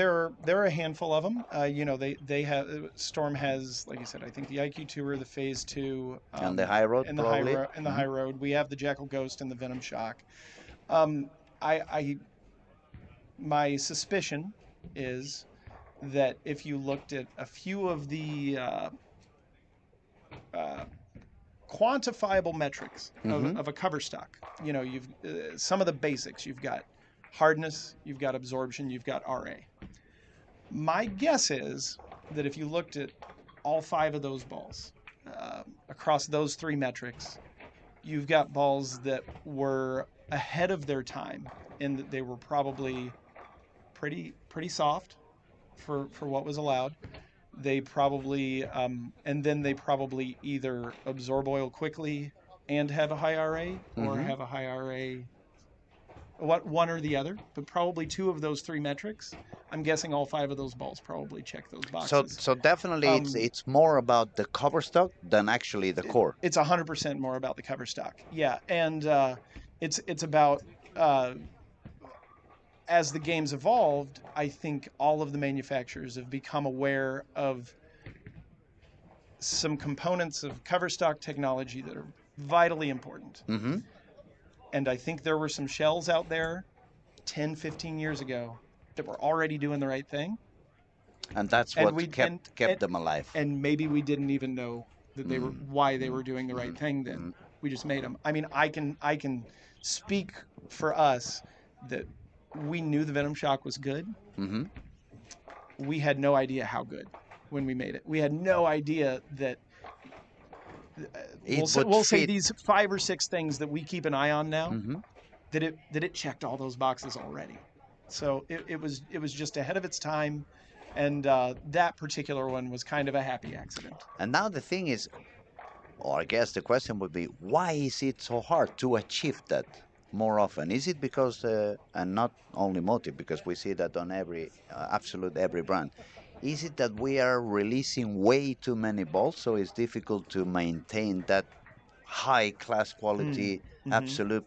are a handful of them. You know, they have Storm has, like you said, I think the IQ Tour, the Phase Two, On the high road, and probably. the Hmm. high road. We have the Jackal Ghost and the Venom Shock. Um, I my suspicion is that if you looked at a few of the uh, quantifiable metrics Hmm. of a cover stock, you know, you've some of the basics. You've got hardness, you've got absorption, you've got RA. My guess is that if you looked at all five of those balls across those three metrics, you've got balls that were ahead of their time in that they were probably pretty soft for what was allowed. They probably and then they probably either absorb oil quickly and have a high RA, or Hmm. have a high RA, what one or the other, but probably two of those three metrics. I'm guessing all five of those balls probably check those So, boxes. so definitely, Um, it's more about the cover stock than actually the core. it's 100% more about the cover stock, yeah, and it's about uh, as the game's evolved. I think all of the manufacturers have become aware of some components of cover stock technology that are vitally important. Hmm. And I think there were some shells out there 10, 15 years ago that were already doing the right thing. And that's And what we kept them alive. and maybe we didn't even know that they were Mm. why they Mm. were doing the right Mm. thing then. Mm. We just made them. I mean, I can speak for us that we knew the Venom Shock was good. Hmm. We had no idea how good when we made it. We had no idea that It would we'll say fit. these five or six things that we keep an eye on now, Hmm. that it checked all those boxes already. So it was just ahead of its time, and that particular one was kind of a happy accident. And now the thing is, or I guess the question would be, why is it so hard to achieve that more often? Is it because, and not only Motive, because we see that on every, absolute every brand, is it that we are releasing way too many balls, so it's difficult to maintain that high class Mm. quality, Hmm. absolute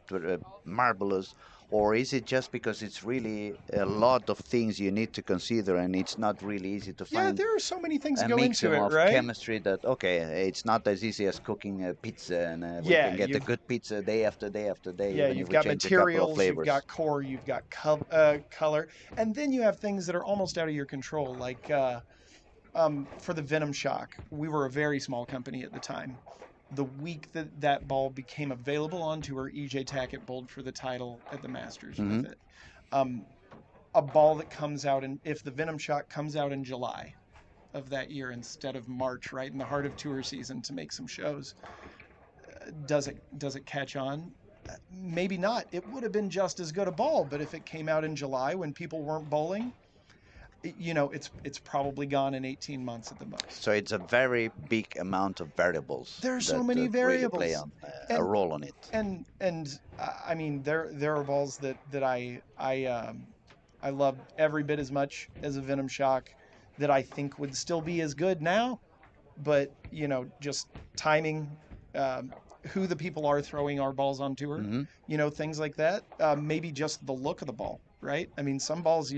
marvelous, or is it just because it's really a lot of things you need to consider and it's not really easy to Yeah, find there are so many things that a go into mixing it, of right? chemistry that okay, it's not as easy as cooking a pizza, and we Yeah, can get a good pizza day after day after day, yeah, even if you've we got change a couple of materials, you've flavors. got core, you've got color, and then you have things that are almost out of your control, like for the Venom Shock. We were a very small company at the time. The week that that ball became available on tour, EJ Tackett bowled for the title at the Masters Hmm. with it. Um, a ball that comes out in, if the Venom Shock comes out in July of that year instead of March, right in the heart of tour season, to make some shows. Does it catch on? Maybe not. It would have been just as good a ball, but if it came out in July when people weren't bowling, it's probably gone in 18 months at the most. So it's a very big amount of variables There are so that many really play variables, on a and role on it. I mean, there are balls that I love every bit as much as a Venom Shock that I think would still be as good now, but just timing, um, who the people are throwing our balls on tour, Hmm. things like that. Maybe just the look of the ball, right? I mean, some balls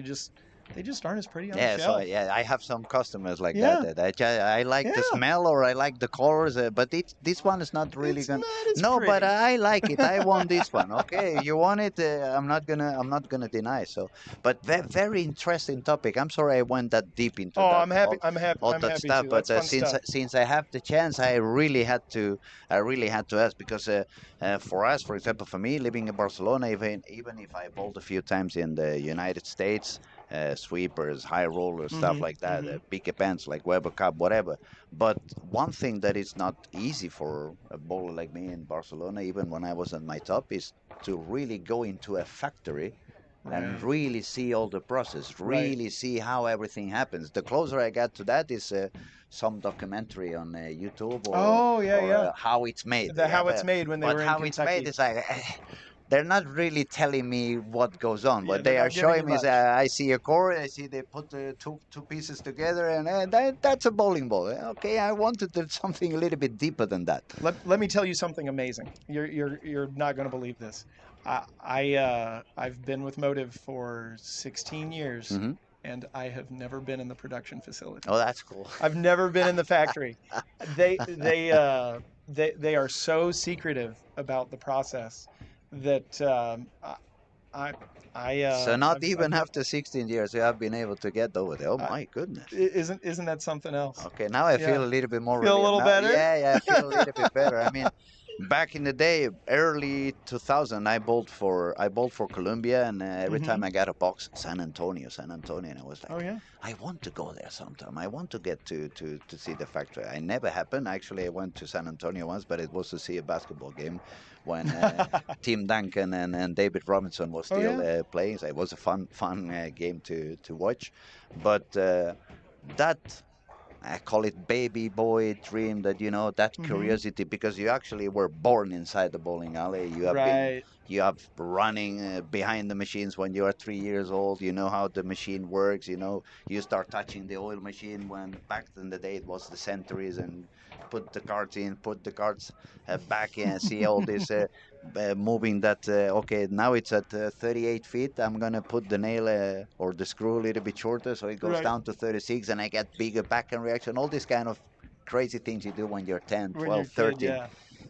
they just aren't as pretty on the Yeah, so shelf. yeah, I have some customers like that. Yeah, I like the yeah. smell or I like the colors, but this one is not really It's gonna. not as No, but pretty. I like it. I want this one. Okay, you want it? I'm not gonna deny. So, but very interesting topic. I'm sorry I went that deep into Oh, that I'm happy. I'm happy. all I'm that happy stuff. to. But That's fun stuff. since I have the chance, I really had to ask because for us, for example, for me living in Barcelona, even if I bowled a few times in the United States, sweepers, high rollers, stuff Hmm. like that, Hmm. big events like Weber Cup, whatever. But one thing that is not easy for a bowler like me in Barcelona, even when I was at my top, is to really go into a factory and Right. really see all the process, Right. really see how everything happens. The closer I got to that is some documentary on YouTube Oh yeah, or yeah. how it's made. The Yeah, how it's made when they but were in how it's made Kentucky. is like they're not really telling me what goes on. Yeah, What they're they are not giving showing you me is much. I see a core, I see they put the two pieces together, and that's a bowling ball. Okay, I wanted to do something a little bit deeper than that. Let me tell you something amazing. You're not going to believe this. I've been with Motive for 16 years, Hmm. and I have never been in the production facility. Oh, that's cool. I've never been in the factory. They are so secretive about the process that I So not I've even never. after 16 years, you have been able to get over there. Oh I, my goodness. isn't that something else? Okay, now I Yeah, feel a little bit more feel a relieved. little Now, better. yeah, yeah, I feel a little bit better. I mean, back in the day, early 2000, I bowled for Colombia, and every Hmm. time I got a box, San Antonio, and I was Oh like, yeah. I want to go there sometime. I want to get to see the factory. I never happened. Actually, I went to San Antonio once, but it was to see a basketball game when Tim Duncan and David Robinson was Oh still yeah. playing. So it was a fun game to watch, but. That I call it baby boy dream that that Hmm. curiosity because you actually were born inside the bowling alley. Right. You have running behind the machines when you are 3 years old. You know how the machine works. You start touching the oil machine when back in the day it was the centuries and put the cards in, put the cards back in, see all this moving that. Okay, now it's at 38 feet. I'm gonna put the nail or the screw a little bit shorter so it goes Right. down to 36 and I get bigger back end reaction. All these kind of crazy things you do when you're 10, When you're 12, a kid, 13. yeah.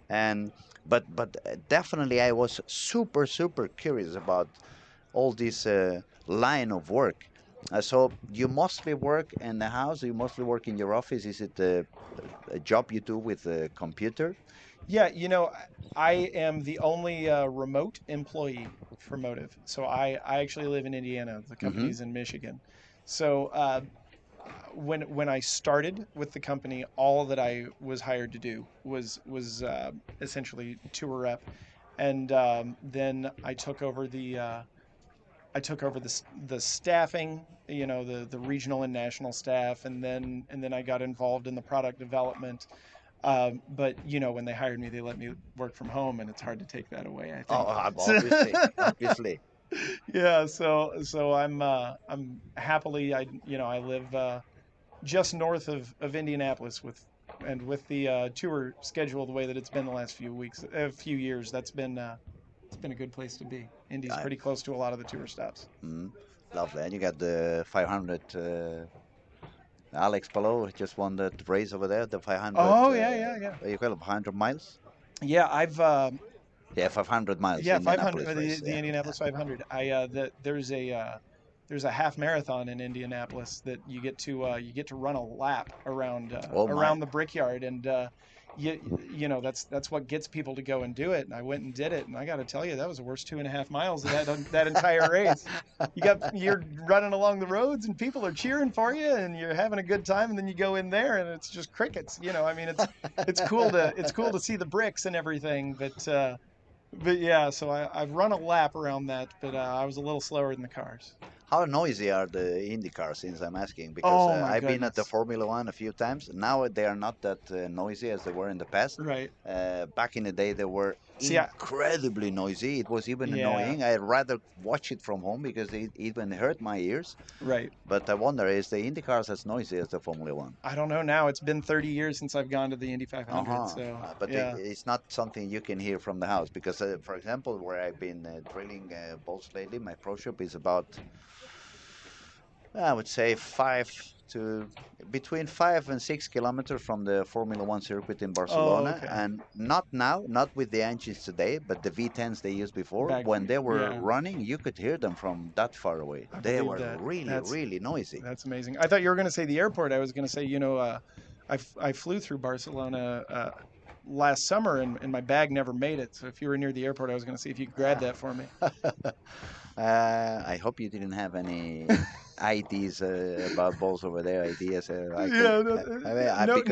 And but definitely I was super curious about all this line of work. So you mostly work in the house. You mostly work in your office. Is it a job you do with a computer? Yeah, I am the only remote employee for Motive. So I actually live in Indiana. The Hmm. company's in Michigan. So when I started with the company, all that I was hired to do was essentially tour rep, and then I took over the staffing, the regional and national staff, and then I got involved in the product development. But when they hired me, they let me work from home, and it's hard to take that away, I Oh, think. So, obviously, obviously. yeah, so I'm happily I live just north of Indianapolis with the tour schedule the way that it's been the last a few years. That's been it's been a good place to be. Indy's I, pretty close to a lot of the tour stops. mm, Lovely. And you got the 500. Alex Palou just won that race over there, the 500. Oh yeah, yeah, yeah. What do you call it? 500 miles? Yeah, I've Yeah, 500 miles, yeah, 500 Indianapolis race. the Yeah, yeah. Indianapolis 500. There's a half marathon in Indianapolis that you get to run a lap Oh my. around the Brickyard, and you know that's what gets people to go and do it. And I went and did it, and I got to tell you, that was the worst 2.5 miles of that entire race. You're running along the roads, and people are cheering for you, and you're having a good time, and then you go in there, and it's just crickets. You know, I mean, it's cool to see the bricks and everything, but yeah. So I've run a lap around that, but I was a little slower than the cars. How noisy are the Indy cars, since I'm asking? Because Oh my I've been at the goodness. Formula One a few times. Now they are not that noisy as they were in the past. Right. Back in the day, they were See, I, incredibly noisy. It was even yeah. annoying. I'd rather watch it from home because it even hurt my ears. Right. But I wonder, is the Indy cars as noisy as the Formula One? I don't know now. It's been 30 years since I've gone to the Indy 500, Uh-huh. so But yeah. it's not something you can hear from the house because, for example, where I've been drilling bolts lately, my pro shop is about, I would say, between 5 and 6 kilometers from the Formula One circuit in Oh, Barcelona, okay. and not now, not with the engines today, but the V10s they used before. Back, When they were yeah, running, you could hear them from that far away. I They believe were that. really, That's really noisy. that's amazing. I thought you were going to say the airport. I was going to say, I flew through Barcelona last summer, and my bag never made it. So if you were near the airport, I was going to see if you could grab that for me. I hope you didn't have any ideas about balls over there. Ideas, I can. Yeah, I mean, no, because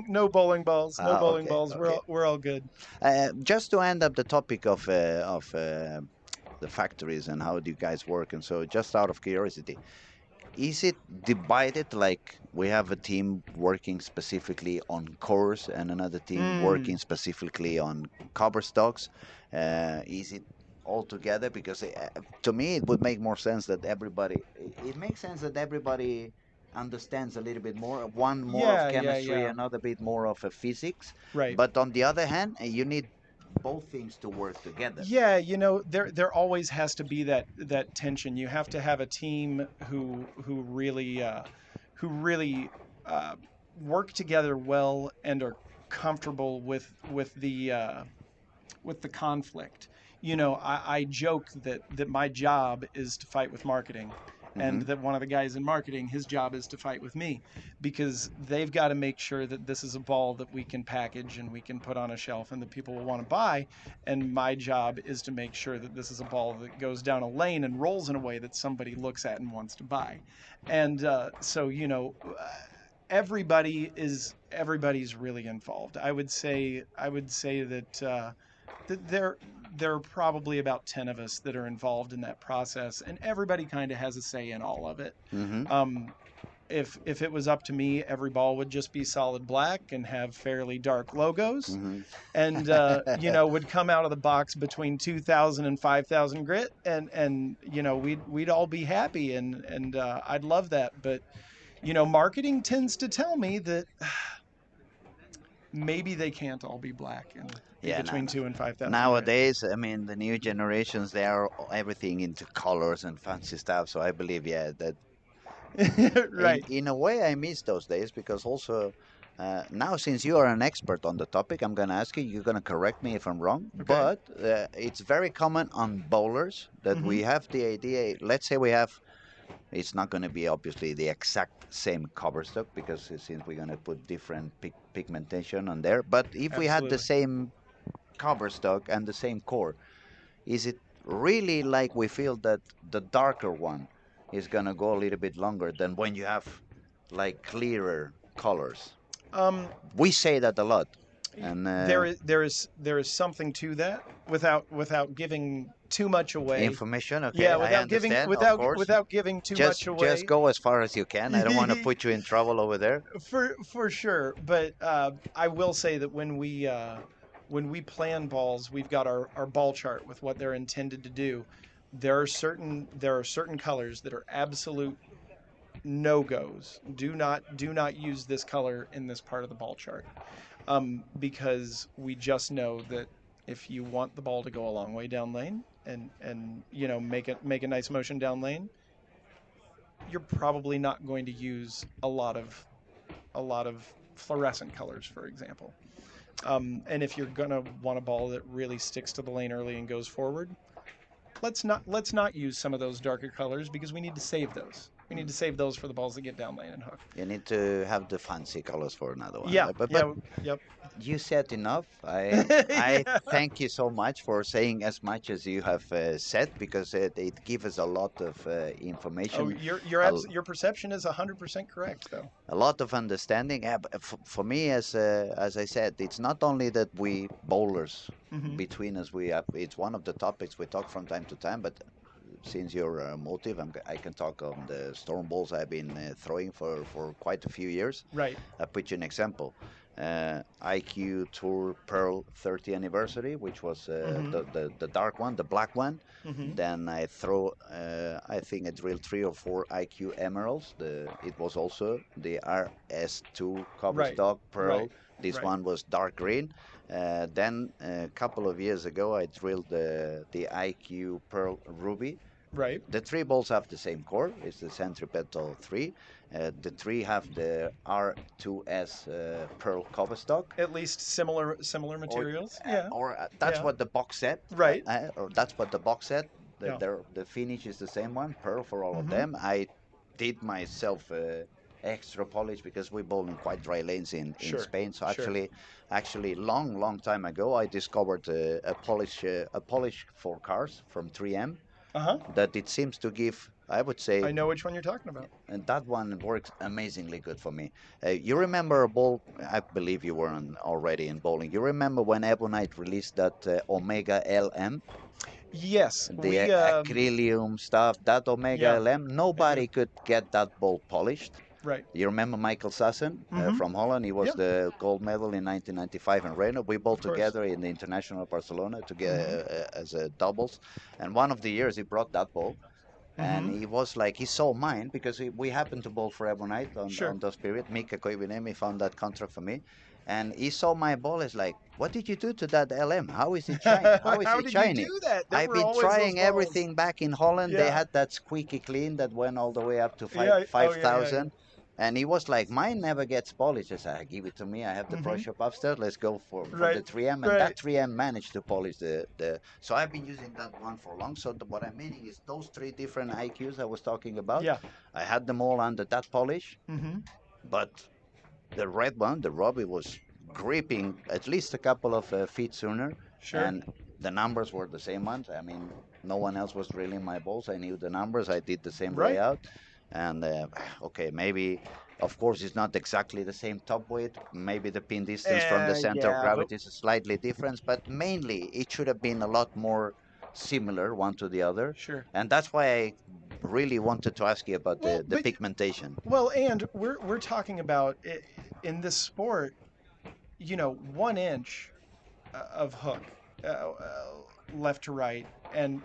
no bowling balls, no bowling okay, balls. okay. We're all good. Just to end up the topic of the factories and how do you guys work, and so just out of curiosity, is it divided like we have a team working specifically on cores and another team Hmm. working specifically on cover stocks? Is it all together? Because to me, it would make more sense that everybody. It makes sense that everybody understands a little bit more. One more of Yeah, yeah, chemistry, yeah. another bit more of a physics. Right. But on the other hand, you need both things to work together. Yeah, there always has to be that tension. You have to have a team who really uh, work together well and are comfortable with the conflict. I joke that my job is to fight with marketing, and Hmm. that one of the guys in marketing, his job is to fight with me, because they've got to make sure that this is a ball that we can package and we can put on a shelf and that people will want to buy. And my job is to make sure that this is a ball that goes down a lane and rolls in a way that somebody looks at and wants to buy. And so, everybody's really involved. I would say that there are probably about 10 of us that are involved in that process, and everybody kind of has a say in all of it. Hmm. um, if it was up to me, every ball would just be solid black and have fairly dark logos, Hmm. and would come out of the box between 2,000 and 5,000 grit, and we'd all be happy, and I'd love that. But marketing tends to tell me that maybe they can't all be black and be Yeah, no, between no. 2 and 5,000 grit. Nowadays, I mean, the new generations, they are everything into colors and fancy stuff. So I believe, yeah, that Right. in a way I miss those days because also now since you are an expert on the topic, I'm gonna ask you. You're gonna correct me if I'm wrong, Okay. but it's very common on bowlers that Hmm. we have the idea. Let's say we have. It's not going to be obviously the exact same cover stock because since we're going to put different pigmentation on there. But if we had the Absolutely. same cover stock and the same core, is it really like we feel that the darker one is gonna go a little bit longer than when you have like clearer colors? Um, We say that a lot, and there is something to that, without giving too much away. information. Okay, Yeah, I without giving understand, of without course. without giving too much Just away. go as far as you can. I don't want to put you in trouble over there. For sure. But I will say that when we plan balls, we've got our ball chart with what they're intended to do. There are certain colors that are absolute no goes. Do not use this color in this part of the ball chart, because we just know that if you want the ball to go a long way down lane, and make a nice motion down lane, you're probably not going to use a lot of fluorescent colors, for example. And if you're gonna want a ball that really sticks to the lane early and goes forward, let's not use some of those darker colors, because we need to save those. We need to save those for the balls that get down lane and hook. You need to have the fancy colors for another one. Yeah, But yep. you said enough. I Yeah. thank you so much for saying as much as you have said, because it gives us a lot of Oh, information, your your perception is 100% correct, though. a lot of understanding. But for me, as I said, it's not only that we bowlers Hmm. between us, we have, it's one of the topics we talk from time to time. But since your motive, I can talk on the storm balls I've been throwing for quite a few years. Right. I'll put you an example. IQ Tour Pearl 30 anniversary, which was Hmm. the dark one, the black one. Hmm. Then I throw, I think I drilled 3 or 4 IQ Emeralds. It was also the RS2 cover Right. stock Pearl. Right. This Right. one was dark green. Then a couple of years ago, I drilled the IQ Pearl Ruby. Right. The three balls have the same core. It's the Centripetal 3. The three have the R2S Pearl cover stock. At least similar Or, materials. Yeah. that's Yeah. what the box said. Right. Or that's what the box said. Yeah. The finish is the same one, Pearl for all of Hmm. them. I did myself extra polish because we bowl in quite dry lanes in Sure. Spain. So Sure. actually, long time ago, I discovered a polish for cars from 3M Uh-huh. that it seems to give, I would say, I know which one you're talking about. and that one works amazingly good for me. You remember a ball? I believe you were already in bowling. You remember when Ebonite released that Omega LM, Yes, the we acrylium stuff? That Omega yeah, LM, I do. nobody could get that ball polished. Right. You remember Michael Sassen Mm-hmm. from Holland? He was Yeah, the gold medal in 1995 in Reno. We bowled of course. together in the International Barcelona Mm-hmm. together as a doubles. And one of the years he brought that ball, and Mm-hmm. he was like, he saw mine because we happened to bowl for every night Sure. on those period. Mika Koivunen found that contract for me, and he saw my ball. Is like, what did you do to that LM? How is it shiny? How is How it did you shiny? do that? There I've were been always those trying balls. everything back in Holland. They Yeah. had that squeaky clean that went all the way up to Yeah. Oh, yeah, yeah, yeah. 5,000. And he was like, mine never gets polished. I said, "Ah, give it to me. I have the pro Mm-hmm. shop upstairs. Let's go for the Right. 3M." And that Right. 3M managed to polish the. So I've been using that one for long. So what I'm meaning is those three different IQs I was talking about, Yeah. I had them all under that polish. Mm-hmm. But the red one, the Robbie, was gripping at least a couple of feet sooner. Sure. And the numbers were the same ones. I mean, no one else was drilling my balls. I knew the numbers. I did the same Right. layout. And okay, maybe, of course, it's not exactly the same top weight. Maybe the pin distance from the center of Yeah, but gravity is slightly different, but mainly it should have been a lot more similar one to the other. sure. And that's why I really wanted to ask you about Well, the but pigmentation. well, and we're talking about in this sport, 1 inch of hook, left to right, and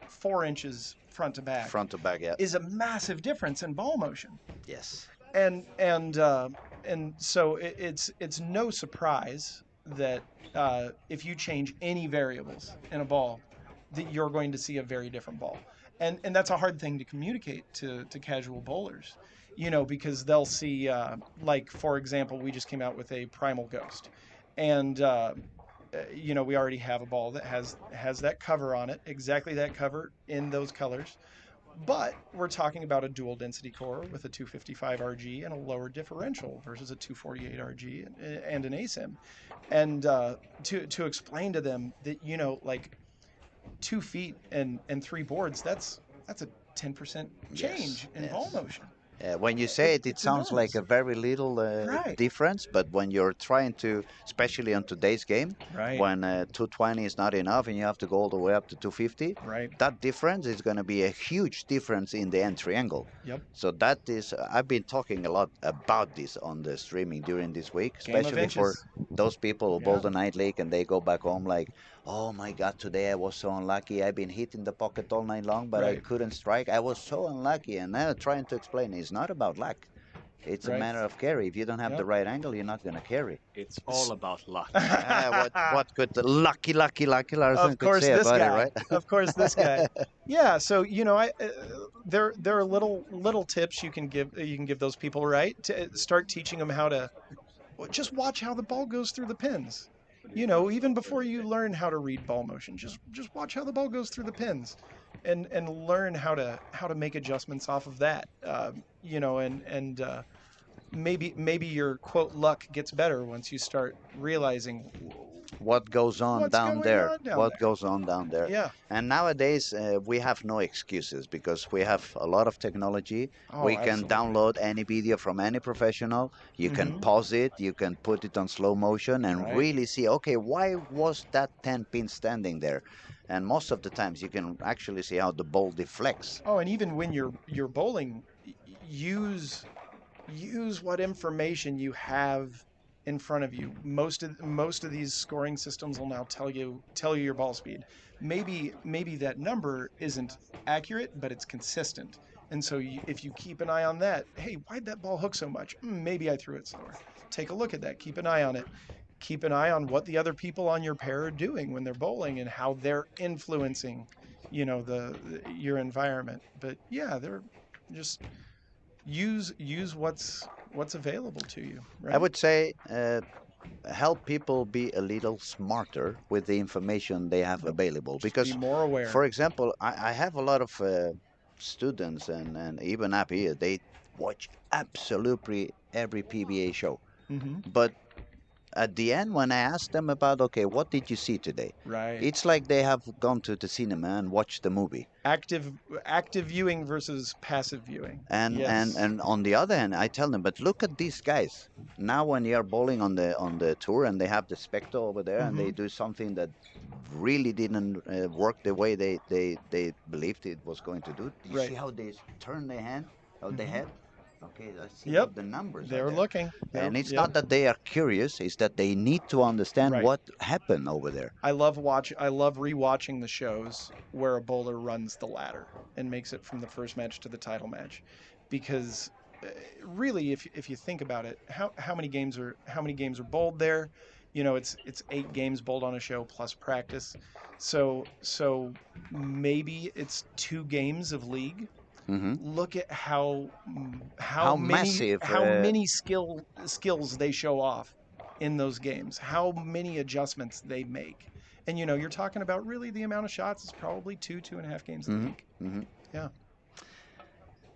4 inches front to back Front to back, yeah. is a massive difference in ball motion. Yes. And so it's no surprise that if you change any variables in a ball, that you're going to see a very different ball. And that's a hard thing to communicate to casual bowlers, because they'll see, like, for example, we just came out with a Primal Ghost, and we already have a ball that has that cover on it, exactly that cover in those colors. But we're talking about a dual density core with a 255 RG and a lower differential versus a 248 RG and an ASIM. And to explain to them that, like, 2 feet and three boards, that's a 10% Yes. change in ball Yes. motion. When you say it, it It's sounds like enormous. a very little Right. difference, but when you're trying to, especially on today's game, Right. when 220 is not enough and you have to go all the way up to 250, Right. that difference is going to be a huge difference in the entry angle. Yep. So that is, I've been talking a lot about this on the streaming during this week, Game of especially for inches. those people who bowl Yeah. the night league and they go back home like, oh my God, today I was so unlucky. I've been hitting the pocket all night long, but I Right. couldn't strike. I was so unlucky. And now trying to explain it's not about luck. It's a Right. matter of carry. If you don't have the Yep. right angle, you're not going to carry. It's all about luck. What could the lucky Larsen Of could course, say this about it, guy. right? Of course, this guy. Yeah. So there are little tips you can give those people, right, to start teaching them how to just watch how the ball goes through the pins. Even before you learn how to read ball motion, just watch how the ball goes through the pins, and learn how to make adjustments off of that. And maybe your quote luck gets better once you start realizing what goes on what's down going there, on down what there. goes on down there. Yeah. And nowadays, we have no excuses because we have a lot of technology. We Oh, can absolutely. download any video from any professional. You can Mm-hmm. pause it, you can put it on slow motion and Right. really see, okay, why was that 10 pin standing there? And most of the times you can actually see how the ball deflects. Oh, and even when you're bowling, use what information you have in front of you. Most of these scoring systems will now tell you your ball speed. Maybe that number isn't accurate, but it's consistent. And so if you keep an eye on that, hey, why'd that ball hook so much? Maybe I threw it slower. Take a look at that. Keep an eye on it. Keep an eye on what the other people on your pair are doing when they're bowling and how they're influencing, your environment. But yeah, they're just use what's available to you, I right? would say help people be a little smarter with the information they have available. Just be Because, more aware. for example, I have a lot of students and even up here, they watch absolutely every PBA show. Mm-hmm. But at the end, when I ask them about, okay, what did you see today? Right. It's like they have gone to the cinema and watched the movie. Active active viewing versus passive viewing. Yes. And on the other hand, I tell them, but look at these guys. Now, when you are bowling on the tour and they have the spectre over there and Mm-hmm. they do something that really didn't work the way they believed it was going to do. Do you Right. see how they turn their hand, how they Mm-hmm. head? Okay, let's see Yep. what the numbers are They're there. looking. They're And it's Yep. not that they are curious; it's that they need to understand Right. what happened over there. I love rewatching the shows where a bowler runs the ladder and makes it from the first match to the title match, because really, if you think about it, how many games are bowled there? It's 8 games bowled on a show plus practice, so maybe it's 2 games of league. Hmm. Look at how how How many massive? how many skills they show off in those games, how many adjustments they make. And you're talking about really the amount of shots is probably 2.5 games a Hmm. league. Hmm. Yeah.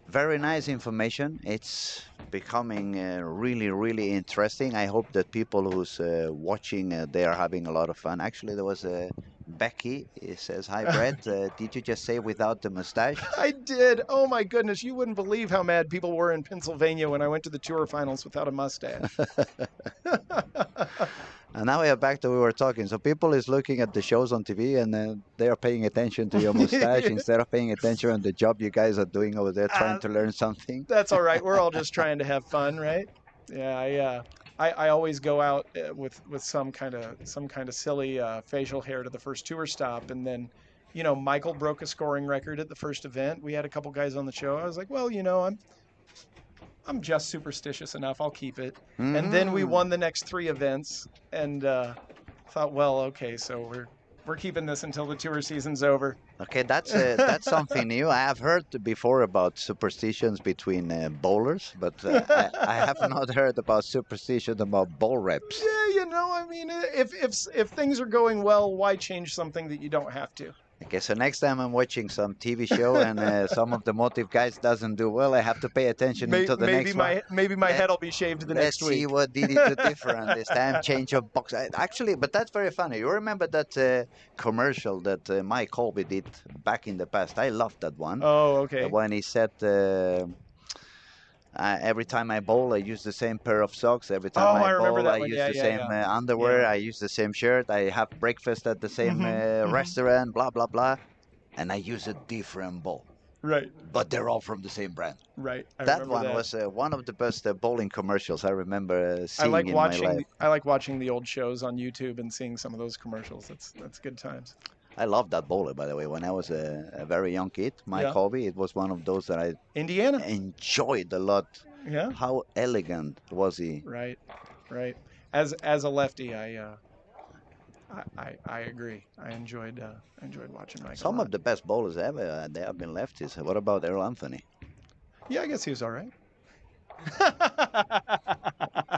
Very nice information. It's becoming really, really interesting. I hope that people who's watching, they are having a lot of fun. Actually, there was a Becky. It says, "Hi, Brett. Did you just say without the mustache?" I did. Oh my goodness, you wouldn't believe how mad people were in Pennsylvania when I went to the tour finals without a mustache. And now we are back to we were talking. So people is looking at the shows on TV and they are paying attention to your mustache instead of paying attention on the job you guys are doing over there, trying uh, to learn something. that's all right. We're all just trying to have fun, right? Yeah, I always go out with some kind of silly facial hair to the first tour stop, and then, Michael broke a scoring record at the first event. We had a couple guys on the show. I was like, well, I'm just superstitious enough. I'll keep it. And then we Hmm. won the next 3 events, and thought, well, okay, so we're keeping this until the tour season's over. Okay, that's something new. I have heard before about superstitions between bowlers, but I have not heard about superstitions about ball reps. Yeah, I mean, if things are going well, why change something that you don't have to? Okay, so next time I'm watching some TV show and some of the motive guys doesn't do well, I have to pay attention May, into the maybe next one. my Let, head will be shaved the let's next see week. what did it do different this time. Change of box. Actually, but that's very funny. You remember that commercial that Mike Colby did back in the past? I loved that one. Oh, okay. When he said, every time I bowl, I use the same pair of socks. Every time Oh, I I remember bowl, I that one. use Yeah, the yeah, same yeah, yeah. underwear. I use the same shirt. I have breakfast at the same Mhm, mhm. restaurant, blah, blah, blah. And I use a different ball, Right, but they're all from the same brand. right. I That remember one that. was one of the best bowling commercials I remember I seeing like in my watching life. the I like watching the old shows on YouTube and seeing some of those commercials. That's good times. I love that bowler, by the way. When I was a very young kid, my Yeah. hobby, it was one of those that I Indiana. enjoyed a lot. Yeah. How elegant was he? Right. Right. As a lefty, I agree. I enjoyed watching Mike a Some lot. of the best bowlers ever, they have been lefties. What about Earl Anthony? Yeah, I guess he was all right.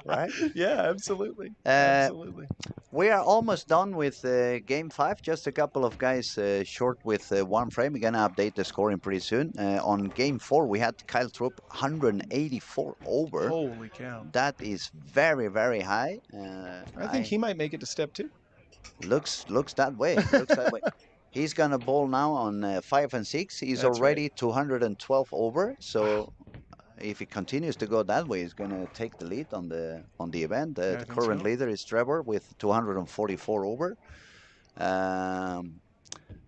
Right? Yeah, absolutely. Uh, Absolutely. We are almost done with game five. Just a couple of guys short with one frame. We're gonna update the scoring pretty soon. On game four, we had Kyle Troop 184 over. Holy cow! That is very very high. I think I he might make it to step two. looks that way. Looks that way. He's gonna bowl now on 5 and 6. He's That's right. already 212 over. So if he continues to go that way, he's gonna take the lead on the event. I The think current so. leader is Trevor with 244 over. Um,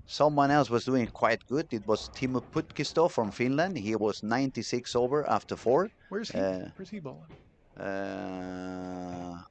Someone else was doing quite good. It was Timo Putkisto from Finland. He was 96 over after four. Where's he? Uh, Where's he bowling? uh,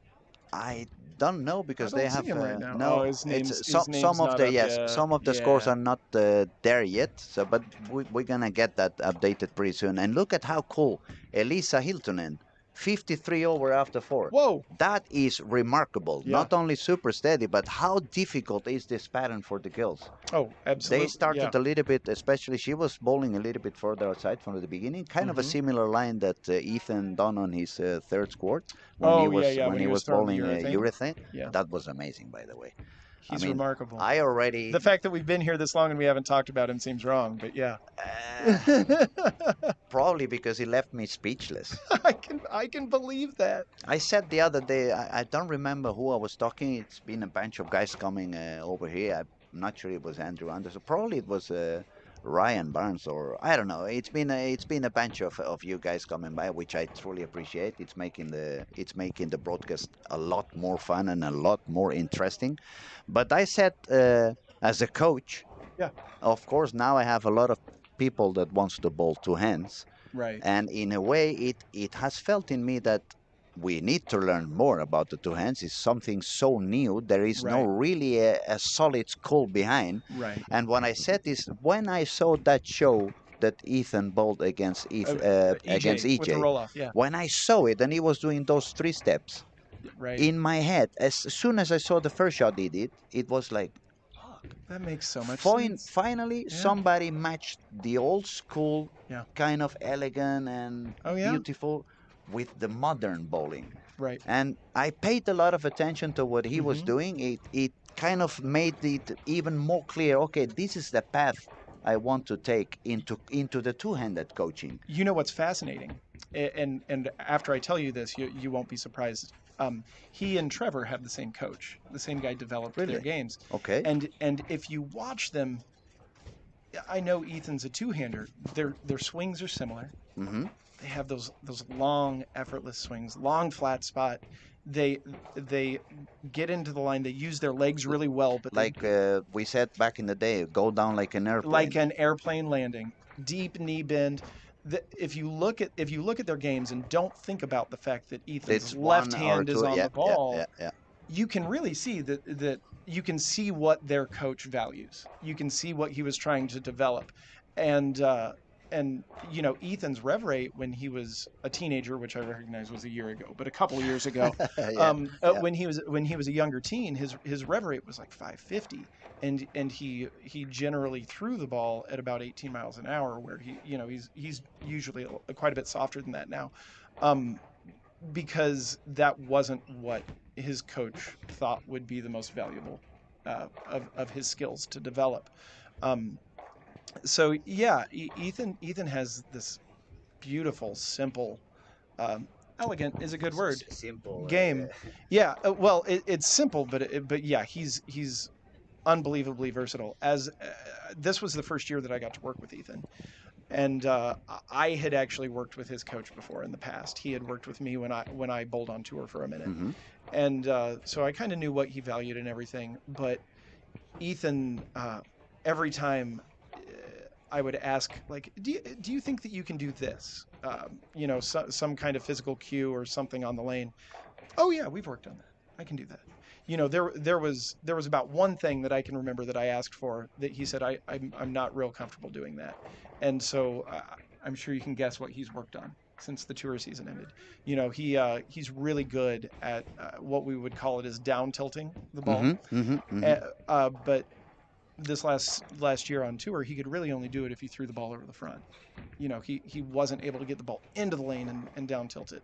I don't know I because they don't see have him right now. Oh, no. It's his name's some of not the up yes, yet. some of the scores Yeah. are not there yet. So, but we're gonna get that updated pretty soon. And look at how cool Elisa Hiltonen, 53 over after four. Whoa. That is remarkable. Yeah. Not only super steady, but how difficult is this pattern for the girls? Oh, absolutely. They started Yeah. a little bit, especially she was bowling a little bit further outside from the beginning, kind of a Mhm. similar line that Ethan done on his third squad Oh, yeah, yeah. When when he he was was throwing the bowling urethane. urethane. Yeah. That was amazing, by the way. I He's mean, remarkable. I already The fact that we've been here this long and we haven't talked about him seems wrong, but yeah. probably because he left me speechless. I can believe that. I said the other day, I don't remember who I was talking. It's been a bunch of guys coming over here. I'm not sure it was Andrew Anderson. Probably it was Ryan Barnes or I don't know. It's been a bunch of you guys coming by, which I truly appreciate. It's making the broadcast a lot more fun and a lot more interesting. But I said as a coach, Yeah. of course now I have a lot of people that wants to bowl two hands. Right. And in a way, it has felt in me that we need to learn more about the two hands. It's something so new. There is no Right. really a solid school behind. Right. And when I said this, when I saw that show that Ethan bowled against against EJ with the EJ, roll off. Yeah. when I saw it and he was doing those three steps Right. in my head, as soon as I saw the first shot he did, it was like, That makes so much sense. finally, Yeah. somebody matched the old school, Yeah. kind of elegant and Oh, yeah? beautiful with the modern bowling. Right. And I paid a lot of attention to what he was Mhm. doing. It kind of made it even more clear. Okay, this is the path I want to take into the two-handed coaching. You know what's fascinating, and after I tell you this, you won't be surprised. He and Trevor have the same coach. The same guy developed their Really? games. Okay. And if you watch them, I know Ethan's a two-hander. Their swings are similar. Mm-hmm. They have those long, effortless swings, long flat spot. They get into the line. They use their legs really well, but Like we said back in the day, go down like an airplane. like an airplane landing, deep knee bend. If you look at their games and don't think about the fact that Ethan's It's left one or hand is two. on Yeah, the ball, yeah. you can really see that you can see what their coach values. You can see what he was trying to develop, and you know Ethan's rev rate when he was a teenager, which I recognize was a year ago, but a couple of years ago, Yeah, yeah. when he was a younger teen, his rev rate was like 550, and he generally threw the ball at about 18 miles an hour, where he's usually quite a bit softer than that now. Because that wasn't what his coach thought would be the most valuable of his skills to develop. Um, so yeah, Ethan has this beautiful, simple, elegant is a good word. Simple Game. Yeah, well, it's simple, but yeah, he's unbelievably versatile. As this was the first year that I got to work with Ethan, and I had actually worked with his coach before in the past. He had worked with me when I bowled on tour for a minute, Mhm. and so I kind of knew what he valued and everything. But Ethan, every time I would ask, like, do you think that you can do this? Some kind of physical cue or something on the lane. Oh yeah, we've worked on that. I can do that. There was about one thing that I can remember that I asked for that he said I'm not real comfortable doing that, and so I'm sure you can guess what he's worked on since the tour season ended. He's really good at what we would call it as down tilting the ball, but this last year on tour, he could really only do it if he threw the ball over the front. He wasn't able to get the ball into the lane and down tilt it.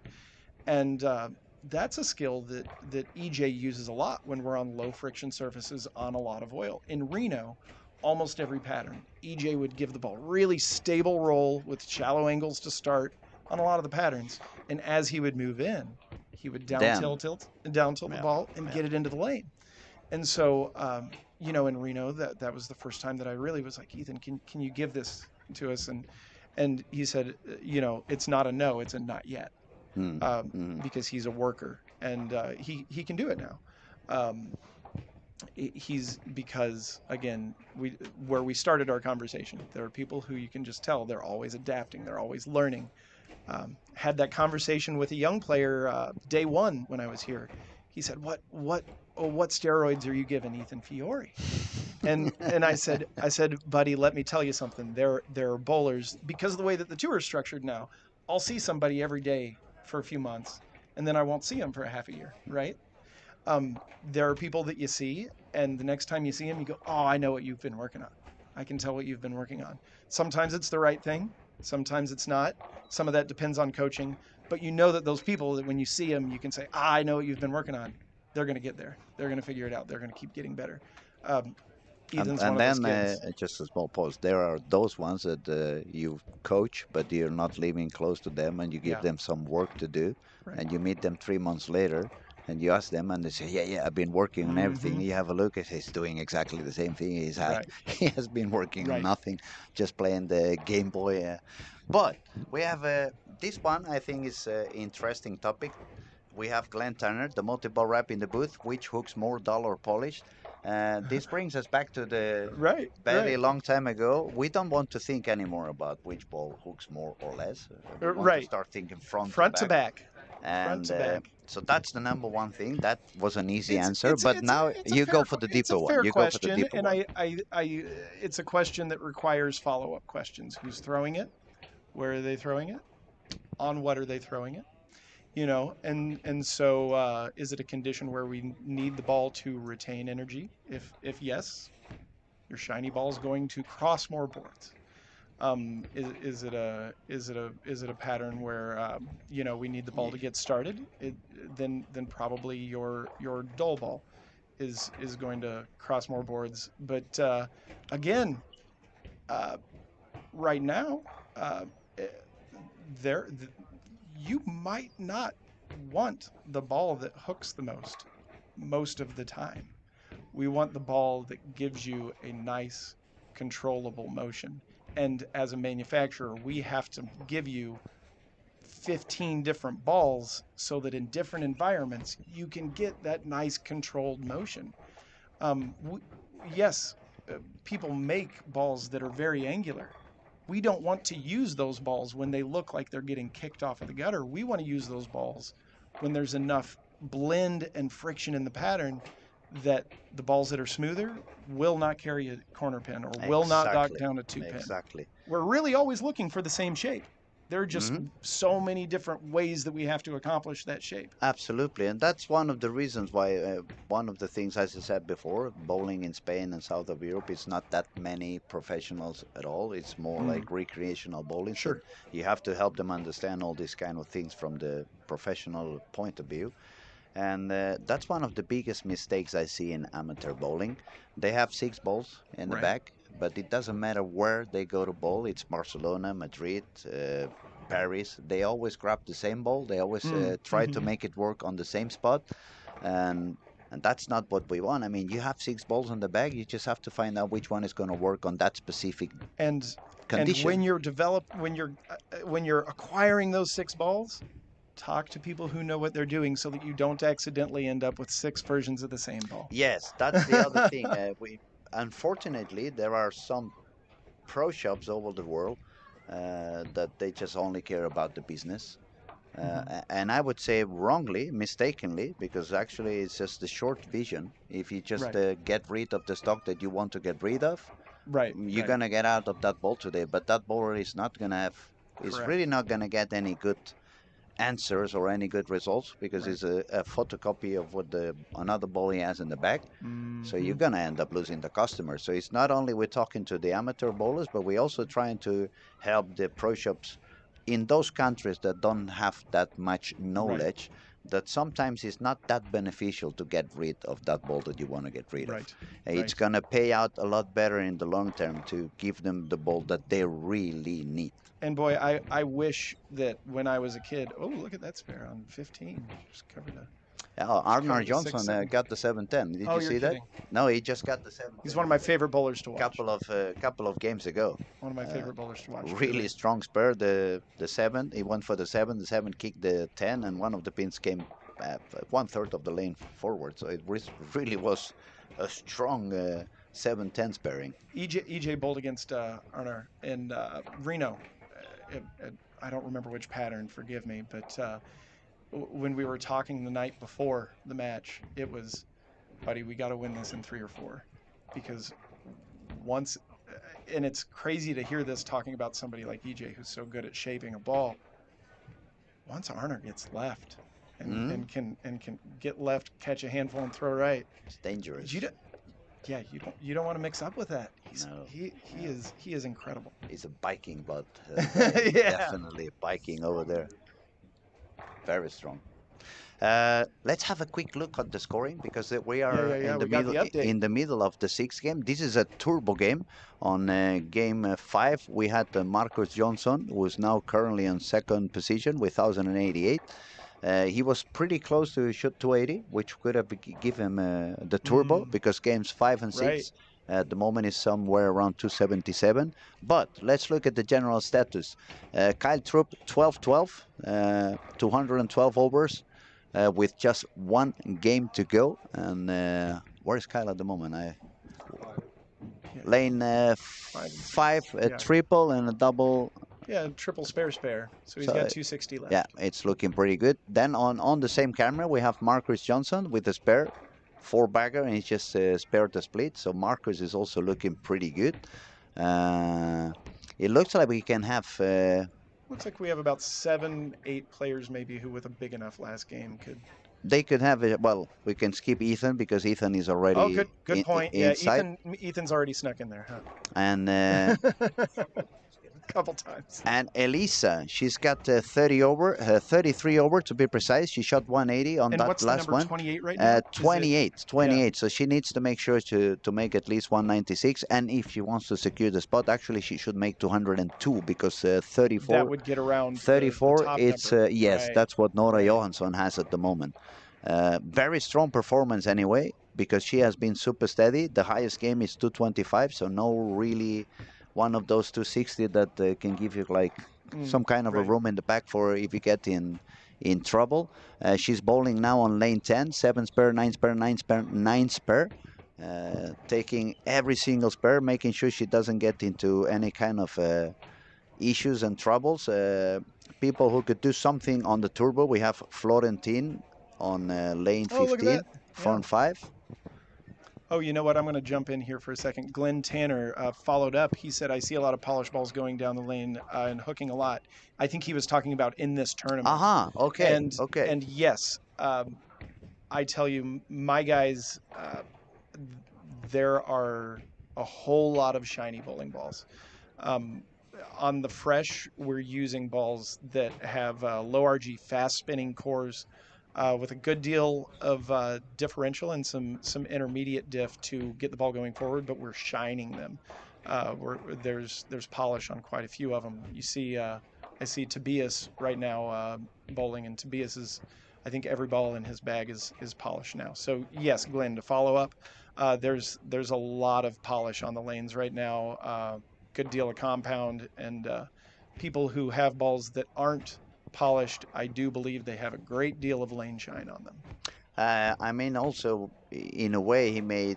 And that's a skill that EJ uses a lot when we're on low friction surfaces on a lot of oil. In Reno, almost every pattern, EJ would give the ball really stable roll with shallow angles to start on a lot of the patterns, and as he would move in, he would Then, down tilt the yeah, ball and yeah. get it into the lane. And so, you know, in Reno, that was the first time that I really was like, Ethan, can you give this to us? And he said, you know, it's not a no, it's a not yet, Mm, mm, because he's a worker and he can do it now. Um, he's because again we where we started our conversation, there are people who you can just tell they're always adapting, they're always learning. Had that conversation with a young player day one when I was here. He said, what steroids are you giving Ethan Fiore? And I said, buddy, let me tell you something. There are bowlers, because of the way that the tour is structured now. I'll see somebody every day for a few months, and then I won't see them for a half a year, right? There are people that you see, and the next time you see them, you go, oh, I know what you've been working on. I can tell what you've been working on. Sometimes it's the right thing, sometimes it's not. Some of that depends on coaching, but you know that those people that when you see them, you can say, I know what you've been working on. They're going to get there. They're going to figure it out. They're going to keep getting better. Um, Ethan's one and of those then kids. just a small pause. There are those ones that you coach, but you're not living close to them, and you give Yeah, them some work to do, right. and you meet them 3 months later, and you ask them, and they say, "Yeah, yeah, I've been working on everything." Mm-hmm. You have a look, and he's doing exactly the same thing. Right, He has been working on right. nothing, just playing the Game Boy. But we have this one. I think is interesting topic. We have Glenn Turner, the multi-ball rep in the booth. Which hooks more, dull or polished? This brings us back to the Right, very right. long time ago. We don't want to think anymore about which ball hooks more or less. We want to Right. start thinking front to Front to back. back. Front And to back. so that's the number one thing. That was an easy It's answer. it's But it's a now it's a you go fair for the it's a deeper one. fair You go for the question, deeper and one. I it's a question that requires follow up questions. Who's throwing it? Where are they throwing it? On what are they throwing it? You know, and so is it a condition where we need the ball to retain energy? If yes, your shiny ball is going to cross more boards. Is it a pattern where you know, we need the ball Yeah. to get started? Then probably your dull ball is going to cross more boards. But again, uh, right now, uh, eh, there you might not want the ball that hooks the most of the time. We want the ball that gives you a nice, controllable motion. And as a manufacturer, we have to give you 15 different balls so that in different environments you can get that nice controlled motion. We, yes, people make balls that are very angular. We don't want to use those balls when they look like they're getting kicked off of the gutter. We want to use those balls when there's enough blend and friction in the pattern that the balls that are smoother will not carry a corner pin or will not dock Exactly. down a two pin. Exactly. We're really always looking for the same shape. There are just Hmm. so many different ways that we have to accomplish that shape. Absolutely, and that's one of the reasons why one of the things, as I said before, bowling in Spain and south of Europe is not that many professionals at all. It's more Mm, like recreational bowling. So sure. you have to help them understand all these kind of things from the professional point of view. And that's one of the biggest mistakes I see in amateur bowling. They have six balls in the Right. back, but it doesn't matter where they go to bowl. It's Barcelona, Madrid, Paris. They always grab the same ball. They always try to Mm-hmm. make it work on the same spot, and and that's not what we want. I mean, you have six balls on the bag. You just have to find out which one is going to work on that specific and and condition. when you're acquiring those six balls, talk to people who know what they're doing so that you don't accidentally end up with six versions of the same ball. Yes, that's the other thing. We unfortunately there are some pro shops over the world that they just only care about the business. Mhm. And I would say wrongly, mistakenly, because actually it's just a short vision. If you just Right, get rid of the stock that you want to get rid of, right, you're right. gonna get out of that ball today. But that bowler is not gonna have, is Correct. really not gonna get any good answers or any good results because Right. it's a photocopy of what the another ball he has in the back. So you're Hmm. gonna end up losing the customer. So it's not only we're talking to the amateur bowlers, but we're also trying to help the pro shops in those countries that don't have that much Right. knowledge that sometimes it's not that beneficial to get rid of that ball that you want to get rid of. Right. It's Right. going to pay out a lot better in the long term to give them the ball that they really need. And boy, I wish that when I was a kid. Oh, look at that spare on 15. Just Arnar covered the six Johnson seven. got the 710. Did Oh, you you're see that? kidding. No, he just got the He's 710 one of my favorite bowlers to watch. couple of games ago. One of my Uh, favorite bowlers to watch. really strong spur. The seven, he went for the seven. The seven kicked the 10, and one of the pins came 1/3 of the lane forward. So it really was a strong 7-10 sparing. EJ bowled against Arnar in Reno. I don't remember which pattern. Forgive me, but when we were talking the night before the match, it was, buddy, we got to win this in 3 or 4, because once, and it's crazy to hear this talking about somebody like EJ who's so good at shaping a ball. Once Arner gets left and can get left, catch a handful, and throw right, It's dangerous. you don't want to mix up with that. No, He is incredible. he's a Viking, but Yeah. definitely Viking over there. Very strong. Let's have a quick look at the scoring, because we are Yeah. in the We got middle the update. of the sixth game. This is a turbo game. On game 5, we had Marcus Johnson, who is now currently in second position with 1,088. He was pretty close to shoot 280, which could have given him the turbo, because games 5 and 6 Right. at the moment is somewhere around 277. But let's look at the general status. Kyle Troop 12-12, 212 overs. With just one game to go. And where's Kyle at the moment? Lane 5, a triple and a double. Yeah, triple spare. So he's So, got 260 left. yeah, it's looking pretty good. Then on the same camera, we have Marcus Johnson with a spare 4-bagger, and he just spared the split. So Marcus is also looking pretty good. It looks like we can have Looks like we have about 7, 8 players maybe who, with a big enough last game, could. they could have it. Well, we can skip Ethan because Ethan is already Oh, good point. Yeah, inside. Ethan's already snuck in there, huh? And couple times. And Elisa, she's got 30 over, 33 over to be precise. She shot 180 on And that what's last the number, one. 28 right now? 28. Yeah. So she needs to make sure to make at least 196. And if she wants to secure the spot, actually she should make 202, because 34. That would get around 34. The top it's number. yes, right. That's what Nora Johansson has at the moment. Very strong performance anyway, because she has been super steady. The highest game is 225, so no really one of those 260 that can give you like some kind of a room in the back for if you get in trouble. She's bowling now on lane 10, 7 spare, 9 spare, 9 spare, 9 spare. Taking every single spare, making sure she doesn't get into any kind of issues and troubles. People who could do something on the turbo. We have Florentine on lane 15, front 5. Oh, you know what? I'm going to jump in here for a second. Glenn Tanner followed up. He said, I see a lot of polish balls going down the lane and hooking a lot. I think he was talking about in this tournament. Okay. And yes, I tell you, my guys, there are a whole lot of shiny bowling balls. On the fresh, we're using balls that have low RG fast spinning cores with a good deal of differential and some intermediate diff to get the ball going forward, but we're shining them. There's polish on quite a few of them. You see, I see Tobias right now bowling, and Tobias is, I think every ball in his bag is polished now. So yes, Glenn, to follow up, there's a lot of polish on the lanes right now. Good deal of compound, and people who have balls that aren't polished, I do believe they have a great deal of lane shine on them. I mean, also in a way, he may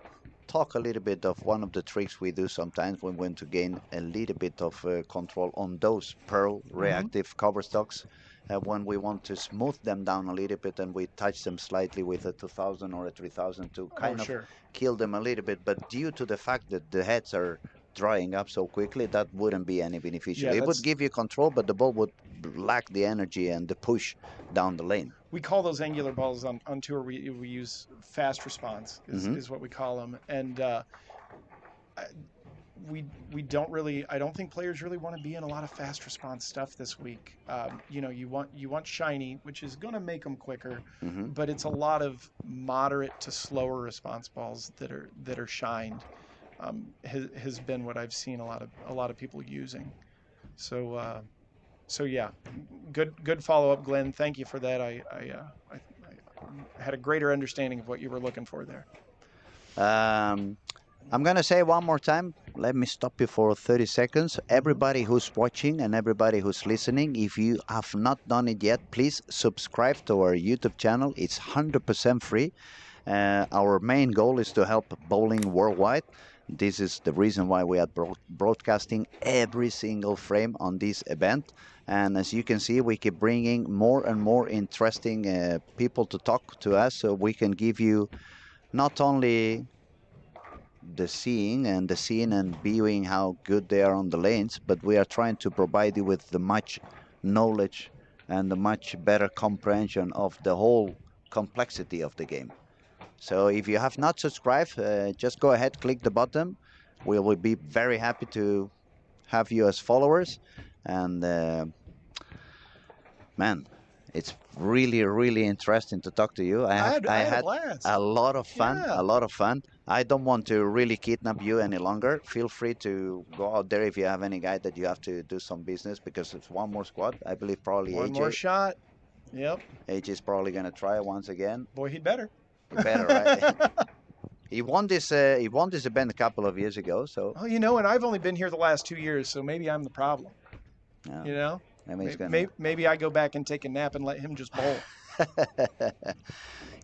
talk a little bit of one of the tricks we do sometimes when we want to gain a little bit of control on those pearl reactive cover stocks. When we want to smooth them down a little bit, and we touch them slightly with a 2000 or a 3000 to kind of kill them a little bit. But due to the fact that the heads are drying up so quickly, that wouldn't be any beneficial. It would give you control, but the ball would lack the energy and the push down the lane. We call those angular balls on tour. We use fast response is what we call them. And we don't really. I don't think players really want to be in a lot of fast response stuff this week. You want shiny, which is going to make them quicker, Hmm. but it's a lot of moderate to slower response balls that are shined. Has been what I've seen a lot of people using. So yeah, good follow up, Glenn. Thank you for that. I had a greater understanding of what you were looking for there. Um, I'm gonna say one more time. Let me stop you for 30 seconds. Hmm. Everybody who's watching and everybody who's listening, if you have not done it yet, please subscribe to our YouTube channel. It's 100% free. Our main goal is to help bowling worldwide. This is the reason why we are broadcasting every single frame on this event. And as you can see, we keep bringing more and more interesting people to talk to us, so we can give you not only the seeing and viewing how good they are on the lanes, but we are trying to provide you with the much knowledge and the much better comprehension of the whole complexity of the game. So if you have not subscribed, just go ahead, click the button. We will be very happy to have you as followers. And man, it's really, really interesting to talk to you. I I had a had blast. a lot of fun, Yeah. a lot of fun. I don't want to really kidnap you any longer. Feel free to go out there if you have any guy that you have to do some business, because it's one more squad. I believe probably One more AJ. shot. Yep. AJ is probably gonna try once again. Boy, he'd better. You better, right? He won this. He won this event a couple of years ago. So Oh, and I've only been here the last 2 years, so maybe I'm the problem. yeah, You know, maybe he's maybe, gonna. maybe I go back and take a nap and let him just bowl.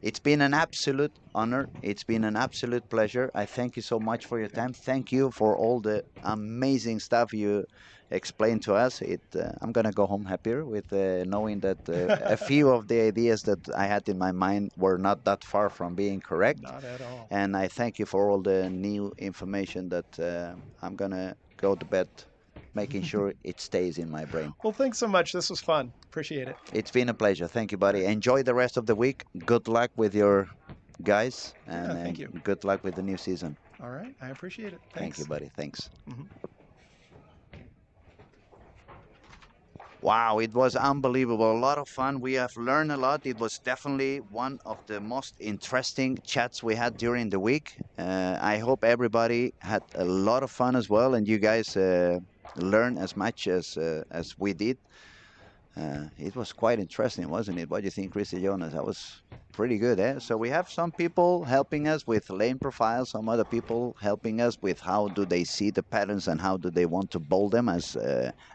It's been an absolute honor. It's been an absolute pleasure. I thank you so much for your Thank time. Thank you for all the amazing stuff you explained to us. I'm gonna go home happier with knowing that you. a few of the ideas that I had in my mind were not that far from being correct. Not at all. And I thank you for all the new information that I'm gonna go to bed making sure it stays in my brain. Well, thanks so much. This was fun. Appreciate it. It's been a pleasure. Thank you, All buddy. right. Enjoy the rest of the week. Good luck with your guys, Yeah, and thank you. good luck with the new season. All right. I appreciate it. Thank you, Thanks. buddy. Thanks. Mhm. Wow, it was unbelievable. A lot of fun. We have learned a lot. It was definitely one of the most interesting chats we had during the week. I hope everybody had a lot of fun as well, and you guys learned as much as we did. It was quite interesting, wasn't it? What do you think, Chrissy Jonas? That was pretty good, eh? So we have some people helping us with lane profiles, some other people helping us with how do they see the patterns and how do they want to bowl them as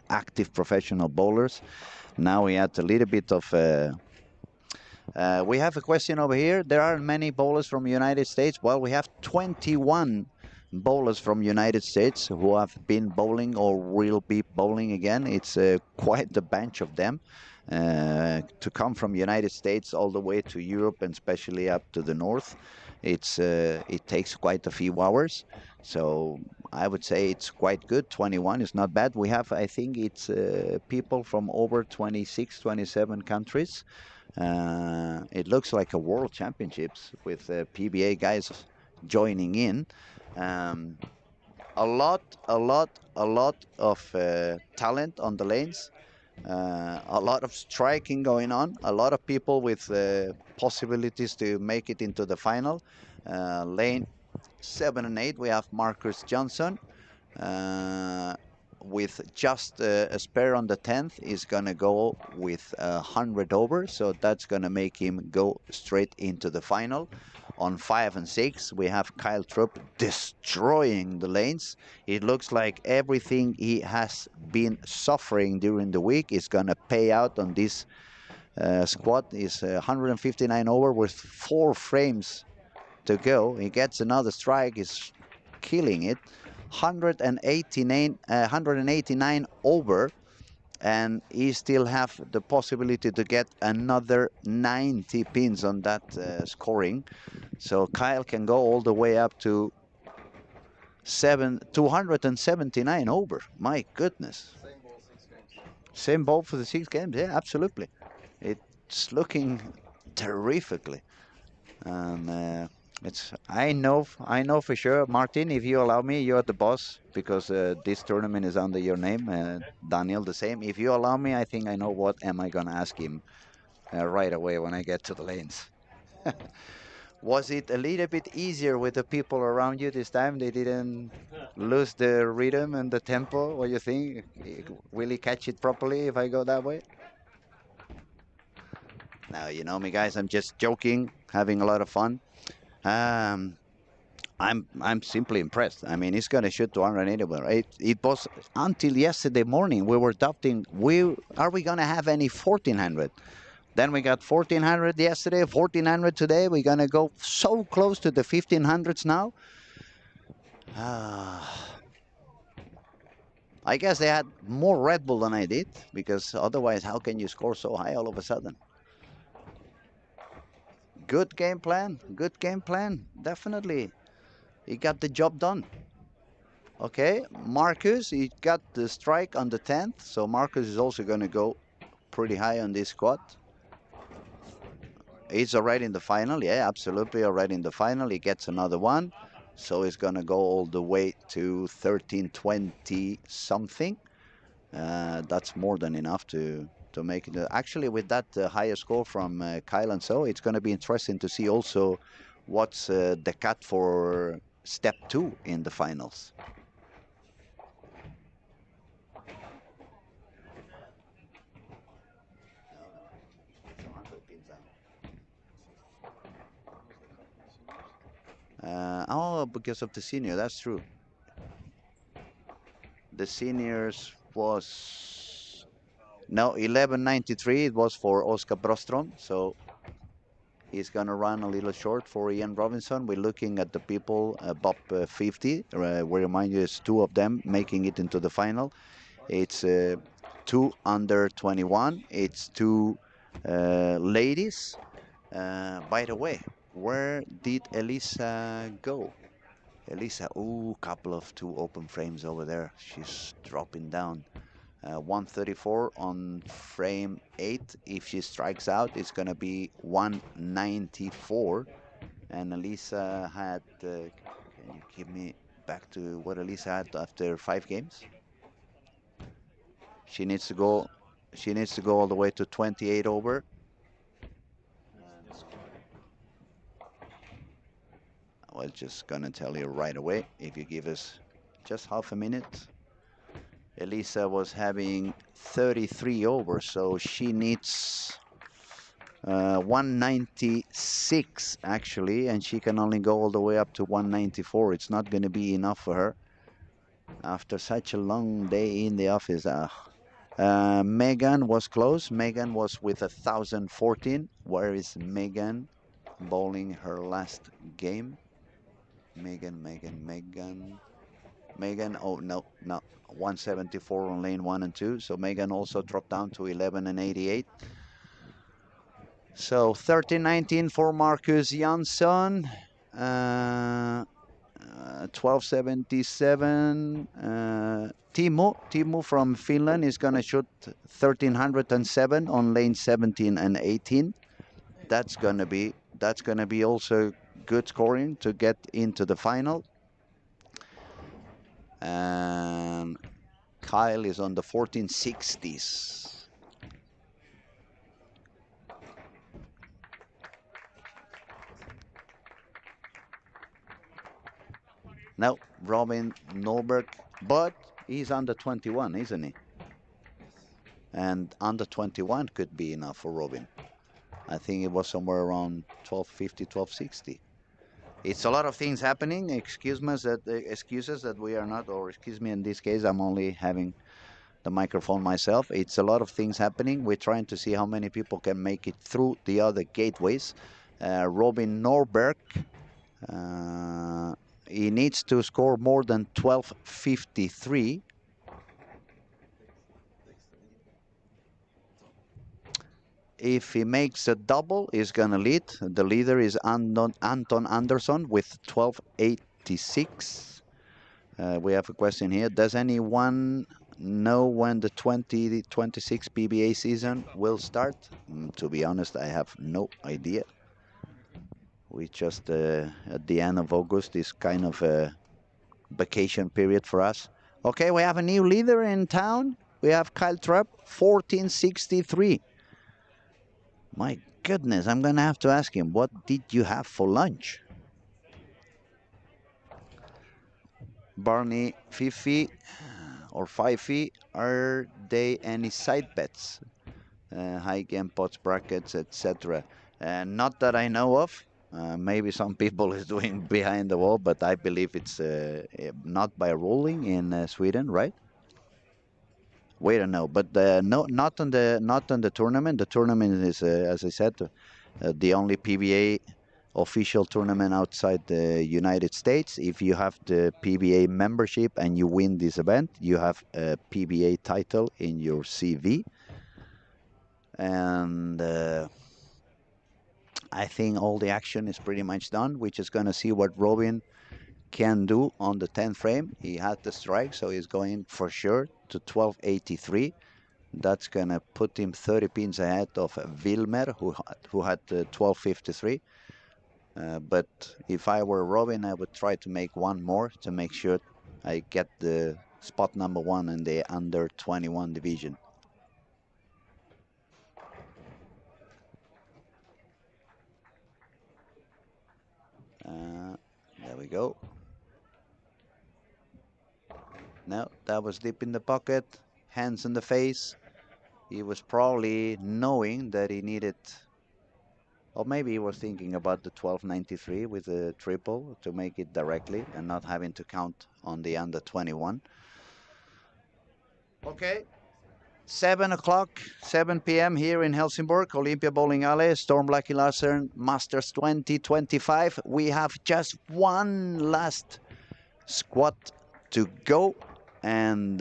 active professional bowlers. Now we had a little bit of we have a question over here. There are many bowlers from the United States. Well, we have 21 bowlers from United States who have been bowling or will be bowling again. It's quite a bunch of them. To come from United States all the way to Europe and especially up to the north, it takes quite a few hours. So I would say it's quite good. 21 is not bad. We have, I think it's people from over 26, 27 countries. It looks like a world championships with PBA guys joining in. Um, a lot, a lot of talent on the lanes. A lot of striking going on. A lot of people with possibilities to make it into the final. Lane 7 and 8, we have Marcus Johnson. Uh, with just a spare on the 10th, is going to go with 100 over, so that's going to make him go straight into the final. On 5 and 6, we have Kyle Trupp destroying the lanes. It looks like everything he has been suffering during the week is going to pay out on this squad. Is 159 over with 4 frames to go. He gets another strike, is killing it. 189 over, and he still have the possibility to get another 90 pins on that scoring. So Kyle can go all the way up to 279 over. My goodness. Same ball for the 6 games. Yeah, absolutely. It's looking terrifically. And I know for sure, Martin. If you allow me, you're the boss because this tournament is under your name. Daniel, the same. If you allow me, I think I know what am I gonna ask him right away when I get to the lanes. Was it a little bit easier with the people around you this time? They didn't lose the rhythm and the tempo. What do you think? Will he catch it properly if I go that way? Now you know me, guys. I'm just joking, having a lot of fun. Um, I'm simply impressed. I mean, he's gonna shoot 280. It was until yesterday morning we were doubting. We gonna have any 1400? Then we got 1400 yesterday, 1400 today. We're gonna go so close to the 1500s now. I guess they had more Red Bull than I did because otherwise, how can you score so high all of a sudden? Good game plan. Good game plan. Definitely. He got the job done. Okay, Marcus, he got the strike on the 10th, so Marcus is also going to go pretty high on this squad. He's already in the final, yeah, absolutely already in the final. He gets another one, so he's going to go all the way to 1320 something. That's more than enough to make it. Actually, with that higher score from Kyle and so, it's going to be interesting to see also what's the cut for step 2 in the finals. Oh, because of the senior, that's true. The seniors was no 1193. It was for Oscar Brostrom, so he's gonna run a little short for Ian Robinson. We're looking at the people above 50. We remind you, it's two of them making it into the final. It's two under 21. It's two ladies. By the way, where did Elisa go? Elisa, ooh, couple of two open frames over there. She's dropping down. 134 on frame 8. If she strikes out, it's going to be 194. And Elisa had, can you give me back to what Elisa had after 5 games? She needs to go, she needs to go all the way to 28 over. I was just going to tell you right away if you give us just half a minute. Elisa was having 33 over, so she needs 196 actually, and she can only go all the way up to 194. It's not going to be enough for her after such a long day in the office. Megan was close. Megan was with 1,014. Where is Megan bowling her last game? Megan, oh no, no, 174 on lane 1 and 2. So Megan also dropped down to 11 and 88. So 1319 for Marcus Jansson. 1277. Timo from Finland is going to shoot 1307 on lane 17 and 18. That's going to be also good scoring to get into the final. And Kyle is on the 1460s. No, Robin Norberg, but he's under 21, isn't he? And under 21 could be enough for Robin. I think it was somewhere around 1250, 1260. It's a lot of things happening. Excuses that we are not, or excuse me, in this case, I'm only having the microphone myself. It's a lot of things happening. We're trying to see how many people can make it through the other gateways. Robin Norberg, he needs to score more than 1253. If he makes a double, he's going to lead. The leader is Anton Andersson with 1286. We have a question here. Does anyone know when the 2026 PBA season will start? To be honest, I have no idea. We just at the end of August is kind of a vacation period for us. Okay, we have a new leader in town. We have Kyle Trapp, 1463. My goodness, I'm gonna have to ask him, what did you have for lunch? Barney, Fifi, or Fifi, are they any side bets? High game pots, brackets, etc. Not that I know of. Maybe some people is doing behind the wall, but I believe it's not by ruling in Sweden, right? We don't know, but no, not on the tournament. The tournament is, as I said, the only PBA official tournament outside the United States. If you have the PBA membership and you win this event, you have a PBA title in your CV. And I think all the action is pretty much done. We're just going to see what Robin can do on the 10th frame. He had the strike, so he's going for sure to 1283. That's going to put him 30 pins ahead of Wilmer, who had 1253. But if I were Robin, I would try to make one more to make sure I get the spot number 1 in the under 21 division. There we go. No, that was deep in the pocket, hands in the face. He was probably knowing that he needed, or maybe he was thinking about the 1293 with the triple to make it directly and not having to count on the under 21. Okay, 7 o'clock, 7 p.m. here in Helsingborg, Olympia Bowling Alley, Storm Blackie Larsen, Masters 2025. We have just one last squat to go, and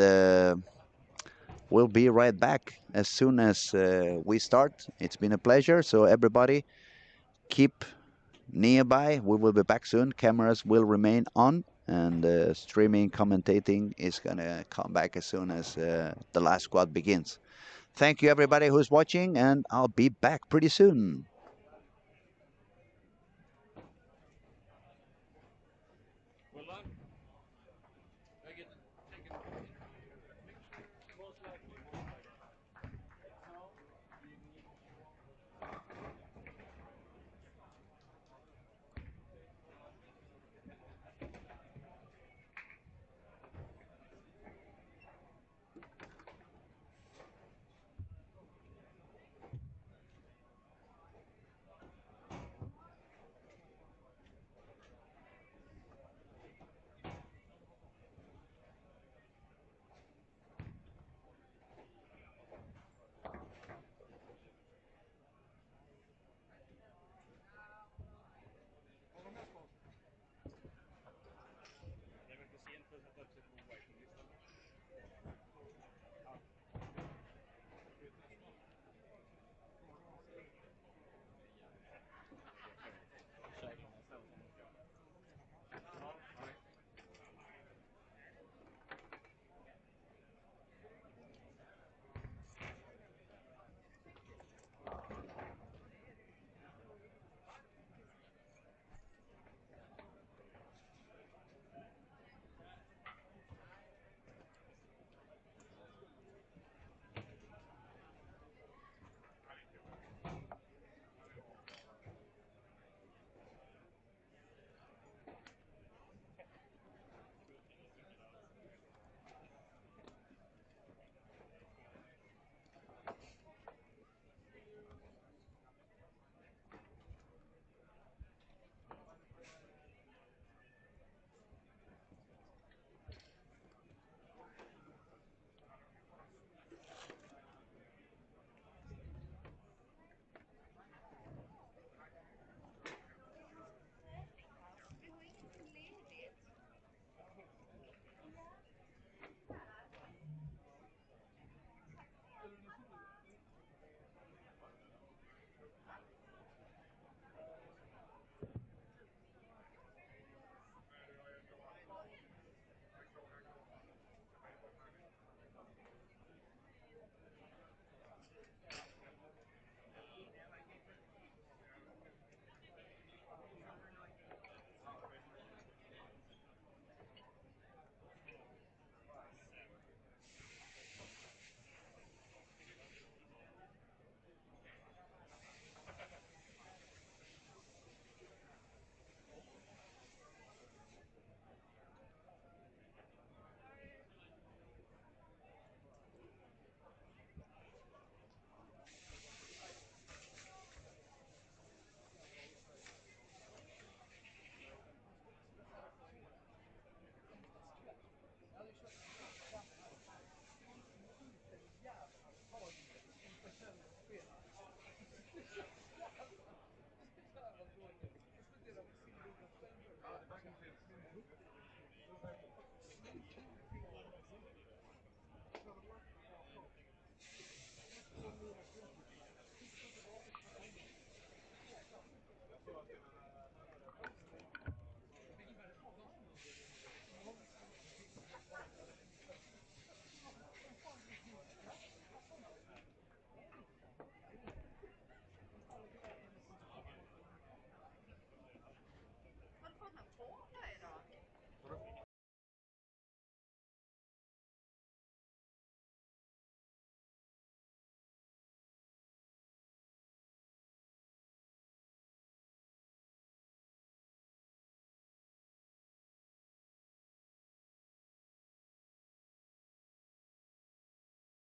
we'll be right back as soon as we start. It's been a pleasure. So everybody, keep nearby. We will be back soon. Cameras will remain on, and streaming commentating is gonna come back as soon as the last squad begins. Thank you everybody who's watching, and I'll be back pretty soon.